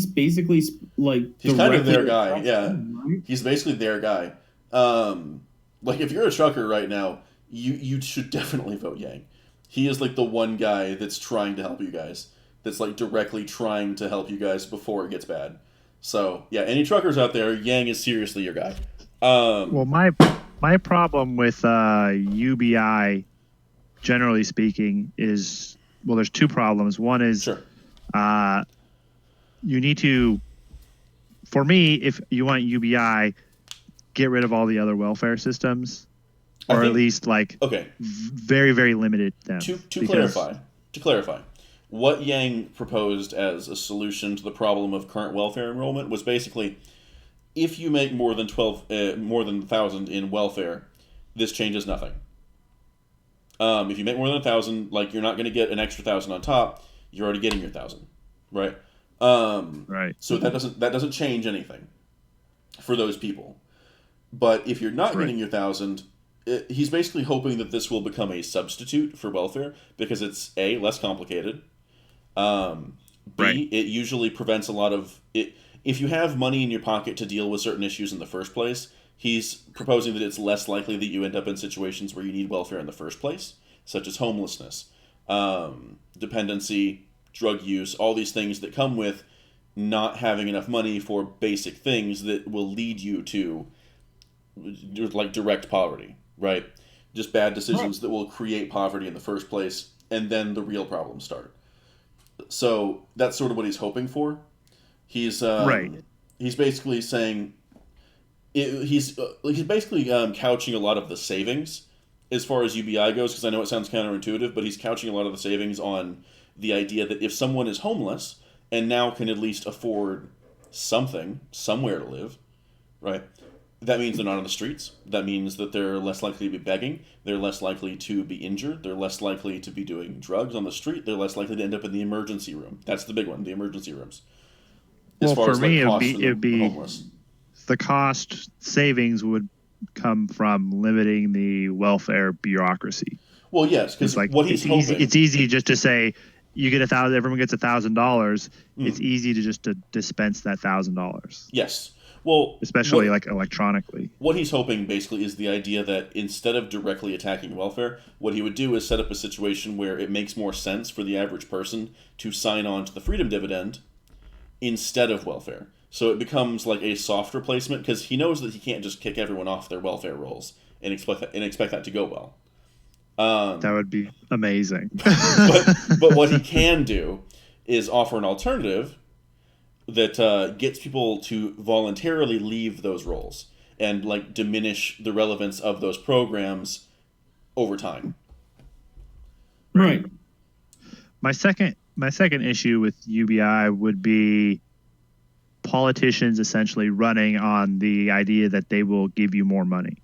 [SPEAKER 4] basically like
[SPEAKER 1] he's kind of their guy. Yeah, right? He's basically their guy. Like if you're a trucker right now, you should definitely vote Yang. He is like the one guy that's trying to help you guys. That's like directly trying to help you guys before it gets bad. So yeah, any truckers out there, Yang is seriously your guy.
[SPEAKER 2] Well, my problem with UBI, generally speaking, is there's two problems. One is
[SPEAKER 1] sure.
[SPEAKER 2] You need to, for me, if you want UBI, get rid of all the other welfare systems, or at least like very, very limited them.
[SPEAKER 1] To clarify, what Yang proposed as a solution to the problem of current welfare enrollment was basically, if you make more than 1,000 in welfare, this changes nothing. If you make more than 1,000, like you're not going to get an extra 1,000 on top. You're already getting your 1,000, right?
[SPEAKER 2] Right.
[SPEAKER 1] So that doesn't change anything for those people. But if you're not getting your 1,000, he's basically hoping that this will become a substitute for welfare because it's A, less complicated. B, it usually prevents a lot of it. If you have money in your pocket to deal with certain issues in the first place, he's proposing that it's less likely that you end up in situations where you need welfare in the first place, such as homelessness, dependency, drug use, all these things that come with not having enough money for basic things that will lead you to like direct poverty, right? Just bad decisions that will create poverty in the first place, and then the real problems start. So that's sort of what he's hoping for. He's
[SPEAKER 2] Right.
[SPEAKER 1] he's basically saying he's basically couching a lot of the savings as far as UBI goes, because I know it sounds counterintuitive, but he's couching a lot of the savings on the idea that if someone is homeless and now can at least afford something, somewhere to live, right? That means they're not on the streets. That means that they're less likely to be begging. They're less likely to be injured. They're less likely to be doing drugs on the street. They're less likely to end up in the emergency room. That's the big one, the emergency rooms. As
[SPEAKER 2] Well,
[SPEAKER 1] far
[SPEAKER 2] for
[SPEAKER 1] as
[SPEAKER 2] me,
[SPEAKER 1] like costs for
[SPEAKER 2] it'd
[SPEAKER 1] the
[SPEAKER 2] be
[SPEAKER 1] homeless.
[SPEAKER 2] the cost savings would come from limiting the welfare bureaucracy.
[SPEAKER 1] Well, yes, because
[SPEAKER 2] It's like
[SPEAKER 1] what he's
[SPEAKER 2] it's easy.
[SPEAKER 1] hoping.
[SPEAKER 2] It's easy just to say you get $1,000. Everyone gets $1,000. It's easy to just to dispense that $1,000.
[SPEAKER 1] Yes. Well,
[SPEAKER 2] Especially like electronically.
[SPEAKER 1] what he's hoping basically is the idea that instead of directly attacking welfare, what he would do is set up a situation where it makes more sense for the average person to sign on to the freedom dividend instead of welfare. So it becomes like a soft replacement, because he knows that he can't just kick everyone off their welfare rolls and expect that to go well.
[SPEAKER 2] That would be amazing.
[SPEAKER 1] but what he can do is offer an alternative that gets people to voluntarily leave those roles and like diminish the relevance of those programs over time.
[SPEAKER 4] Right.
[SPEAKER 2] My second issue with UBI would be politicians essentially running on the idea that they will give you more money.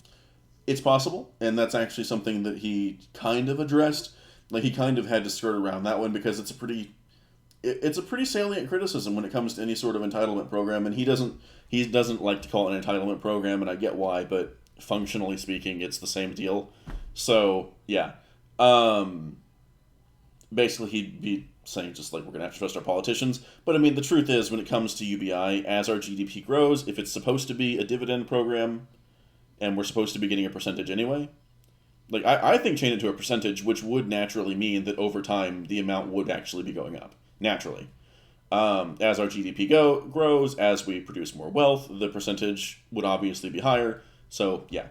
[SPEAKER 1] It's possible, and that's actually something that he kind of addressed. Like, he kind of had to skirt around that one because it's a pretty salient criticism when it comes to any sort of entitlement program, and he doesn't like to call it an entitlement program, and I get why, but functionally speaking, it's the same deal. So yeah, basically he'd be saying just like we're gonna have to trust our politicians. But I mean, the truth is, when it comes to UBI, as our GDP grows, if it's supposed to be a dividend program, and we're supposed to be getting a percentage anyway, like I think change it to a percentage, which would naturally mean that over time the amount would actually be going up naturally. As our GDP grows, as we produce more wealth, the percentage would obviously be higher. So yeah,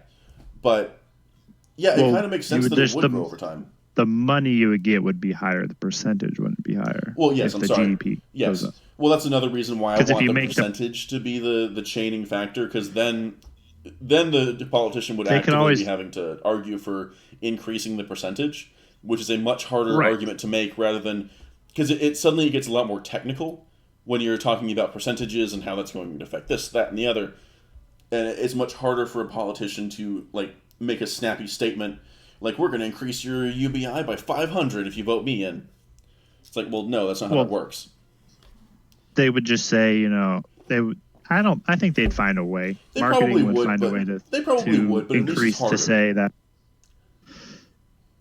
[SPEAKER 1] but yeah, it kind of makes sense that it would grow over time.
[SPEAKER 2] The money you would get would be higher. The percentage wouldn't be higher.
[SPEAKER 1] Well, yes,
[SPEAKER 2] if
[SPEAKER 1] I'm
[SPEAKER 2] the
[SPEAKER 1] sorry.
[SPEAKER 2] GDP
[SPEAKER 1] yes.
[SPEAKER 2] goes up.
[SPEAKER 1] Well, that's another reason why I want the
[SPEAKER 2] make
[SPEAKER 1] percentage to be the chaining factor, because then the politician would actively be having to argue for increasing the percentage, which is a much harder argument to make, rather than, because it suddenly gets a lot more technical when you're talking about percentages and how that's going to affect this, that, and the other, and it's much harder for a politician to like make a snappy statement like, we're going to increase your UBI by 500 if you vote me in. It's like, well, no, that's not how it works.
[SPEAKER 2] They would just say, they would. I think they'd find a way. Marketing would find a way to.
[SPEAKER 1] They probably would, but
[SPEAKER 2] increase
[SPEAKER 1] at least it's harder.
[SPEAKER 2] To say that.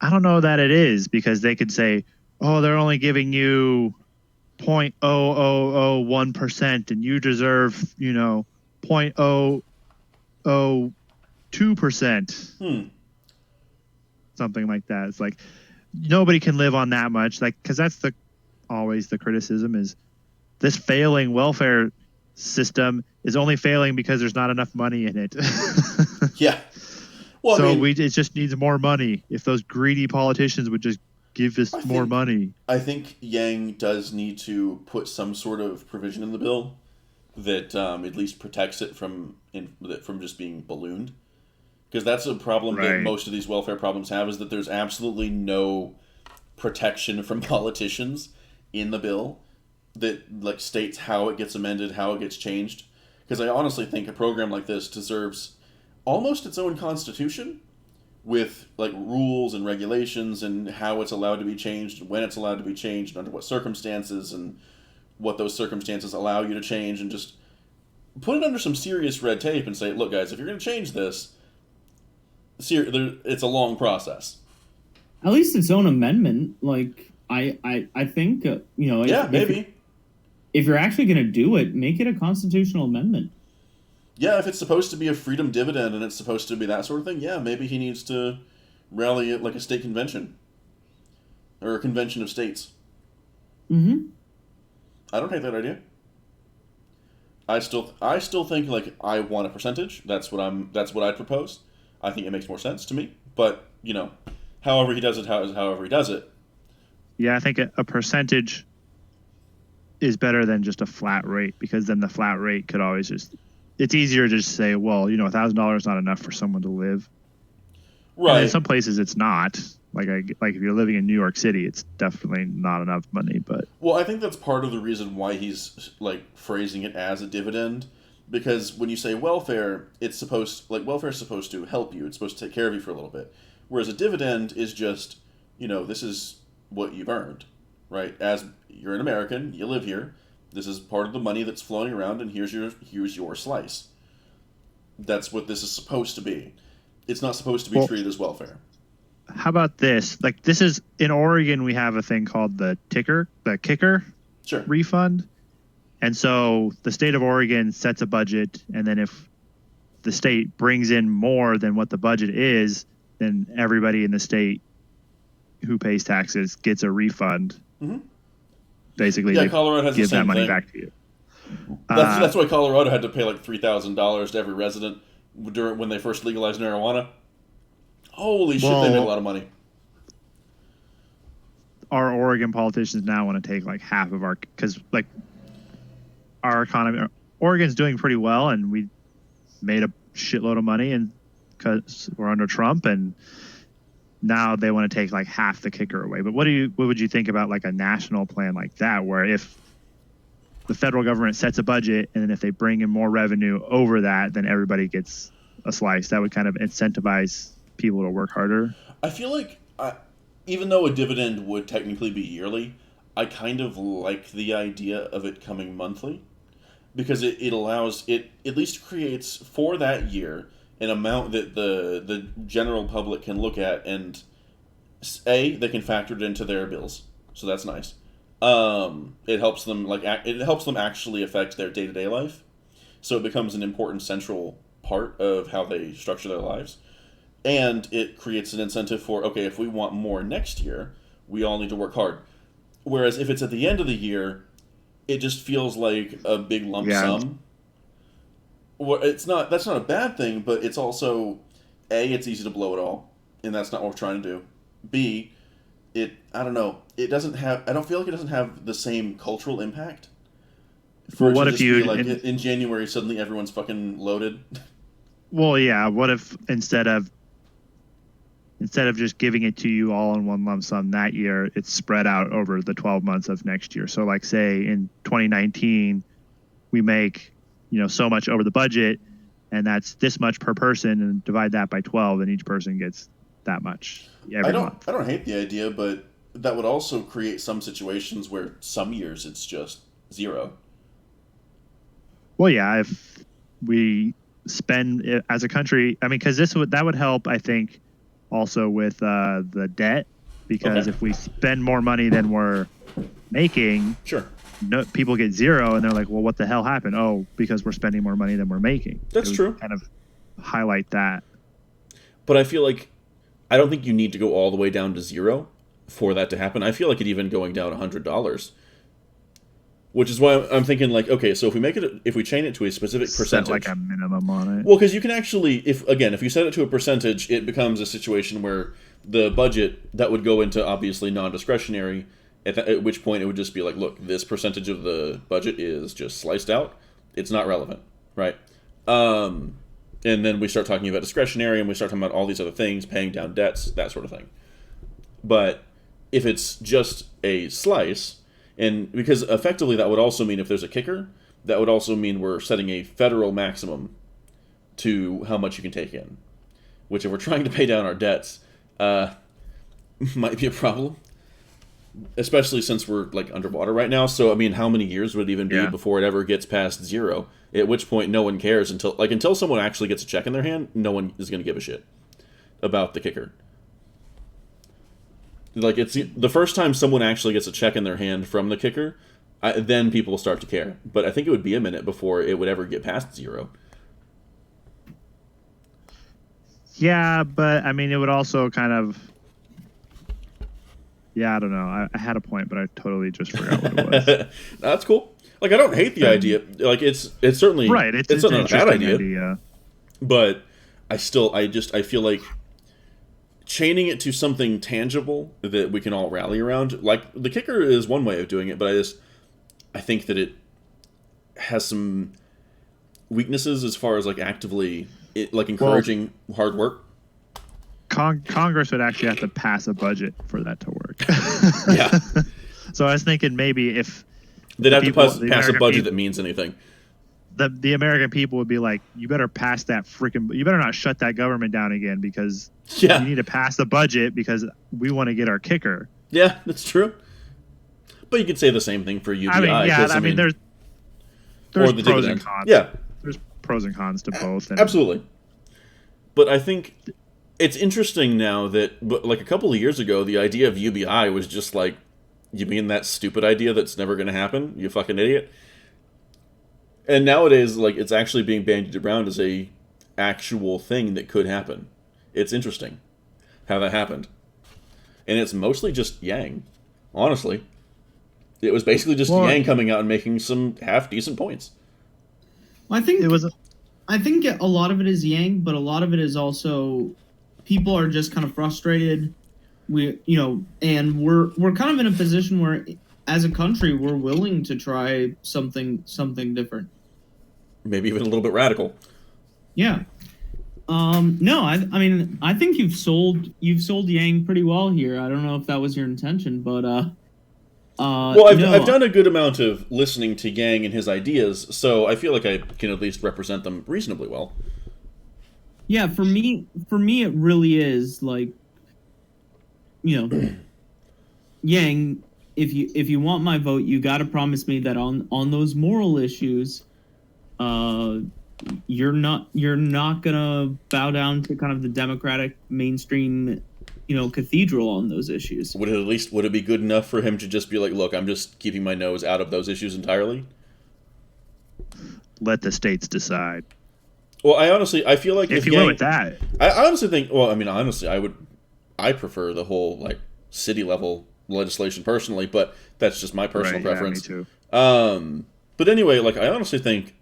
[SPEAKER 2] I don't know that it is, because they could say, "Oh, they're only giving you 0.0001%, and you deserve, 0.002%." Something like that. It's like nobody can live on that much, like, because that's always the criticism is this failing welfare system is only failing because there's not enough money in it.
[SPEAKER 1] Yeah. Well,
[SPEAKER 2] so it just needs more money. If those greedy politicians would just give us more money.
[SPEAKER 1] I think Yang does need to put some sort of provision in the bill that at least protects it from just being ballooned. Because that's a problem that most of these welfare problems have, is that there's absolutely no protection from politicians in the bill that like states how it gets amended, how it gets changed. Because I honestly think a program like this deserves almost its own constitution, with like rules and regulations and how it's allowed to be changed, when it's allowed to be changed, under what circumstances, and what those circumstances allow you to change, and just put it under some serious red tape and say, look, guys, if you're going to change this, it's a long process.
[SPEAKER 4] At least its own amendment. Like I think
[SPEAKER 1] maybe
[SPEAKER 4] if you're actually going to do it, make it a constitutional amendment.
[SPEAKER 1] Yeah, if it's supposed to be a freedom dividend and it's supposed to be that sort of thing, yeah, maybe he needs to rally at like a state convention or a convention of states.
[SPEAKER 4] Mm-hmm.
[SPEAKER 1] I don't hate that idea. I still think like I want a percentage. That's what I'd propose. I think it makes more sense to me. But however he does it, however he does it.
[SPEAKER 2] Yeah, I think a percentage is better than just a flat rate, because then the flat rate could always it's easier to just say, well, $1,000 is not enough for someone to live. And in
[SPEAKER 1] Right.
[SPEAKER 2] some places it's not. Like if you're living in New York City, it's definitely not enough money. But
[SPEAKER 1] Well, I think that's part of the reason why he's like phrasing it as a dividend, because when you say welfare, welfare is supposed to help you. It's supposed to take care of you for a little bit, whereas a dividend is just this is what you've earned, right? As you're an American, you live here. This is part of the money that's flowing around, and here's your slice. That's what this is supposed to be. It's not supposed to be treated as welfare.
[SPEAKER 2] how about this? Like, this is in Oregon, we have a thing called the kicker
[SPEAKER 1] Sure.
[SPEAKER 2] refund. And so the state of Oregon sets a budget, and then if the state brings in more than what the budget is, then everybody in the state who pays taxes gets a refund.
[SPEAKER 1] Mm-hmm.
[SPEAKER 2] Basically,
[SPEAKER 1] Yeah,
[SPEAKER 2] they
[SPEAKER 1] Colorado has the
[SPEAKER 2] give
[SPEAKER 1] same
[SPEAKER 2] that money
[SPEAKER 1] thing.
[SPEAKER 2] back to you.
[SPEAKER 1] That's why Colorado had to pay like $3,000 to every resident when they first legalized marijuana. Holy shit, they made a lot of money.
[SPEAKER 2] Our Oregon politicians now want to take like half of because like our economy, Oregon's doing pretty well, and we made a shitload of money, and because we're under Trump, and now they want to take like half the kicker away. But what would you think about like a national plan like that, where if the federal government sets a budget, and then if they bring in more revenue over that, then everybody gets a slice? That would kind of incentivize people to work harder.
[SPEAKER 1] I feel like, even though a dividend would technically be yearly, I kind of like the idea of it coming monthly, because it allows, it at least creates for that year an amount that the general public can look at, and they can factor it into their bills, so that's nice. It helps them actually affect their day-to-day life, so it becomes an important central part of how they structure their lives. And it creates an incentive for, okay, if we want more next year, we all need to work hard. Whereas if it's at the end of the year, it just feels like a big lump sum. Well, that's not a bad thing, but it's also, A, it's easy to blow it all, and that's not what we're trying to do. B, I don't know, I don't feel like it doesn't have the same cultural impact.
[SPEAKER 2] Well, what if you
[SPEAKER 1] in January suddenly everyone's fucking loaded?
[SPEAKER 2] Well, yeah. What if instead of just giving it to you all in one lump sum that year, it's spread out over the 12 months of next year? So like, say in 2019, we make, so much over the budget, and that's this much per person, and divide that by 12, and each person gets that much every month.
[SPEAKER 1] I don't hate the idea, but that would also create some situations where some years it's just zero.
[SPEAKER 2] Well, yeah, if we spend as a country, I mean, because that would help, I think, also with the debt, because if we spend more money than we're making,
[SPEAKER 1] sure,
[SPEAKER 2] people get zero, and they're like, well, what the hell happened? Oh, because we're spending more money than we're making.
[SPEAKER 1] That's true.
[SPEAKER 2] Kind of highlight that.
[SPEAKER 1] But I feel like I don't think you need to go all the way down to zero for that to happen. I feel like it even going down $100, which is why I'm thinking like, okay, so if we chain it to a specific percentage,
[SPEAKER 2] set like a minimum on it.
[SPEAKER 1] Well, because you can actually, if you set it to a percentage, it becomes a situation where the budget that would go into obviously non-discretionary, at which point it would just be like, look, this percentage of the budget is just sliced out. It's not relevant, right? And then we start talking about discretionary, and we start talking about all these other things, paying down debts, that sort of thing. But if it's just a slice, and because effectively that would also mean if there's a kicker, that would also mean we're setting a federal maximum to how much you can take in, which if we're trying to pay down our debts, might be a problem, especially since we're like underwater right now. So I mean, how many years would it even be before it ever gets past zero? At which point no one cares until someone actually gets a check in their hand. No one is going to give a shit about the kicker. Like, it's the first time someone actually gets a check in their hand from the kicker, then people will start to care. But I think it would be a minute before it would ever get past zero.
[SPEAKER 2] Yeah, but I mean, it would also kind of, Yeah, I don't know. I had a point, but I totally just forgot what it was.
[SPEAKER 1] That's cool. Like, I don't hate the idea. Like, it's certainly
[SPEAKER 2] Right. It's an
[SPEAKER 1] not a bad
[SPEAKER 2] interesting
[SPEAKER 1] idea. But I feel like chaining it to something tangible that we can all rally around. Like, the kicker is one way of doing it, but I think that it has some weaknesses as far as like actively encouraging hard work.
[SPEAKER 2] Congress would actually have to pass a budget for that to work.
[SPEAKER 1] Yeah.
[SPEAKER 2] So I was thinking maybe if
[SPEAKER 1] they'd have to pass a budget that means anything.
[SPEAKER 2] The American people would be like, you better pass that you better not shut that government down again, because you need to pass the budget because we want to get our kicker.
[SPEAKER 1] Yeah, that's true. But you could say the same thing for UBI.
[SPEAKER 2] I mean, there's pros and cons.
[SPEAKER 1] Yeah.
[SPEAKER 2] There's pros and cons to both.
[SPEAKER 1] Absolutely. But I think it's interesting now that, like a couple of years ago, the idea of UBI was just like, you mean that stupid idea that's never going to happen? You fucking idiot. And nowadays, like, it's actually being bandied around as a actual thing that could happen. It's interesting how that happened. And it's mostly just Yang, honestly. It was basically just Yang coming out and making some half-decent points.
[SPEAKER 4] I think a lot of it is Yang, but a lot of it is also people are just kind of frustrated. And we're kind of in a position where, as a country, we're willing to try something different.
[SPEAKER 1] Maybe even a little bit radical.
[SPEAKER 4] Yeah. No, I mean, I think you've sold Yang pretty well here. I don't know if that was your intention, but
[SPEAKER 1] well, I've done a good amount of listening to Yang and his ideas, so I feel like I can at least represent them reasonably well.
[SPEAKER 4] Yeah, for me, it really is like, Yang. If you want my vote, you got to promise me that on those moral issues, you're not gonna bow down to kind of the Democratic mainstream, cathedral on those issues.
[SPEAKER 1] Would it be good enough for him to just be like, look, I'm just keeping my nose out of those issues entirely?
[SPEAKER 2] Let the states decide.
[SPEAKER 1] Well, I feel like
[SPEAKER 2] if you went with that,
[SPEAKER 1] I honestly think. Well, I mean, honestly, I prefer the whole like city level legislation personally, but that's just my personal preference.
[SPEAKER 2] Yeah, me too.
[SPEAKER 1] But anyway, like I honestly think,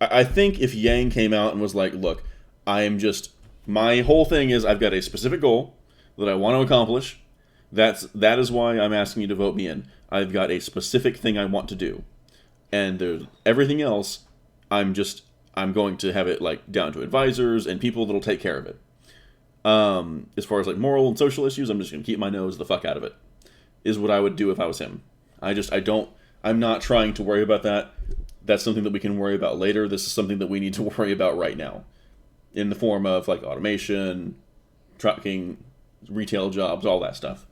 [SPEAKER 1] I think if Yang came out and was like, look, my whole thing is I've got a specific goal that I want to accomplish. That is why I'm asking you to vote me in. I've got a specific thing I want to do, and there's everything else. I'm going to have it like down to advisors and people that'll take care of it. As far as like moral and social issues, I'm just going to keep my nose the fuck out of it. Is what I would do if I was him. I'm not trying to worry about that. That's something that we can worry about later. This is something that we need to worry about right now. In the form of like automation, trucking, retail jobs, all that stuff.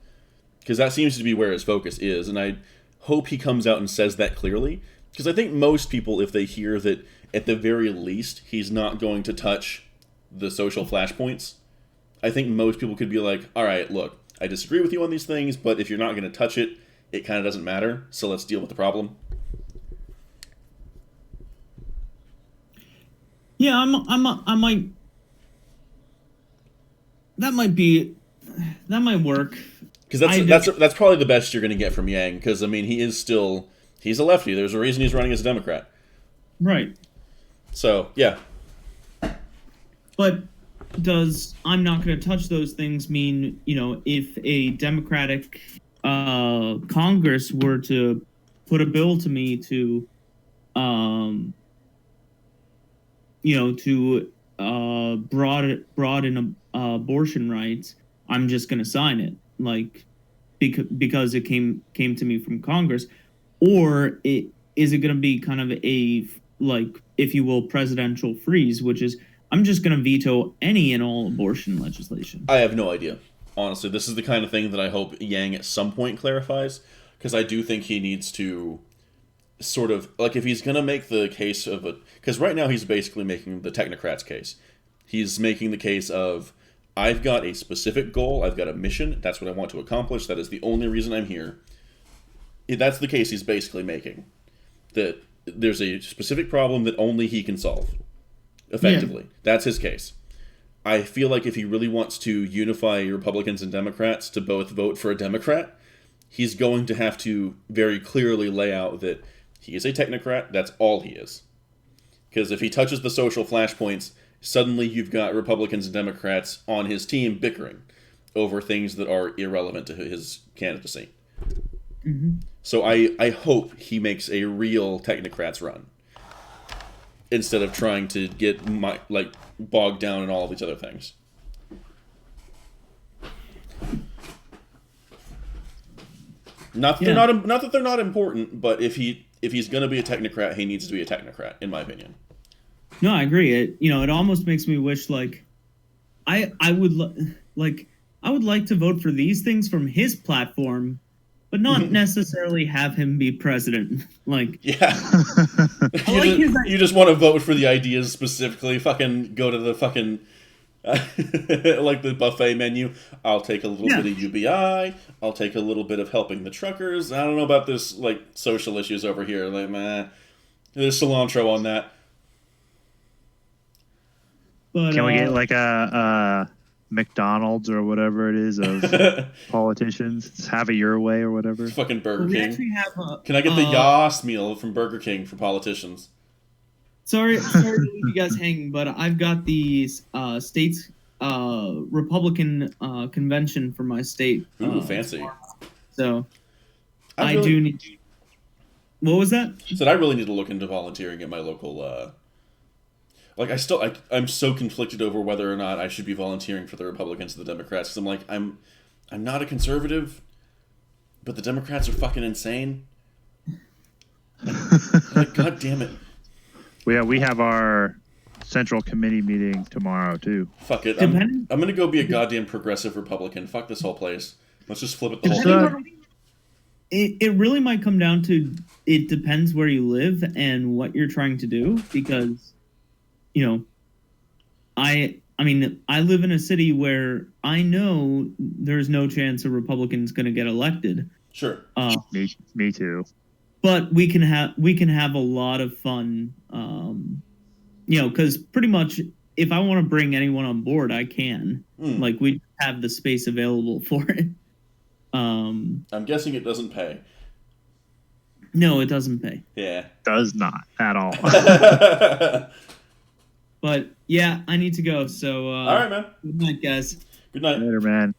[SPEAKER 1] Because that seems to be where his focus is. And I hope he comes out and says that clearly. Because I think most people, if they hear that at the very least he's not going to touch the social flashpoints, I think most people could be like, all right, look, I disagree with you on these things, but if you're not going to touch it, it kind of doesn't matter, so let's deal with the problem.
[SPEAKER 4] Yeah, I might. That might work.
[SPEAKER 1] Because that's probably the best you're going to get from Yang. Because I mean, he's a lefty. There's a reason he's running as a Democrat.
[SPEAKER 4] Right.
[SPEAKER 1] So yeah.
[SPEAKER 4] But does I'm not going to touch those things mean, if a Democratic Congress were to put a bill to me to broaden abortion rights, I'm just going to sign it, like because it came to me from Congress, or is it going to be kind of a, like, if you will, presidential freeze, which is I'm just going to veto any and all abortion legislation?
[SPEAKER 1] I have no idea. Honestly, this is the kind of thing that I hope Yang at some point clarifies, because I do think he needs to sort of, like, if he's going to make the case of because right now he's basically making the technocrats case. He's making the case of, I've got a specific goal, I've got a mission, that's what I want to accomplish, that is the only reason I'm here. That's the case he's basically making. That there's a specific problem that only he can solve, effectively. Yeah. That's his case. I feel like if he really wants to unify Republicans and Democrats to both vote for a Democrat, he's going to have to very clearly lay out that he is a technocrat. That's all he is. Because if he touches the social flashpoints, suddenly you've got Republicans and Democrats on his team bickering over things that are irrelevant to his candidacy.
[SPEAKER 4] Mm-hmm.
[SPEAKER 1] So I hope he makes a real technocrats run instead of trying to get bogged down in all of these other things. Not that they're not important, but if he's going to be a technocrat, he needs to be a technocrat, in my opinion.
[SPEAKER 4] No, I agree. It almost makes me wish I would like to vote for these things from his platform, but not necessarily have him be president.
[SPEAKER 1] Yeah. You just want to vote for the ideas specifically. Fucking go to the fucking like the buffet menu. I'll take a little bit of UBI. I'll take a little bit of helping the truckers. I don't know about this social issues over here. There's cilantro on that.
[SPEAKER 2] But, can we get a McDonald's or whatever it is of politicians? Just have it your way or whatever.
[SPEAKER 1] It's fucking Burger
[SPEAKER 4] we
[SPEAKER 1] King.
[SPEAKER 4] Actually have
[SPEAKER 1] Can I get the Yas meal from Burger King for politicians?
[SPEAKER 4] Sorry to leave you guys hanging, but I've got the state's Republican convention for my state.
[SPEAKER 1] Ooh, fancy.
[SPEAKER 4] So I do need. What was that?
[SPEAKER 1] I said I really need to look into volunteering at my local. I'm so conflicted over whether or not I should be volunteering for the Republicans or the Democrats. Because I'm not a conservative, but the Democrats are fucking insane. God damn it.
[SPEAKER 2] We have our Central Committee meeting tomorrow too.
[SPEAKER 1] Fuck it. I'm gonna go be a goddamn progressive Republican. Fuck this whole place. Let's just flip it the whole thing.
[SPEAKER 4] It really might come down to it depends where you live and what you're trying to do, because I live in a city where I know there's no chance a Republican's going to get elected.
[SPEAKER 1] Sure.
[SPEAKER 2] Me too.
[SPEAKER 4] But we can have a lot of fun, because pretty much if I want to bring anyone on board, I can. We have the space available for it.
[SPEAKER 1] I'm guessing it doesn't pay.
[SPEAKER 4] No, it doesn't pay.
[SPEAKER 1] Yeah.
[SPEAKER 2] Does not at all.
[SPEAKER 4] But yeah, I need to go. So
[SPEAKER 1] all right, man.
[SPEAKER 4] Good night, guys.
[SPEAKER 1] Good night.
[SPEAKER 2] Later, man.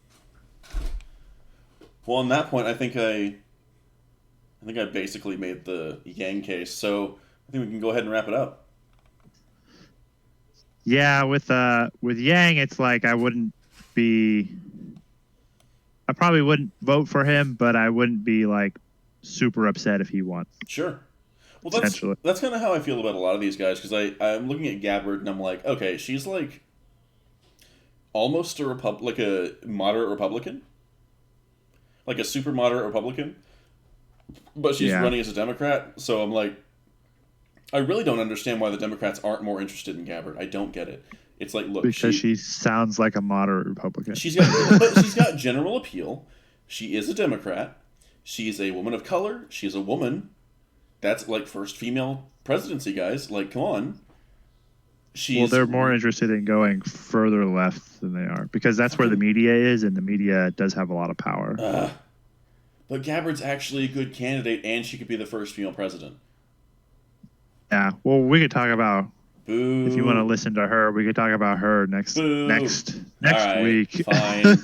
[SPEAKER 1] Well, on that point, I think I basically made the Yang case. So I think we can go ahead and wrap it up.
[SPEAKER 2] Yeah, with Yang, it's like I probably wouldn't vote for him, but I wouldn't be super upset if he won.
[SPEAKER 1] Sure. Well, that's kind of how I feel about a lot of these guys, because I'm looking at Gabbard and I'm like, okay, she's almost a moderate Republican, like a super moderate Republican, but she's running as a Democrat. So I'm like, I really don't understand why the Democrats aren't more interested in Gabbard. I don't get it. It's like, look,
[SPEAKER 2] because she sounds like a moderate Republican.
[SPEAKER 1] She's got general appeal. She is a Democrat. She's a woman of color. She's a woman. That's first female presidency, guys. Come on.
[SPEAKER 2] They're more interested in going further left than they are, because that's where the media is, and the media does have a lot of power.
[SPEAKER 1] But Gabbard's actually a good candidate, and she could be the first female president.
[SPEAKER 2] Yeah. Well, we could talk about.
[SPEAKER 1] Boo.
[SPEAKER 2] If you want to listen to her, we could talk about her next week.
[SPEAKER 1] Fine.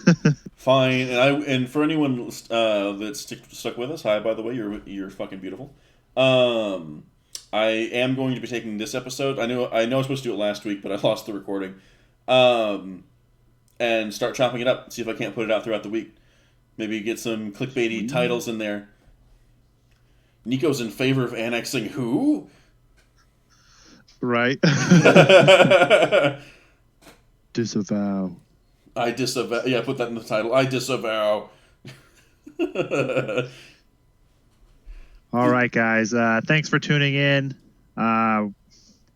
[SPEAKER 1] Fine. And for anyone that's stuck with us, hi, by the way, you're fucking beautiful. I am going to be taking this episode. I know I was supposed to do it last week, but I lost the recording. And start chopping it up. See if I can't put it out throughout the week. Maybe get some clickbaity titles in there. Nico's in favor of annexing who?
[SPEAKER 2] Right. Disavow.
[SPEAKER 1] I disavow. Yeah, put that in the title. I disavow.
[SPEAKER 2] All right, guys. Thanks for tuning in.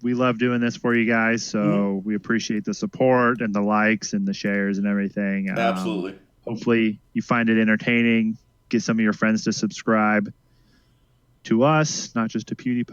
[SPEAKER 2] We love doing this for you guys, so we appreciate the support and the likes and the shares and everything.
[SPEAKER 1] Absolutely.
[SPEAKER 2] Hopefully you find it entertaining. Get some of your friends to subscribe to us, not just to PewDiePie.